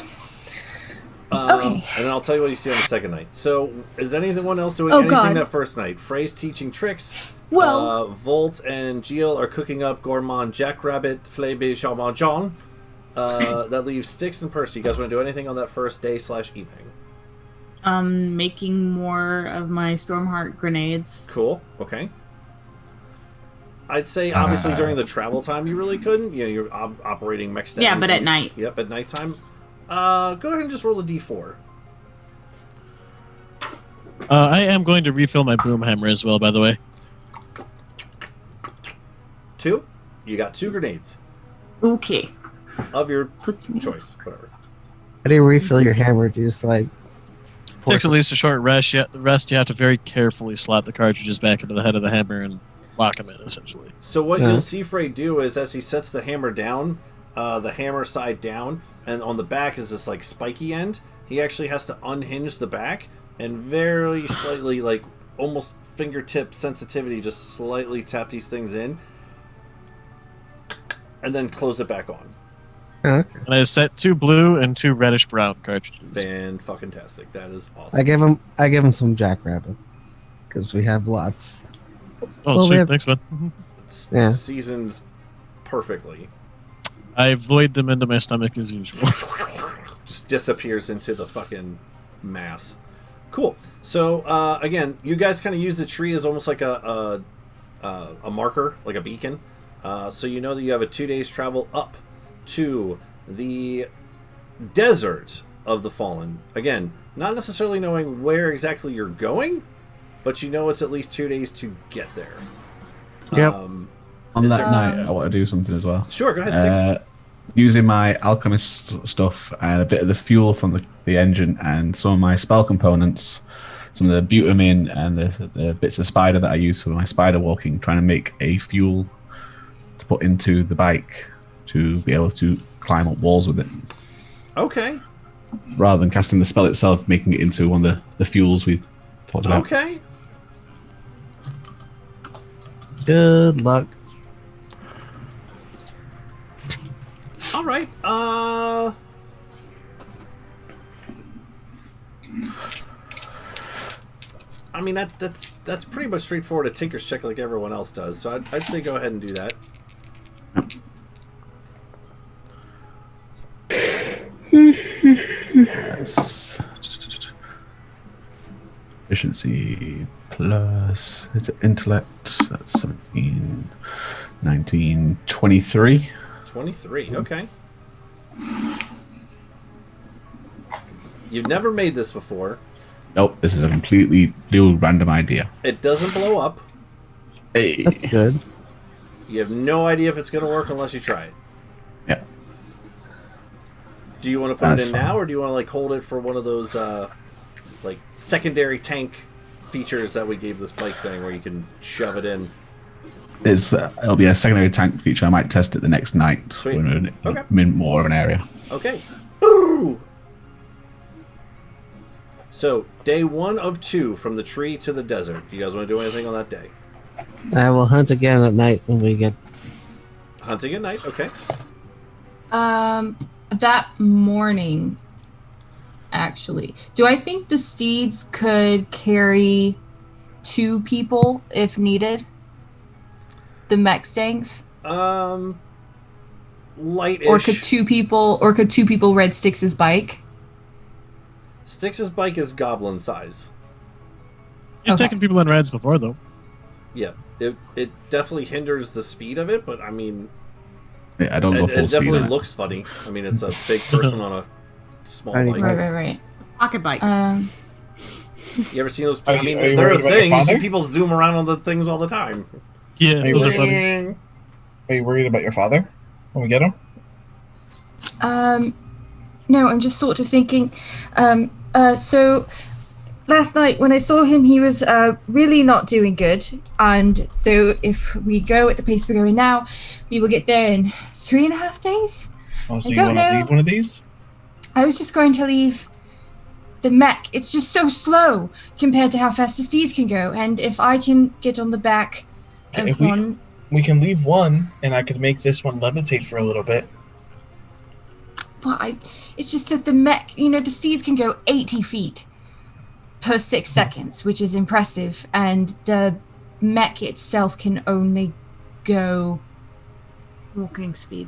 Okay. And then I'll tell you what you see on the second night. So, is anyone else doing Oh, anything God. that first night? Frey's teaching tricks. Well- Volt and Gilles are cooking up gourmand jackrabbit flebe charbonjon. That leaves Styx and Percy. You guys want to do anything on that first day / evening? Making more of my Stormheart grenades. Cool. Okay. I'd say obviously during the travel time you really couldn't. You know, you're operating mech stands. Yeah, but at night. Yep, at nighttime. Go ahead and just roll a d4. I am going to refill my boom hammer as well, by the way. 2. You got 2 grenades Okay. of your Puts me. choice. Whatever. How do you refill your hammer? Do you just like... pour Takes at least a short rest. You have to very carefully slot the cartridges back into the head of the hammer and lock them in, essentially. So what Yeah. you'll see Frey do is as he sets the hammer down, the hammer side down, and on the back is this like spiky end. He actually has to unhinge the back and very slightly, like almost fingertip sensitivity, just slightly tap these things in, and then close it back on. Okay. And I set 2 blue and 2 reddish brown cartridges. Fan-fucking-tastic. That is awesome. I give him some jackrabbit. Because we have lots. Oh, Well, we sweet. have- Thanks, man. It's Yeah. seasoned perfectly. I void them into my stomach as usual. Just disappears into the fucking mass. Cool. So again, you guys kind of use the tree as almost like a marker, like a beacon. So you know that you have a 2 days travel up to the desert of the Fallen. Again, not necessarily knowing where exactly you're going, but you know it's at least 2 days to get there. Yep. On Is that there- night, I want to do something as well. Sure, go ahead, Six. Using my alchemist stuff and a bit of the fuel from the engine and some of my spell components, some of the butamin and the bits of spider that I use for my spider walking, trying to make a fuel to put into the bike to be able to climb up walls with it. Okay. Rather than casting the spell itself, making it into one of the fuels we talked about. Okay. Good luck. All right. I mean that's pretty much straightforward. A tinker's check like everyone else does. So I'd say go ahead and do that. Yes. Efficiency plus is it intellect? That's 17, 19, 23. 23. Okay. You've never made this before. Nope, this is a completely new random idea. It doesn't blow up. Hey. That's good. You have no idea if it's going to work unless you try it. Yep. Do you want to put That's it in fine. now, or do you want to like hold it for one of those like secondary tank features that we gave this bike thing, where you can shove it in? It'll be a secondary tank feature. I might test it the next night Sweet. when Okay. I'm in more of an area. Okay. Ooh! So, day 1 of 2 from the tree to the desert. Do you guys want to do anything on that day? I will hunt again at night when we get. Hunting at night, okay. That morning, actually, do I think the steeds could carry 2 people if needed? The Mextangs? Light-ish. Or could 2 people ride Styx's bike? Styx's bike is goblin size. He's taken people on rides before, though. Yeah, it definitely hinders the speed of it, but I mean, Yeah, I don't go full it speed. definitely on it. looks funny. I mean, it's a big person on a small bike. Right. Pocket bike. You ever seen those? Are I you- mean, are you there are worried about your things. You see father? people zoom around on the things all the time. Yeah, Are you those are worried? funny. Are you worried about your father when we get him? No, I'm just sort of thinking. So last night when I saw him, he was really not doing good. And so if we go at the pace we're going now, we will get there in 3.5 days. Oh, so I you don't want to know. leave one of these? I was just going to leave the mech. It's just so slow compared to how fast the steeds can go. And if I can get on the back of If we- one, We can leave one, and I could make this one levitate for a little bit. but it's just that the mech, the steeds can go 80 feet per 6 seconds, which is impressive. And the mech itself can only go Walking speed.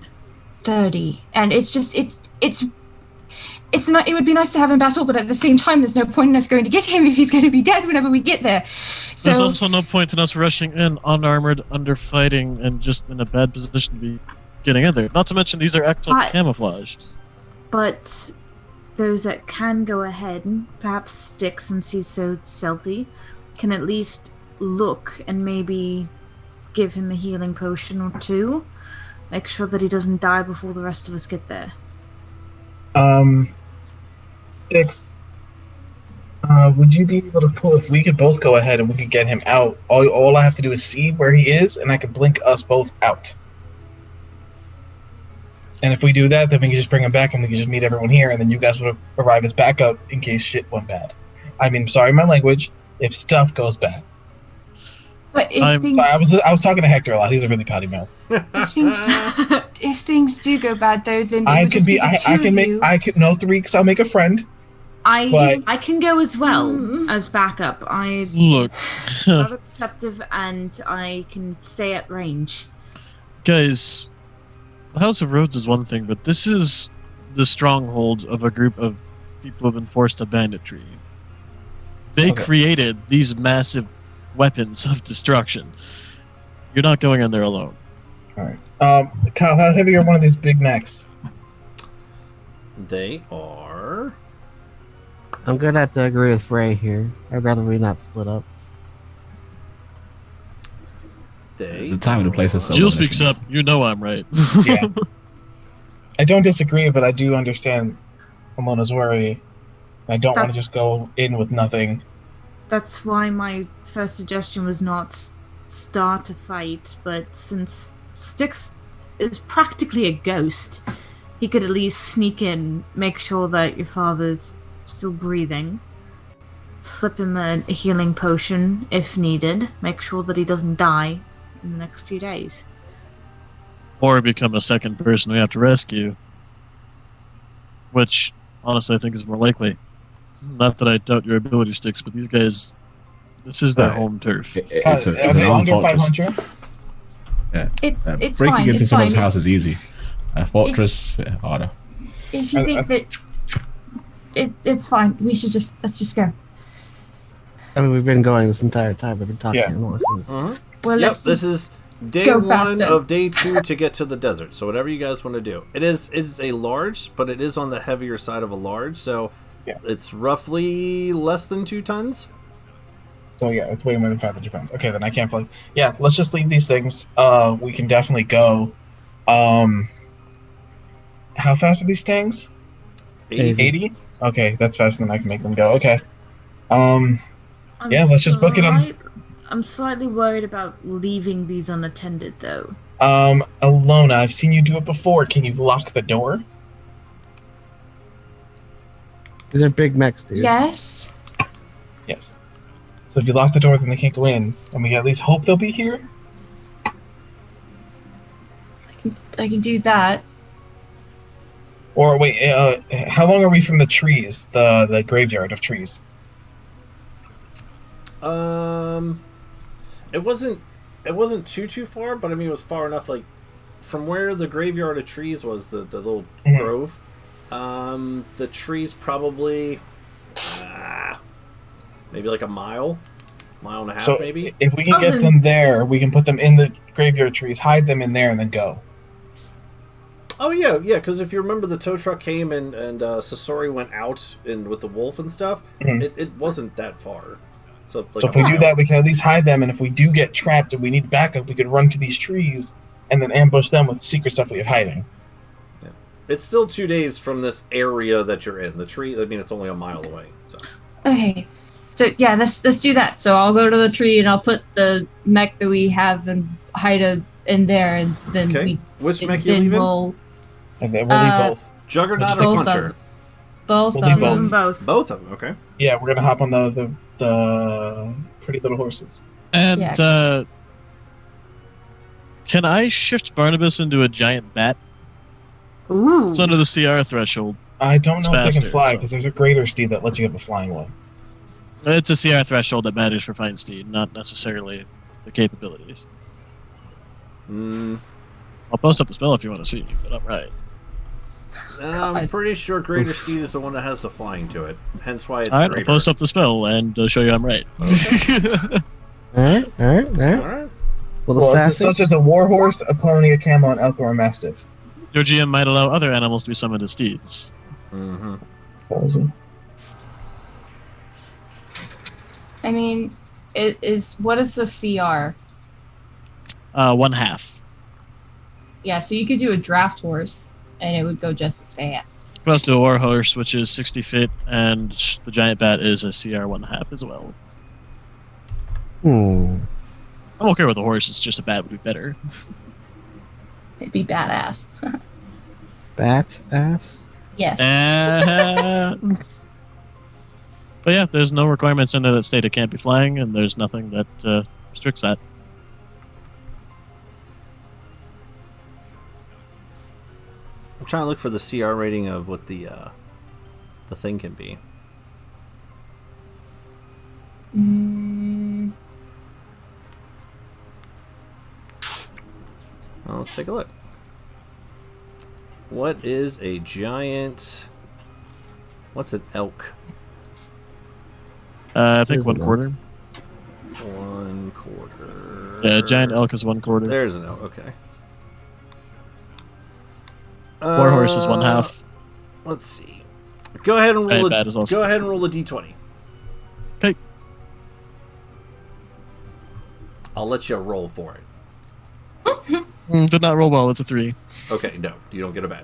30. And it's just, it's not, it would be nice to have him battle, but at the same time, there's no point in us going to get him if he's going to be dead whenever we get there. So, There's also no point in us rushing in unarmored, underfighting, and just in a bad position to be getting in there. Not to mention, these are excellent But- camouflaged. But those that can go ahead, perhaps Styx, since he's so stealthy, can at least look and maybe give him a healing potion or 2. Make sure that he doesn't die before the rest of us get there. Dix, would you be able to pull, if we could both go ahead and we could get him out, all I have to do is see where he is, and I can blink us both out. And if we do that, then we can just bring him back and we can just meet everyone here, and then you guys would arrive as backup in case shit went bad. I mean, sorry my language, if stuff goes bad. but if I'm- things, I was talking to Hector a lot, he's a really pouty mouth. if things do go bad though, then it I would can just be, be the I two can of make, you. I can, no 3, because I'll make a friend. But- I can go as well as backup. I'm Look, rather perceptive and I can stay at range. guys, the House of Rhodes is one thing, but this is the stronghold of a group of people who have been forced to banditry. They Okay. created these massive weapons of destruction. You're not going in there alone. Alright. Kyle, how heavy are one of these Big Macs? They are. I'm gonna have to agree with Frey here. I'd rather we not split up. They. The time and the place are so. Jill speaks up. You know I'm right. Yeah. I don't disagree, but I do understand Amona's worry. I don't want to just go in with nothing. That's why my first suggestion was not start a fight, but since Styx is practically a ghost, he could at least sneak in, make sure that your father's still breathing, slip him a healing potion if needed, make sure that he doesn't die in the next few days. Or become a second person we have to rescue. Which, honestly, I think is more likely. Not that I doubt your ability, Sticks, but these guys, this is their Right. home turf. It's Are an they armed under fortress. 500? It's Breaking fine. into It's someone's fine. house is easy. A fortress, harder. If you think that it's fine, let's just go. I mean, we've been going this entire time. We've been talking Yeah. horses. Well, Yep, let's this just is day go 1 faster. of day 2 to get to the desert. So whatever you guys want to do. It's a large, but it is on the heavier side of a large, so Yeah. it's roughly less than 2 tons. Oh yeah, it's way more than 500 pounds. Okay, then I can't play. Yeah, let's just leave these things. We can definitely go. How fast are these tanks? 80? Okay, that's faster than I can make them go. Okay. Yeah, let's just book it on- I'm slightly worried about leaving these unattended, though. Alona, I've seen you do it before. Can you lock the door? These are big mechs, dude. yes. Yes. So if you lock the door, then they can't go in, and we at least hope they'll be here. I can do that. Or wait, how long are we from the trees? The graveyard of trees. It wasn't too far, but I mean it was far enough. Like from where the graveyard of trees was, the little grove. The trees probably maybe like a mile and a half, So maybe. if we can get them there, we can put them in the graveyard trees, hide them in there, and then go. Oh yeah. Because if you remember, the tow truck came and Sasori went out with the wolf and stuff. It wasn't that far. So if we do that, we can at least hide them. And if we do get trapped and we need backup, we could run to these trees and then ambush them with secret stuff we have hiding. Yeah. It's still 2 days from this area that you're in. The tree. I mean, it's only a mile away. So. Okay. So yeah, let's do that. So I'll go to the tree and I'll put the mech that we have and hide in there, and then which mech you leaving? And then we'll leave both. Juggernaut or Puncher? Both We'll of leave them. Both of them. Okay. Yeah, we're gonna hop on the pretty little horses. And can I shift Barnabas into a giant bat? Ooh. It's under the CR threshold. I don't know if they faster, can fly so- because there's a greater steed that lets you have a flying one. It's a CR threshold that matters for Fine Steed, not necessarily the capabilities. I'll post up the spell if you want to see, but I'm right. I'm pretty sure Greater Steed is the one that has the flying to it. Hence why it's Alright, I'll greater. post up the spell and show you I'm right. All right. Alright. Little Well, sassy. such as a warhorse, a pony, a camel, an elk, or a mastiff. Your GM might allow other animals to be summoned as steeds. I mean, what is the CR? 1/2. Yeah, so you could do a draft horse, and it would go just as fast. Plus the war horse, which is 60 feet, and the giant bat is a CR 1/2 as well. I'm okay with the horse, it's just a bat would be better. It'd be badass. Bat ass. Yes. But yeah, there's no requirements in there that state it can't be flying, and there's nothing that restricts that. I'm trying to look for the CR rating of what the thing can be. Well, let's take a look. What is a giant... What's an elk? I think 1/4. 1/4. Yeah, giant elk is 1/4. There's an elk, okay. War horse is 1/2. Let's see. Go ahead and roll Giant a bat is also- Go ahead and roll a d20. Okay. I'll let you roll for it. Did not roll well, it's a 3. Okay, no, you don't get a bat.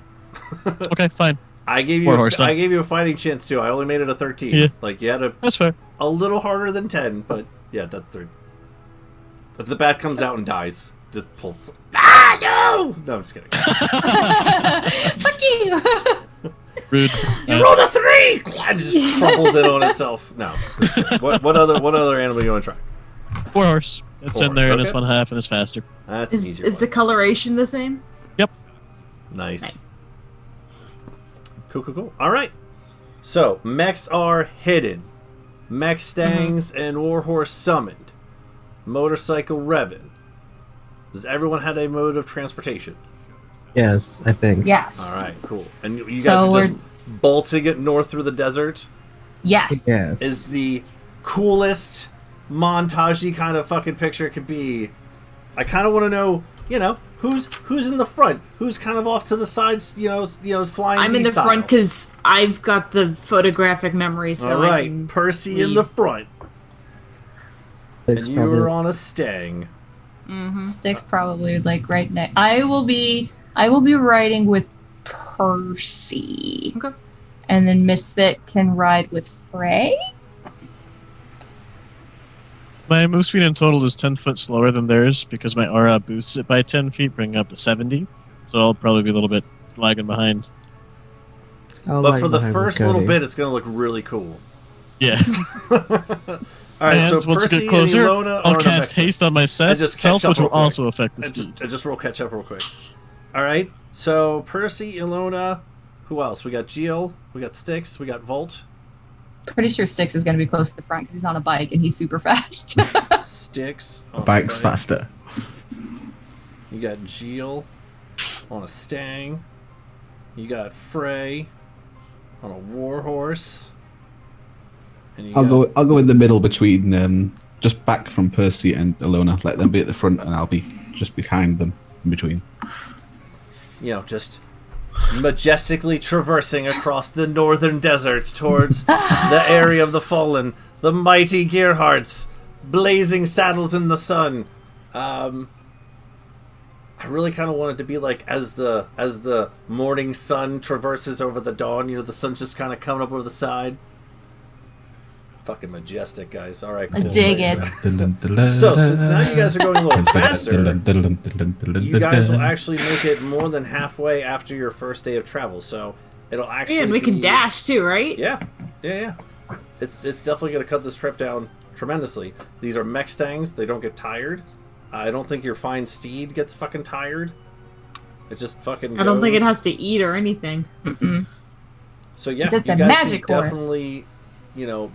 Okay, fine. I gave you War horse, I then. gave you a fighting chance too. I only made it a 13. Yeah. Like you had That's fair. a little harder than 10, but yeah, that's 3. But the bat comes out and dies. Just pulls. Ah no! No, I'm just kidding. Fuck you! Rude. You rolled a 3. And just crumples it on itself. No. What other animal you want to try? War horse. It's War in there, and horse, it's okay. 1/2, and it's faster. That's an Is easier the one. coloration the same? Yep. Nice. Cool. All right. So mechs are hidden. Mech stangs and warhorse summoned. Motorcycle revving. Does everyone have a mode of transportation? Yes, I think. Yes. All right, cool. And you guys So are just bolting it north through the desert? Yes. Yes. Is the coolest montagey kind of fucking picture it could be. I kind of want to know, who's in the front, who's kind of off to the sides, flying. I'm in the front because I've got the photographic memory. So all I right, can Percy in read. the front, It's and you probably- were on a stang. Stick's probably like right next. I will be riding with Percy. Okay. And then Misfit can ride with Frey. My move speed in total is 10 foot slower than theirs because my aura boosts it by 10 feet, bringing it up to 70. So I'll probably be a little bit lagging behind. I'll But lag for the behind first with little Cody. bit, it's going to look really cool. Yeah. All right, And so once we Percy get closer, and Ilona I'll are cast the haste on myself, just catch up which will real quick. also affect the steed. I just roll catch up real quick. All right, so Percy, Ilona, who else? We got Geo, we got Styx, we got Volt. Pretty sure Styx is going to be close to the front because he's on a bike and he's super fast. Styx. The bike's faster. You got Geo on a Stang. You got Frey on a Warhorse. And I'll go in the middle between just back from Percy and Ilona. Let them be at the front, and I'll be just behind them in between. You know, just majestically traversing across the northern deserts towards the area of the fallen, the mighty gearhearts, blazing saddles in the sun. I really kind of want it to be like as the morning sun traverses over the dawn. You know, the sun's just kind of coming up over the side. Fucking majestic, guys. All right, cool. I dig it. So, since now you guys are going a little faster, you guys will actually make it more than halfway after your first day of travel. So, it'll actually And we can be- dash too, right? Yeah. It's definitely going to cut this trip down tremendously. These are mech stangs. They don't get tired. I don't think your fine steed gets fucking tired. It just fucking I don't think it goes. has to eat or anything. So yeah, 'Cause it's you a guys magic can horse. definitely,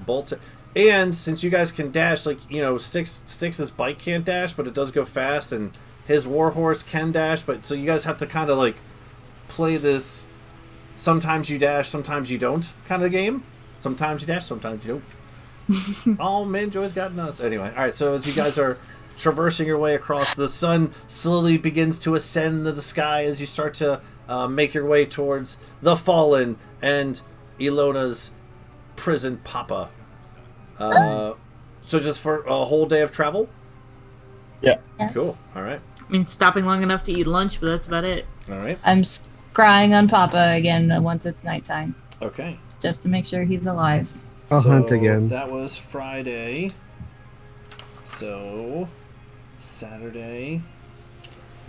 bolt it. And since you guys can dash, like, Styx's bike can't dash, but it does go fast, and his warhorse can dash, but so you guys have to kind of like play this sometimes you dash, sometimes you don't kind of game. Sometimes you dash, sometimes you don't. Oh man, Joy's got nuts. Anyway, alright, so as you guys are traversing your way across, the sun slowly begins to ascend into the sky as you start to make your way towards the Fallen and Ilona's prison papa. So just for a whole day of travel? Yeah. Yes. Cool. Alright. I mean, stopping long enough to eat lunch, but that's about it. Alright. I'm scrying on Papa again once it's nighttime, Okay. just to make sure he's alive. I'll hunt again. That was Friday. So Saturday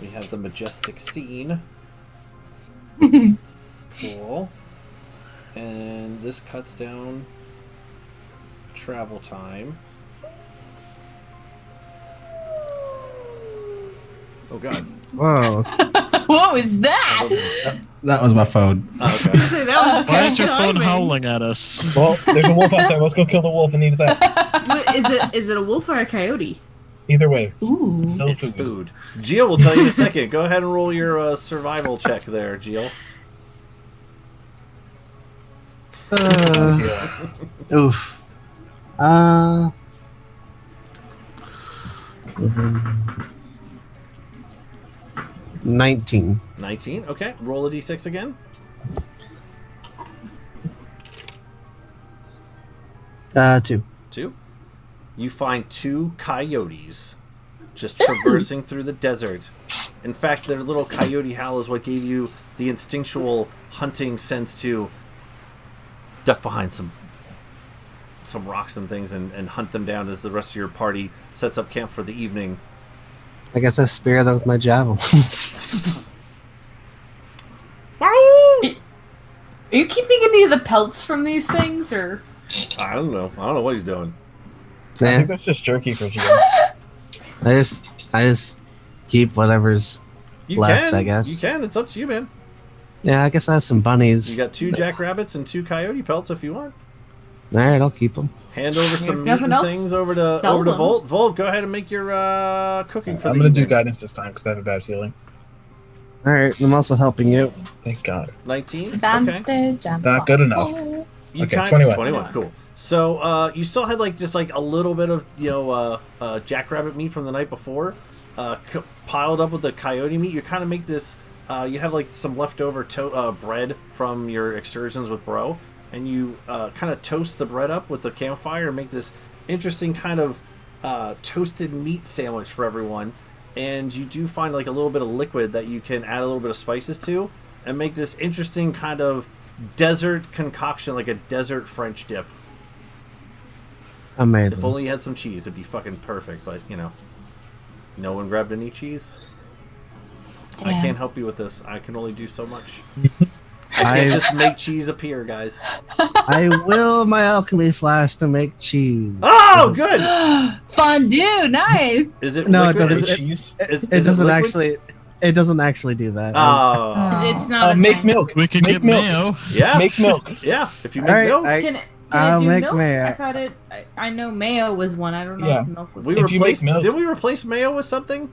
we have the majestic scene. Cool. And this cuts down travel time. Oh god. Whoa. What was that? That was my phone. Oh, okay. Say, that was Why good is your phone timing. howling at us? Well, there's a wolf out there. Let's go kill the wolf and eat that. What, is it a wolf or a coyote? Either way, it's Ooh. still It's food. food. Gio will tell you in a second. Go ahead and roll your survival check there, Gio. Oof. 19. 19. Okay. Roll a d6 again. 2. 2. You find 2 coyotes just traversing through the desert. In fact, their little coyote howl is what gave you the instinctual hunting sense to duck behind some rocks and things and hunt them down as the rest of your party sets up camp for the evening. I guess I spear them with my javelins. Are you keeping any of the pelts from these things, or? I don't know. I don't know what he's doing. I Nah, think that's just jerky for Gio. I just keep whatever's You left, can. I guess. You can. It's up to you, man. Yeah, I guess I have some bunnies. You got 2 jackrabbits and 2 coyote pelts if you want. Alright, I'll keep them. Hand over some meat nothing and else, things over to sell them. Volt. Volt, go ahead and make your cooking for I'm the gonna do evening. guidance this time because I have a bad feeling. Alright, I'm also helping you. Thank God. 19. Okay. Advantage. Not good enough. You Okay, kind 21. 21. Cool. So you still had just a little bit of jackrabbit meat from the night before, piled up with the coyote meat. You kind of make this. You have some leftover bread from your excursions with Bro, and you kind of toast the bread up with the campfire and make this interesting kind of toasted meat sandwich for everyone. And you do find a little bit of liquid that you can add a little bit of spices to, and make this interesting kind of desert concoction, like a desert French dip. Amazing. If only you had some cheese, it'd be fucking perfect. But no one grabbed any cheese. I Damn. can't help you with this. I can only do so much. You I- can't just make cheese appear, guys. I will my alchemy flask to make cheese. Oh, good. Fondue, nice. Is it No, it liquid? doesn't. Is it, cheese. is, It is doesn't liquid? actually. It doesn't actually do that. Oh. It's not a Make thing. milk. We could Make get milk. mayo. Yeah. Make milk. Yeah. If you make Alright, milk. Can I'll it do make milk? mayo. I thought it. I know mayo was one. I don't know Yeah. if milk was. We If you make replaced. milk- Did we replace mayo with something?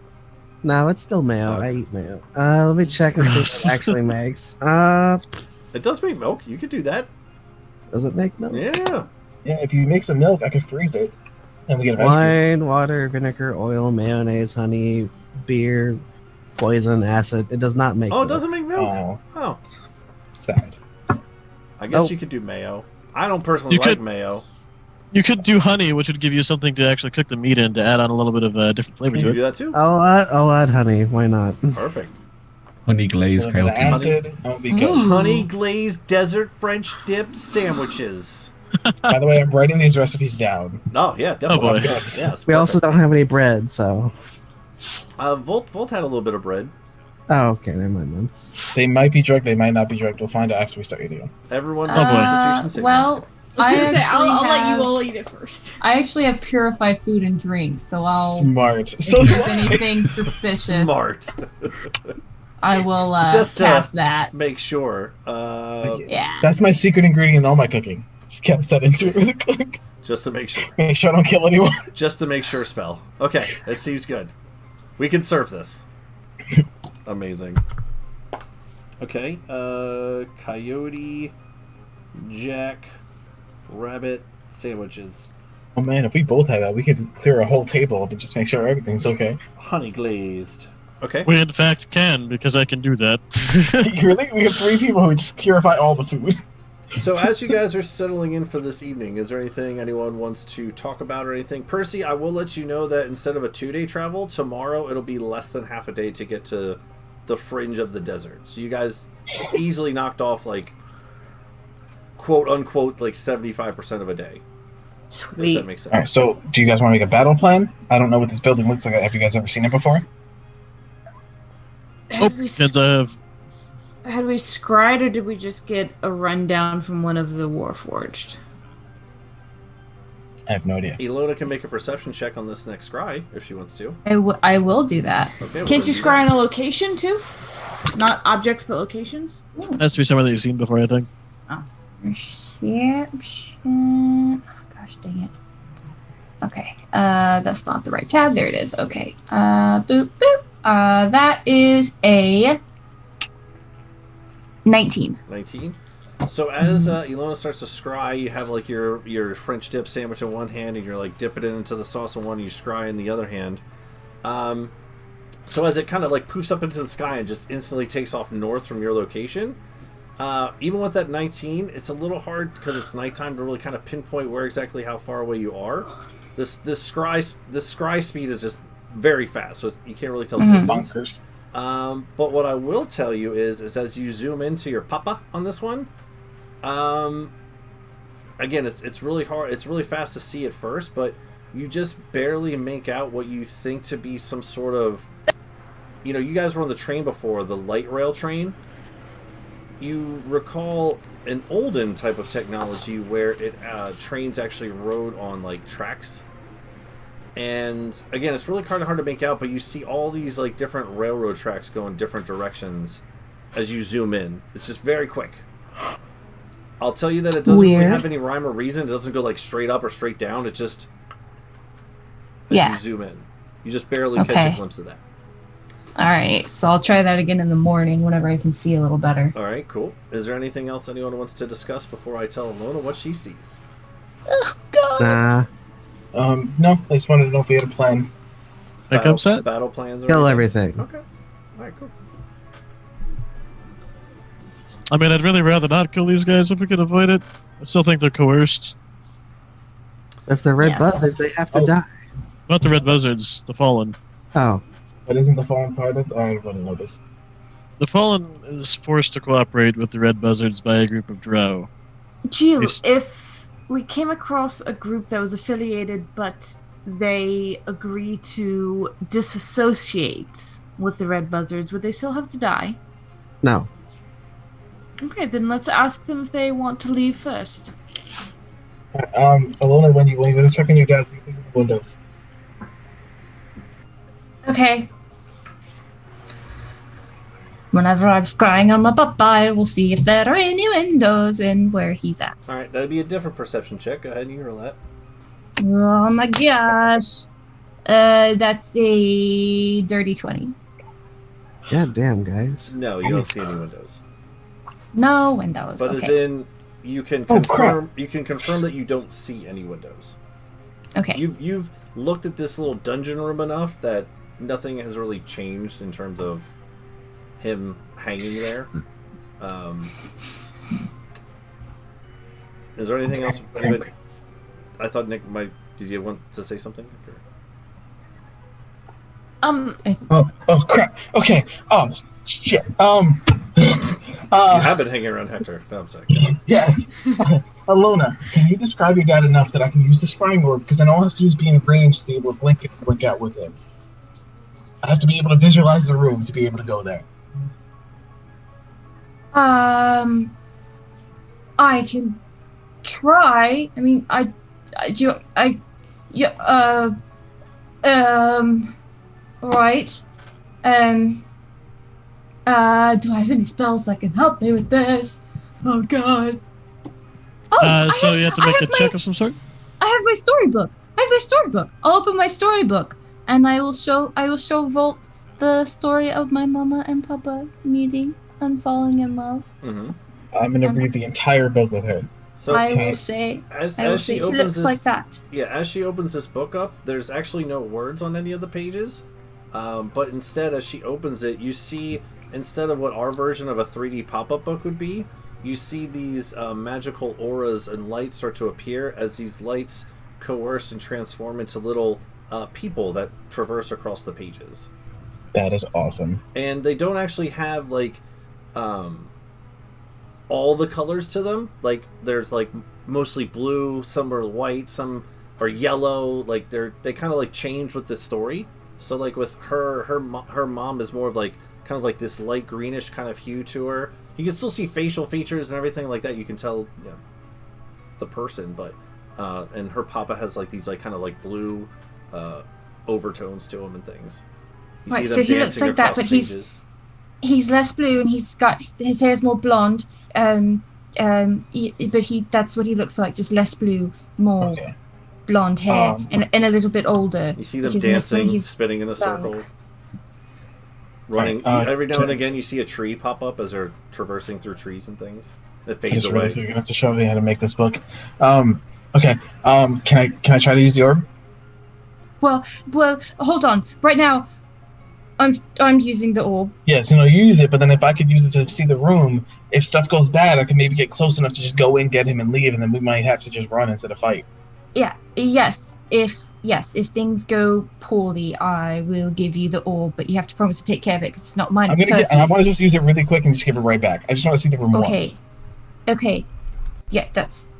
No, it's still mayo. Okay. I eat mayo. Let me check and see what it actually makes. It does make milk. You could do that. Does it make milk? Yeah. Yeah, if you make some milk, I can freeze it, and we get a ice cream. Wine, water, vinegar, oil, mayonnaise, honey, beer, poison, acid. It does not make Oh, it milk. doesn't make milk. Oh, Oh. sad. I guess Nope. you could do mayo. I don't personally You like could- mayo. You could do honey, which would give you something to actually cook the meat in to add on a little bit of different flavor You to can it. do that too. I'll add honey. Why not? Perfect. Honey glazed A little bit of kale. acid. I'll be good. Honey glazed desert French dip sandwiches. By the way, I'm writing these recipes down. Oh yeah, definitely. Oh, boy. Yeah, it's We also perfect. don't have any bread, so. Volt had a little bit of bread. Oh, okay. Never mind then. They might be drugged. They might not be drugged. We'll find out after we start eating them. Everyone, Oh, boy. Constitution saving Well, I was I gonna say, actually I'll let have- you all eat it first. I actually have purified food and drink, so I'll. Smart. If So there's anything suspicious, Smart. I will Just to- cast that. Make sure. Yeah. that's my secret ingredient in all my cooking. Just cast that into it really quick. Just to make sure. Make sure I don't kill anyone. Just to make sure spell. Okay, that seems good. We can surf this. Amazing. Okay, coyote, jack, rabbit, sandwiches, Oh man, if we both had that, we could clear a whole table up and just make sure everything's okay. honey glazed. Okay. We in fact can, because I can do that. Really? We have 3 people who just purify all the food. So as you guys are settling in for this evening, is there anything anyone wants to talk about or anything? Percy, I will let you know that instead of a 2-day travel, tomorrow it'll be less than half a day to get to the fringe of the desert. So you guys easily knocked off like quote unquote like 75% of a day. If Sweet. that makes sense. Alright, so do you guys want to make a battle plan? I don't know what this building looks like. Have you guys ever seen it before? Oh, Had we, kids, I have. had we scried, or did we just get a rundown from one of the Warforged? I have no idea. Ilona can make a perception check on this next scry if she wants to. I will do that. Okay. Can't you scry on a location too? Not objects, but locations. Has to be somewhere that you've seen before, I think. Yeah. Oh, gosh dang it. Okay. That's not the right tab. There it is. Okay. Boop boop. That is a 19. 19. So as Ilona starts to scry, you have like your French dip sandwich in one hand, and you're like dipping it into the sauce in one, and you scry in the other hand. So as it kind of like poofs up into the sky and just instantly takes off north from your location, even with that 19, it's a little hard because it's nighttime to really kind of pinpoint where exactly how far away you are. This scry speed is just very fast, so you can't really tell distance. Bonkers. But what I will tell you is as you zoom into your papa on this one, again, it's really hard. It's really fast to see at first, but you just barely make out what you think to be some sort of, you guys were on the train before, the light rail train. You recall an olden type of technology where trains actually rode on like tracks. And again, it's really kind of hard to make out, but you see all these like different railroad tracks go in different directions as you zoom in. It's just very quick. I'll tell you that it doesn't really have any rhyme or reason. It doesn't go like straight up or straight down. It just as you zoom in, you just barely catch a glimpse of that. All right. So I'll try that again in the morning whenever I can see a little better. All right, cool. Is there anything else anyone wants to discuss before I tell Ilona what she sees? Oh God. Nah. No, I just wanted to know if we had a plan. Like set? Battle plans? Or Kill anything? everything. Okay. All right, cool. I mean, I'd really rather not kill these guys if we could avoid it. I still think they're coerced. If they're red Yes. buzzards, they have to die. Not the red buzzards, the fallen. Oh. But isn't the fallen part of? I don't really know this. The fallen is forced to cooperate with the red buzzards by a group of drow. Jill, Yes. if we came across a group that was affiliated, but they agree to disassociate with the Red Buzzards, would they still have to die? No. Okay, then let's ask them if they want to leave first. Alona, when you go check on your dad's windows. Okay. Whenever I'm scrying on my papa, I will see if there are any windows in where he's at. All right, that'd be a different perception check. Go ahead and you roll that. Oh my gosh. That's a dirty 20. God damn, guys. No, you don't see any windows. No windows. But okay. as in, you can confirm. You can confirm that you don't see any windows. Okay. You've looked at this little dungeon room enough that nothing has really changed in terms of him hanging there. Is there anything else? Anybody, I thought Nick might. Did you want to say something? Oh crap. Okay. Oh shit. You have been hanging around Hector. No, I'm sorry. Yes. Alona, can you describe your dad enough that I can use the scrying orb? Because I don't have to use being ranged to be able to blink out with him. I have to be able to visualize the room to be able to go there. I can try. I mean, right. Do I have any spells that can help me with this? Oh god. So you have to make a check of some sort? I have my storybook. I'll open my storybook and I will show Volt the story of my mama and papa meeting and falling in love. Mm-hmm. I'm gonna read the entire book with her. So I will say as she he opens looks this, like that. Yeah, as she opens this book up, there's actually no words on any of the pages. But instead, as she opens it, you see, instead of what our version of a 3D pop-up book would be, you see these magical auras and lights start to appear as these lights coerce and transform into little people that traverse across the pages. That is awesome. And they don't actually have, like, all the colors to them. Like, there's, like, mostly blue, some are white, some are yellow. Like, they kind of, like, change with the story. So, like, with her mom is more of, like, kind of like this light greenish kind of hue to her. You can still see facial features and everything like that. You can tell, you know, the person, but and her papa has, like, these, like, kind of, like, blue overtones to him and things. You Right, so he looks like that, but he's less blue and he's got his hair's more blonde. But that's what he looks like, just less blue, more blonde hair, and a little bit older. You see them dancing, spinning in a circle, running. Every now and again, you see a tree pop up as they're traversing through trees and things. It fades away. You're gonna have to show me how to make this book. Okay. Can I try to use the orb? Well, hold on. Right now, I'm using the orb. Yes, you use it, but then if I could use it to see the room, if stuff goes bad, I could maybe get close enough to just go in, get him, and leave, and then we might have to just run instead of fight. Yeah. Yes. If things go poorly, I will give you the orb, but you have to promise to take care of it because it's not mine. It's I want to just use it really quick and just give it right back. I just want to see the room once. Okay. Yeah, that's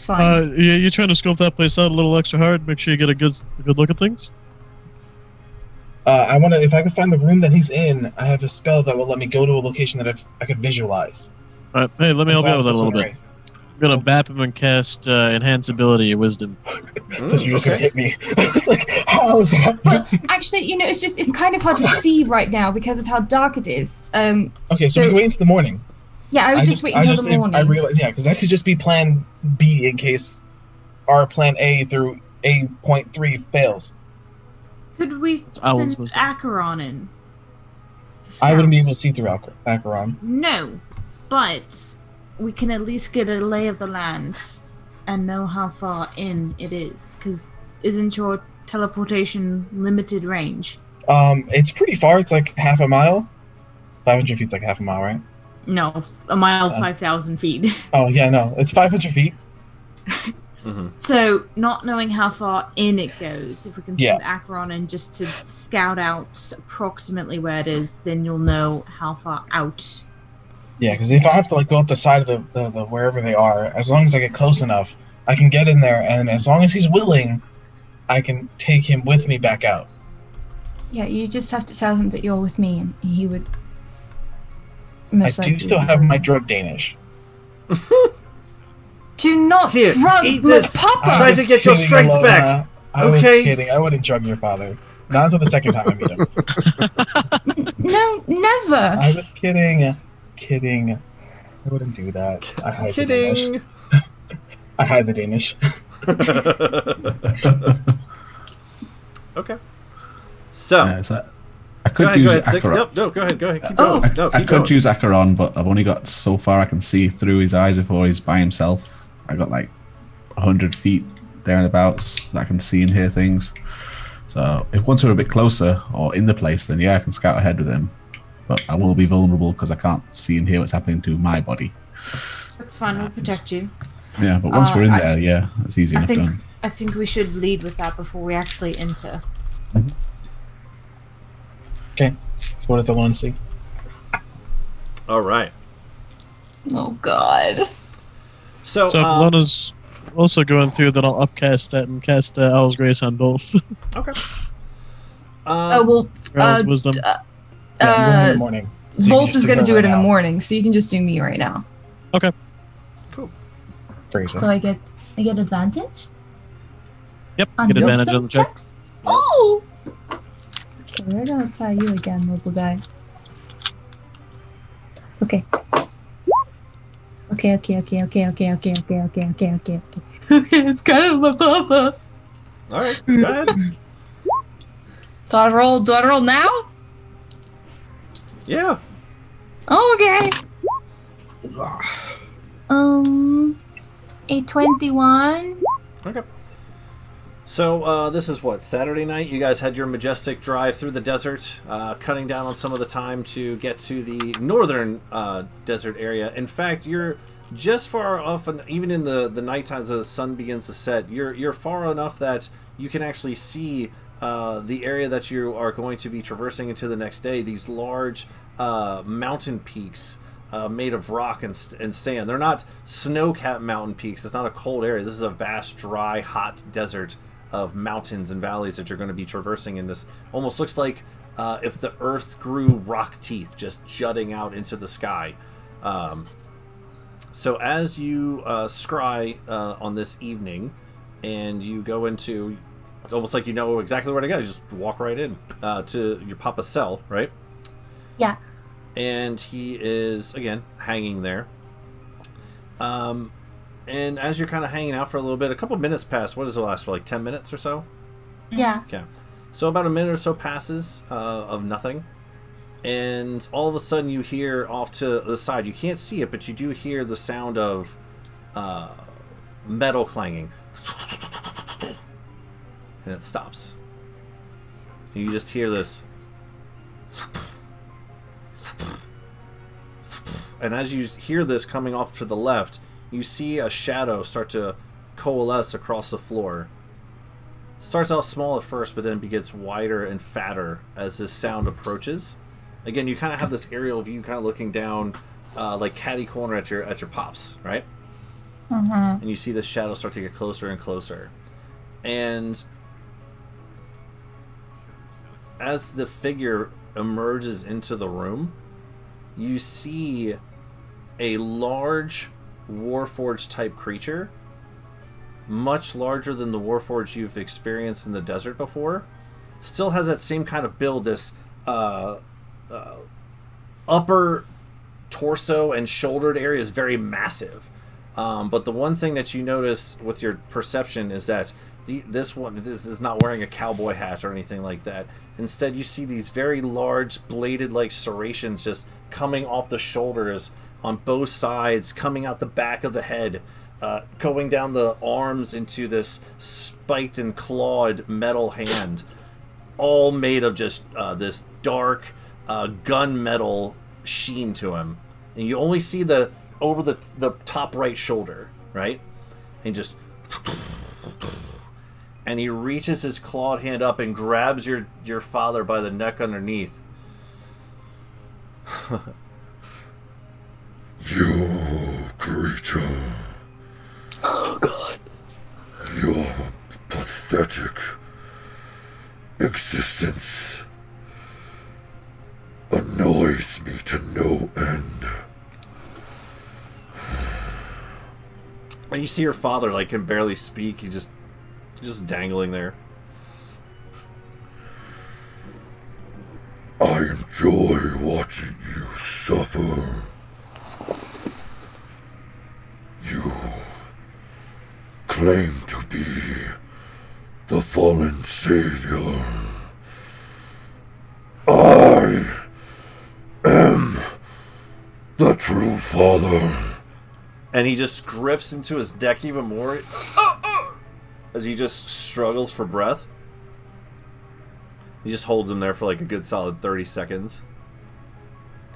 fine. Yeah, you trying to scope that place out a little extra hard, make sure you get a good look at things? I want to. If I can find the room that he's in, I have a spell that will let me go to a location that I could visualize. Hey, let me help you out with that a little bit. I'm gonna bap him and cast Enhance Ability Wisdom. So you're just gonna hit me. I was like, how is that? Well, actually, it's kind of hard to see right now because of how dark it is. Okay, so we wait until the morning. Yeah, I would just wait until the morning. I realize, because that could just be Plan B in case our Plan A through A.3 fails. Could we send Acheron in? I wouldn't be able to see through Acheron. No, but we can at least get a lay of the land and know how far in it is. Because isn't your teleportation limited range? It's pretty far. It's like half a mile. 500 feet's like half a mile, right? No, a mile's 5,000 feet. Oh yeah, no, it's 500 feet. So, not knowing how far in it goes, if we can send Acheron in just to scout out approximately where it is, then you'll know how far out. Yeah, because if I have to go up the side of the wherever they are, as long as I get close enough, I can get in there, and as long as he's willing, I can take him with me back out. Yeah, you just have to tell him that you're with me, and he would. I do still have my drug Danish. Do not Here, drug eat my this. papa. Try to get your Kidding, strength Alona. back. I was Okay. kidding. I wouldn't drug your father. Not until the second time I meet him. No, never. I was kidding. Kidding. I wouldn't do that. I hide the Danish. Kidding. I hide the Danish. Okay. So, I could go use ahead, Six. Acheron. No, go ahead. Keep Oh. going. No, I keep could going. use Acheron, but I've only got so far I can see through his eyes before he's by himself. I got like 100 feet there and abouts that I can see and hear things. So if once we're a bit closer or in the place, then yeah, I can scout ahead with him. But I will be vulnerable because I can't see and hear what's happening to my body. That's fine. We'll protect you. Yeah, but once we're in there, yeah, it's easy enough done. I think we should lead with that before we actually enter. Okay. So what does the one see? All right. Oh God. So, So if Lona's also going through, then I'll upcast that and cast Owl's Grace on both. Okay. Well, Owl's Wisdom. Yeah, in the morning. So you can Volt just is do going to her do right it in the now. morning, so you can just do me right now. Okay. Cool. Fraser. So I get advantage. Yep, On get wisdom advantage on the check. checks? Oh! We're gonna try you again, little guy. Okay. Okay. Okay, it's kind of my papa. All right. Go ahead. Do I roll now? Yeah. Oh, okay. A 21. Okay. So this is what, Saturday night? You guys had your majestic drive through the desert, cutting down on some of the time to get to the northern desert area. In fact, you're just far off, and even in the night times as the sun begins to set, you're far enough that you can actually see the area that you are going to be traversing into the next day. These large mountain peaks made of rock and sand. They're not snow-capped mountain peaks. It's not a cold area. This is a vast, dry, hot desert of mountains and valleys that you're going to be traversing in this. Almost looks like if the earth grew rock teeth just jutting out into the sky. So as you scry on this evening and you go into, it's almost like you know exactly where to go. You just walk right in to your papa's cell, right? Yeah. And he is, again, hanging there. And as you're kind of hanging out for a little bit, a couple minutes pass. What does it last for, like 10 minutes or so? Yeah. Okay. So about a minute or so passes of nothing. And all of a sudden you hear off to the side, you can't see it, but you do hear the sound of metal clanging. And it stops. And you just hear this. And as you hear this coming off to the left, you see a shadow start to coalesce across the floor. Starts out small at first, but then gets wider and fatter as this sound approaches. Again, you kind of have this aerial view, kind of looking down, like catty corner at your pops, right? Mm-hmm. And you see the shadow start to get closer and closer. And as the figure emerges into the room, you see a large Warforged type creature, much larger than the Warforged you've experienced in the desert before. Still has that same kind of build, this upper torso and shouldered area is very massive. But the one thing that you notice with your perception is that this is not wearing a cowboy hat or anything like that. Instead, you see these very large bladed-like serrations just coming off the shoulders on both sides, coming out the back of the head, going down the arms into this spiked and clawed metal hand, all made of just this dark gunmetal sheen to him. And you only see the over the top right shoulder, right? And just... And he reaches his clawed hand up and grabs your father by the neck underneath. You creature. Oh, God. Your pathetic existence annoys me to no end. And you see your father, like, can barely speak. He's just dangling there. I enjoy watching you suffer. You claim to be the fallen savior. I am the true father. And he just grips into his deck even more as he just struggles for breath. He just holds him there for like a good solid 30 seconds.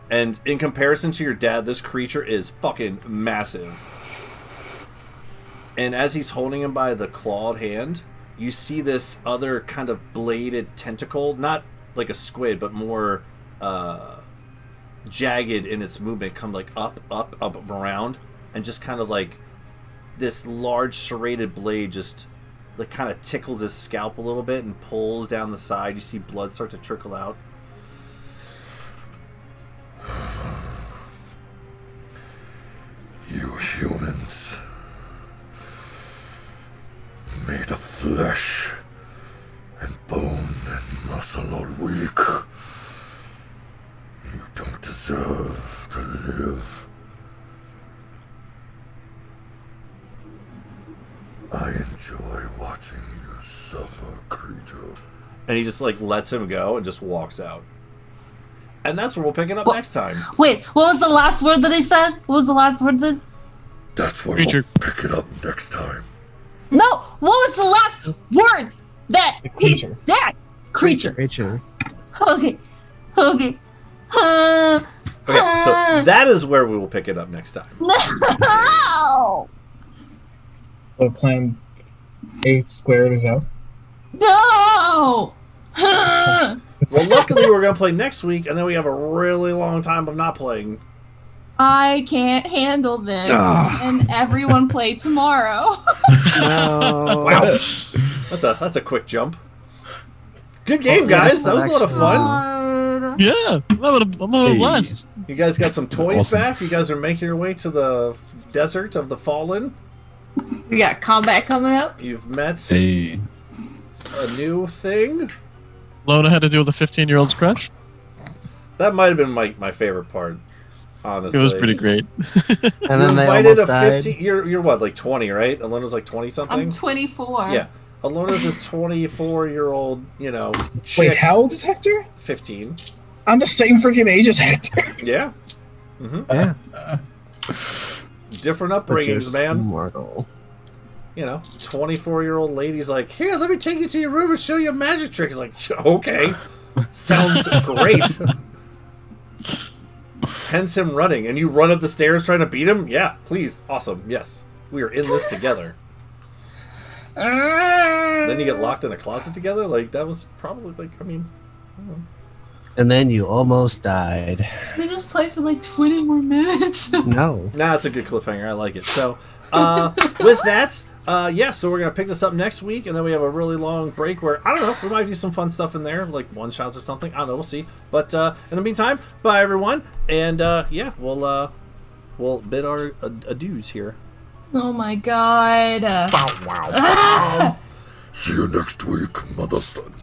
And in comparison to your dad, this creature is fucking massive. And as he's holding him by the clawed hand, you see this other kind of bladed tentacle, not like a squid, but more jagged in its movement, come like up, around, and just kind of like this large serrated blade just like kind of tickles his scalp a little bit and pulls down the side. You see blood start to trickle out. You humans, made of flesh and bone and muscle, are weak. You don't deserve to live. I enjoy watching you suffer, creature. And he just like lets him go and just walks out. And that's where we'll pick it up next time. Wait, what was the last word that he said? What was the last word that... That's where Creature. we'll pick it up next time. No! What was the last word that he said? Creature. Creature. Okay. Okay. Okay, so that is where we will pick it up next time. No! So plan A squared is out. No! Well, luckily we're going to play next week, and then we have a really long time of not playing. I can't handle this. And everyone play tomorrow. No. Wow. That's a quick jump. Good game, guys. That was a lot of fun. Yeah, I'm having a blast. You guys got some toys back. You guys are making your way to the desert of the Fallen. We got combat coming up. You've met Hey. a new thing. Lona had to deal with a 15-year-old's crush. That might have been my favorite part, honestly. It was pretty great. And then they invited almost died. You're what, like 20, right? Alona's like 20 something. I'm 24. Yeah, Alona's this 24-year-old, chick. Wait, how old is Hector? 15. I'm the same freaking age as Hector. Yeah. Mm-hmm. Yeah. Different upbringings, man. Immortal. 24-year-old lady's like, here, let me take you to your room and show you a magic trick. He's like, okay, sounds great. Hence him running, and you run up the stairs trying to beat him? Yeah, please, awesome, yes. We are in this together. Then you get locked in a closet together? Like, that was probably, like, I don't know. And then you almost died. We just play for like 20 more minutes. No. Nah, it's a good cliffhanger. I like it. So, with that, so we're going to pick this up next week, and then we have a really long break where, I don't know, we might do some fun stuff in there, like one-shots or something. I don't know, we'll see. But in the meantime, bye, everyone. And, we'll bid our adieus here. Oh my god. Wow. See you next week, motherfucker.